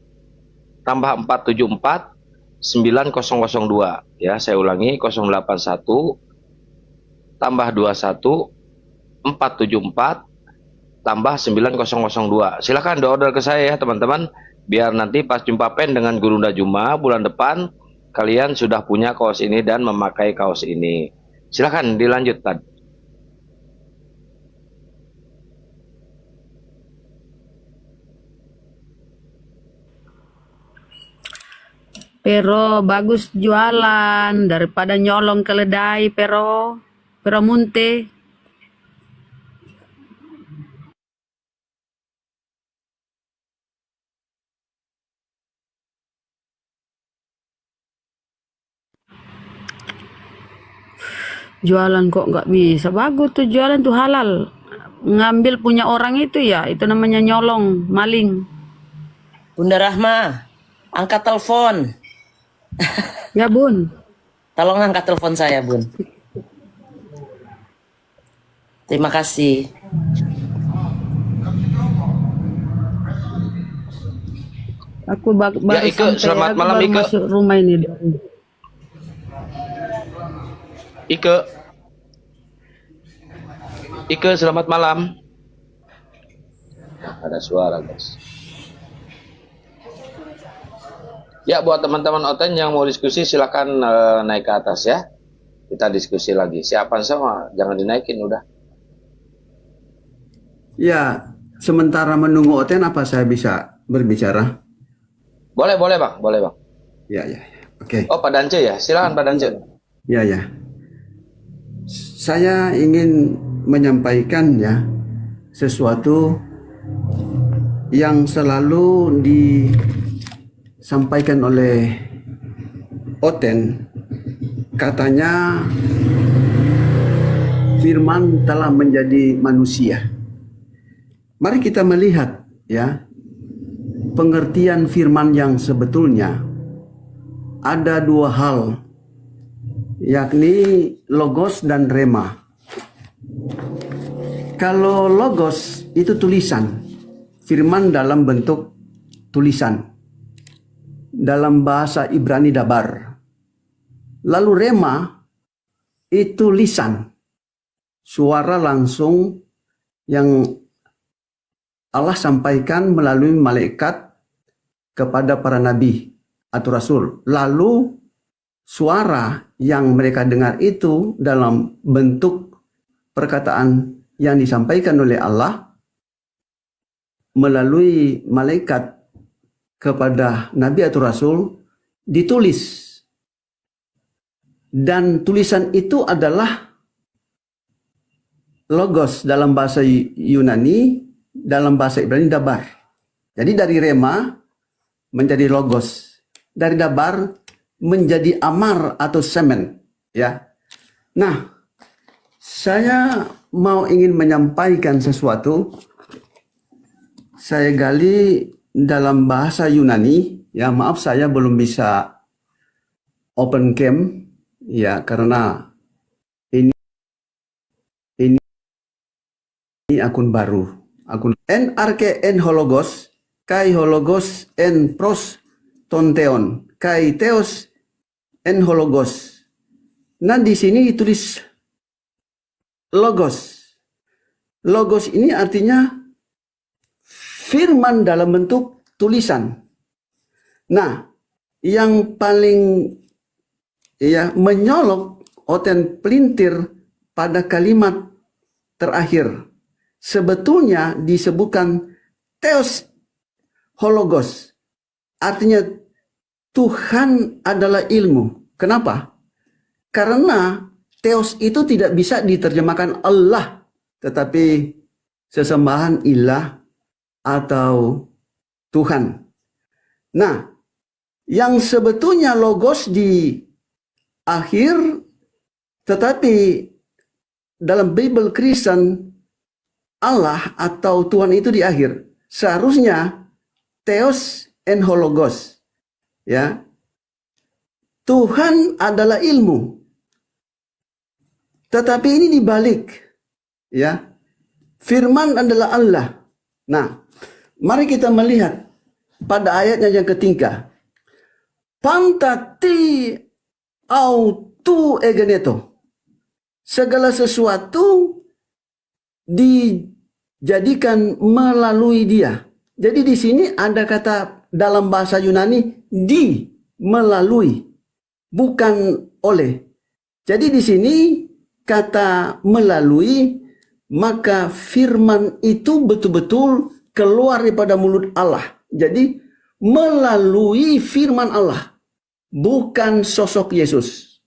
tambah 474 9002 ya, saya ulangi 081 tambah 21 474 tambah 9002. Silakan diorder ke saya ya teman-teman, biar nanti pas jumpa pen dengan Gurunda Juma bulan depan kalian sudah punya kaos ini dan memakai kaos ini. Silakan dilanjut Tad. Pero bagus jualan daripada nyolong keledai, pero munte. Jualan kok nggak bisa. Bagus tuh jualan tuh halal. Ngambil punya orang itu ya, itu namanya nyolong, maling. Bunda Rahma, angkat telepon. Ya Bun. Tolong angkat telepon saya, Bun. Terima kasih. Aku baru Ike, sampai, selamat aku malam, baru Ike. masuk rumah ini. Ike, selamat malam. Nah, ada suara, guys. Ya, buat teman-teman Oten yang mau diskusi silakan naik ke atas ya. Kita diskusi lagi. Siapa semua? Jangan dinaikin udah. Ya, sementara menunggu Oten apa saya bisa berbicara? Boleh Bang. Boleh Bang. Ya. Oke. Oh, Pak Dance ya. Silakan Pak Dance. Ya. Saya ingin menyampaikan ya sesuatu yang selalu disampaikan oleh Oten. Katanya firman telah menjadi manusia. Mari kita melihat ya pengertian firman yang sebetulnya. Ada dua hal, yakni logos dan rema. Kalau logos itu tulisan, firman dalam bentuk tulisan, dalam bahasa Ibrani dabar. Lalu rema itu lisan, suara langsung yang Allah sampaikan melalui malaikat kepada para nabi atau rasul. Lalu suara yang mereka dengar itu dalam bentuk perkataan yang disampaikan oleh Allah melalui malaikat kepada nabi atau rasul ditulis. Dan tulisan itu adalah logos dalam bahasa Yunani, dalam bahasa Ibrani dabar. Jadi dari rema menjadi logos, dari dabar menjadi amar atau semen, ya. Nah, saya ingin menyampaikan sesuatu. Saya gali dalam bahasa Yunani, ya. Maaf saya belum bisa open cam, ya, karena ini akun baru. Akun NRK en hologos kai hologos en pros tonteon kai theos en hologos. Nah, di sini ditulis logos. Logos ini artinya firman dalam bentuk tulisan. Nah, yang paling menyolok Oten pelintir pada kalimat terakhir. Sebetulnya disebutkan theos hologos. Artinya Tuhan adalah ilmu. Kenapa? Karena theos itu tidak bisa diterjemahkan Allah, tetapi sesembahan ilah atau Tuhan. Nah, yang sebetulnya logos di akhir, tetapi dalam Bible Kristen Allah atau Tuhan itu di akhir. Seharusnya theos en hologos. Ya. Tuhan adalah ilmu. Tetapi ini dibalik. Ya. Firman adalah Allah. Nah, mari kita melihat pada ayatnya yang ketiga. Pantati autu egeneto. Segala sesuatu dijadikan melalui dia. Jadi di sini ada kata dalam bahasa Yunani di, melalui, bukan oleh. Jadi di sini kata melalui, maka firman itu betul-betul keluar daripada mulut Allah. Jadi melalui firman Allah. bukan sosok Yesus.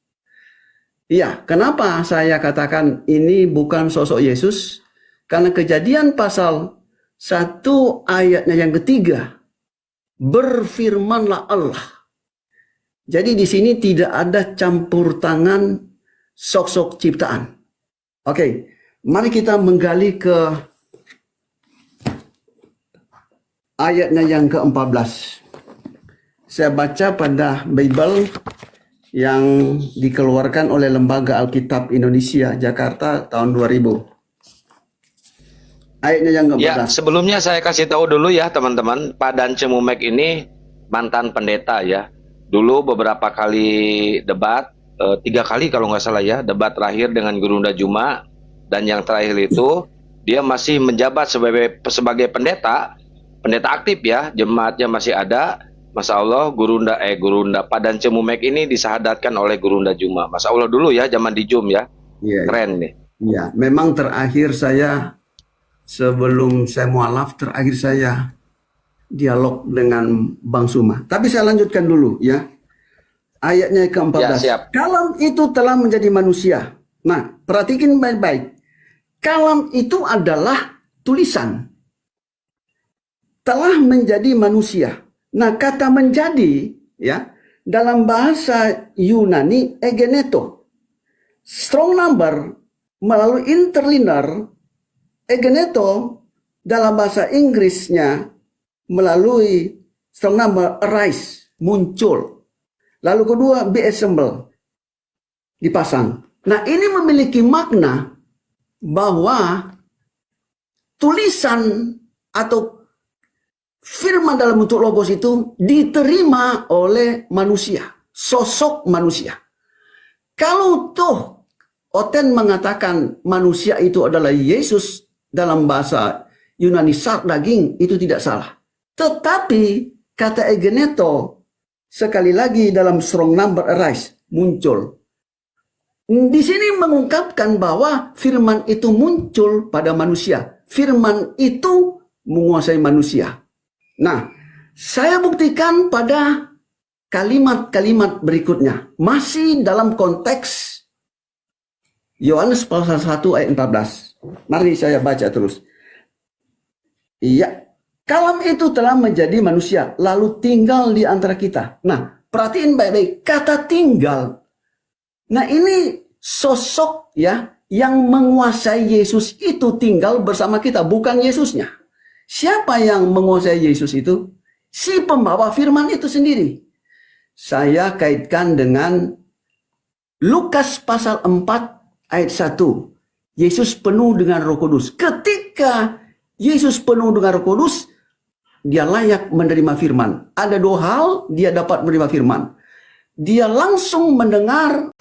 Iya, kenapa saya katakan ini bukan sosok Yesus? Karena Kejadian pasal 1 ayatnya yang ketiga, berfirmanlah Allah. Jadi di sini tidak ada campur tangan sosok ciptaan. Oke, mari kita menggali ke ayatnya yang ke-14. Saya baca pada Bible yang dikeluarkan oleh Lembaga Alkitab Indonesia, Jakarta tahun 2000. Ayatnya yang ke-14. Ya, sebelumnya saya kasih tahu dulu ya teman-teman, Pak Dan Cemumek ini mantan pendeta ya. Dulu beberapa kali debat, 3 kali kalau nggak salah ya, debat terakhir dengan Gurunda Juma, dan yang terakhir itu dia masih menjabat sebagai pendeta aktif ya, jemaatnya masih ada. Masya Allah, Gurunda Pak Dan Cemumek ini disahadatkan oleh Gurunda Juma. Masya Allah dulu ya, zaman di Jum ya, keren nih. Ya, memang terakhir saya, sebelum saya mualaf, terakhir saya dialog dengan Bang Suma. Tapi saya lanjutkan dulu ya. Ayatnya ke-14. Ya, siap. Kalam itu telah menjadi manusia. Nah, perhatikan baik-baik. Kalam itu adalah tulisan. Telah menjadi manusia. Nah, kata menjadi ya dalam bahasa Yunani egeneto. Strong number melalui interlinear, egeneto dalam bahasa Inggrisnya melalui strong number arise, muncul. Lalu kedua be assemble, dipasang. Nah, ini memiliki makna bahwa tulisan atau firman dalam bentuk logos itu diterima oleh manusia, sosok manusia. Kalau toh Oten mengatakan manusia itu adalah Yesus dalam bahasa Yunani sak daging, itu tidak salah. Tetapi kata egeneto sekali lagi dalam strong number arise, muncul. Di sini mengungkapkan bahwa firman itu muncul pada manusia. Firman itu menguasai manusia. Nah, saya buktikan pada kalimat-kalimat berikutnya. Masih dalam konteks Yohanes pasal 1 ayat 14. Mari saya baca terus. Iya, kalam itu telah menjadi manusia, lalu tinggal di antara kita. Nah, perhatiin baik-baik, kata tinggal. Nah, ini sosok ya yang menguasai Yesus itu tinggal bersama kita, bukan Yesusnya. Siapa yang menguasai Yesus itu? Si pembawa firman itu sendiri. Saya kaitkan dengan Lukas pasal 4 ayat 1. Yesus penuh dengan Roh Kudus. Ketika Yesus penuh dengan Roh Kudus, dia layak menerima firman. Ada 2 hal dia dapat menerima firman. Dia langsung mendengar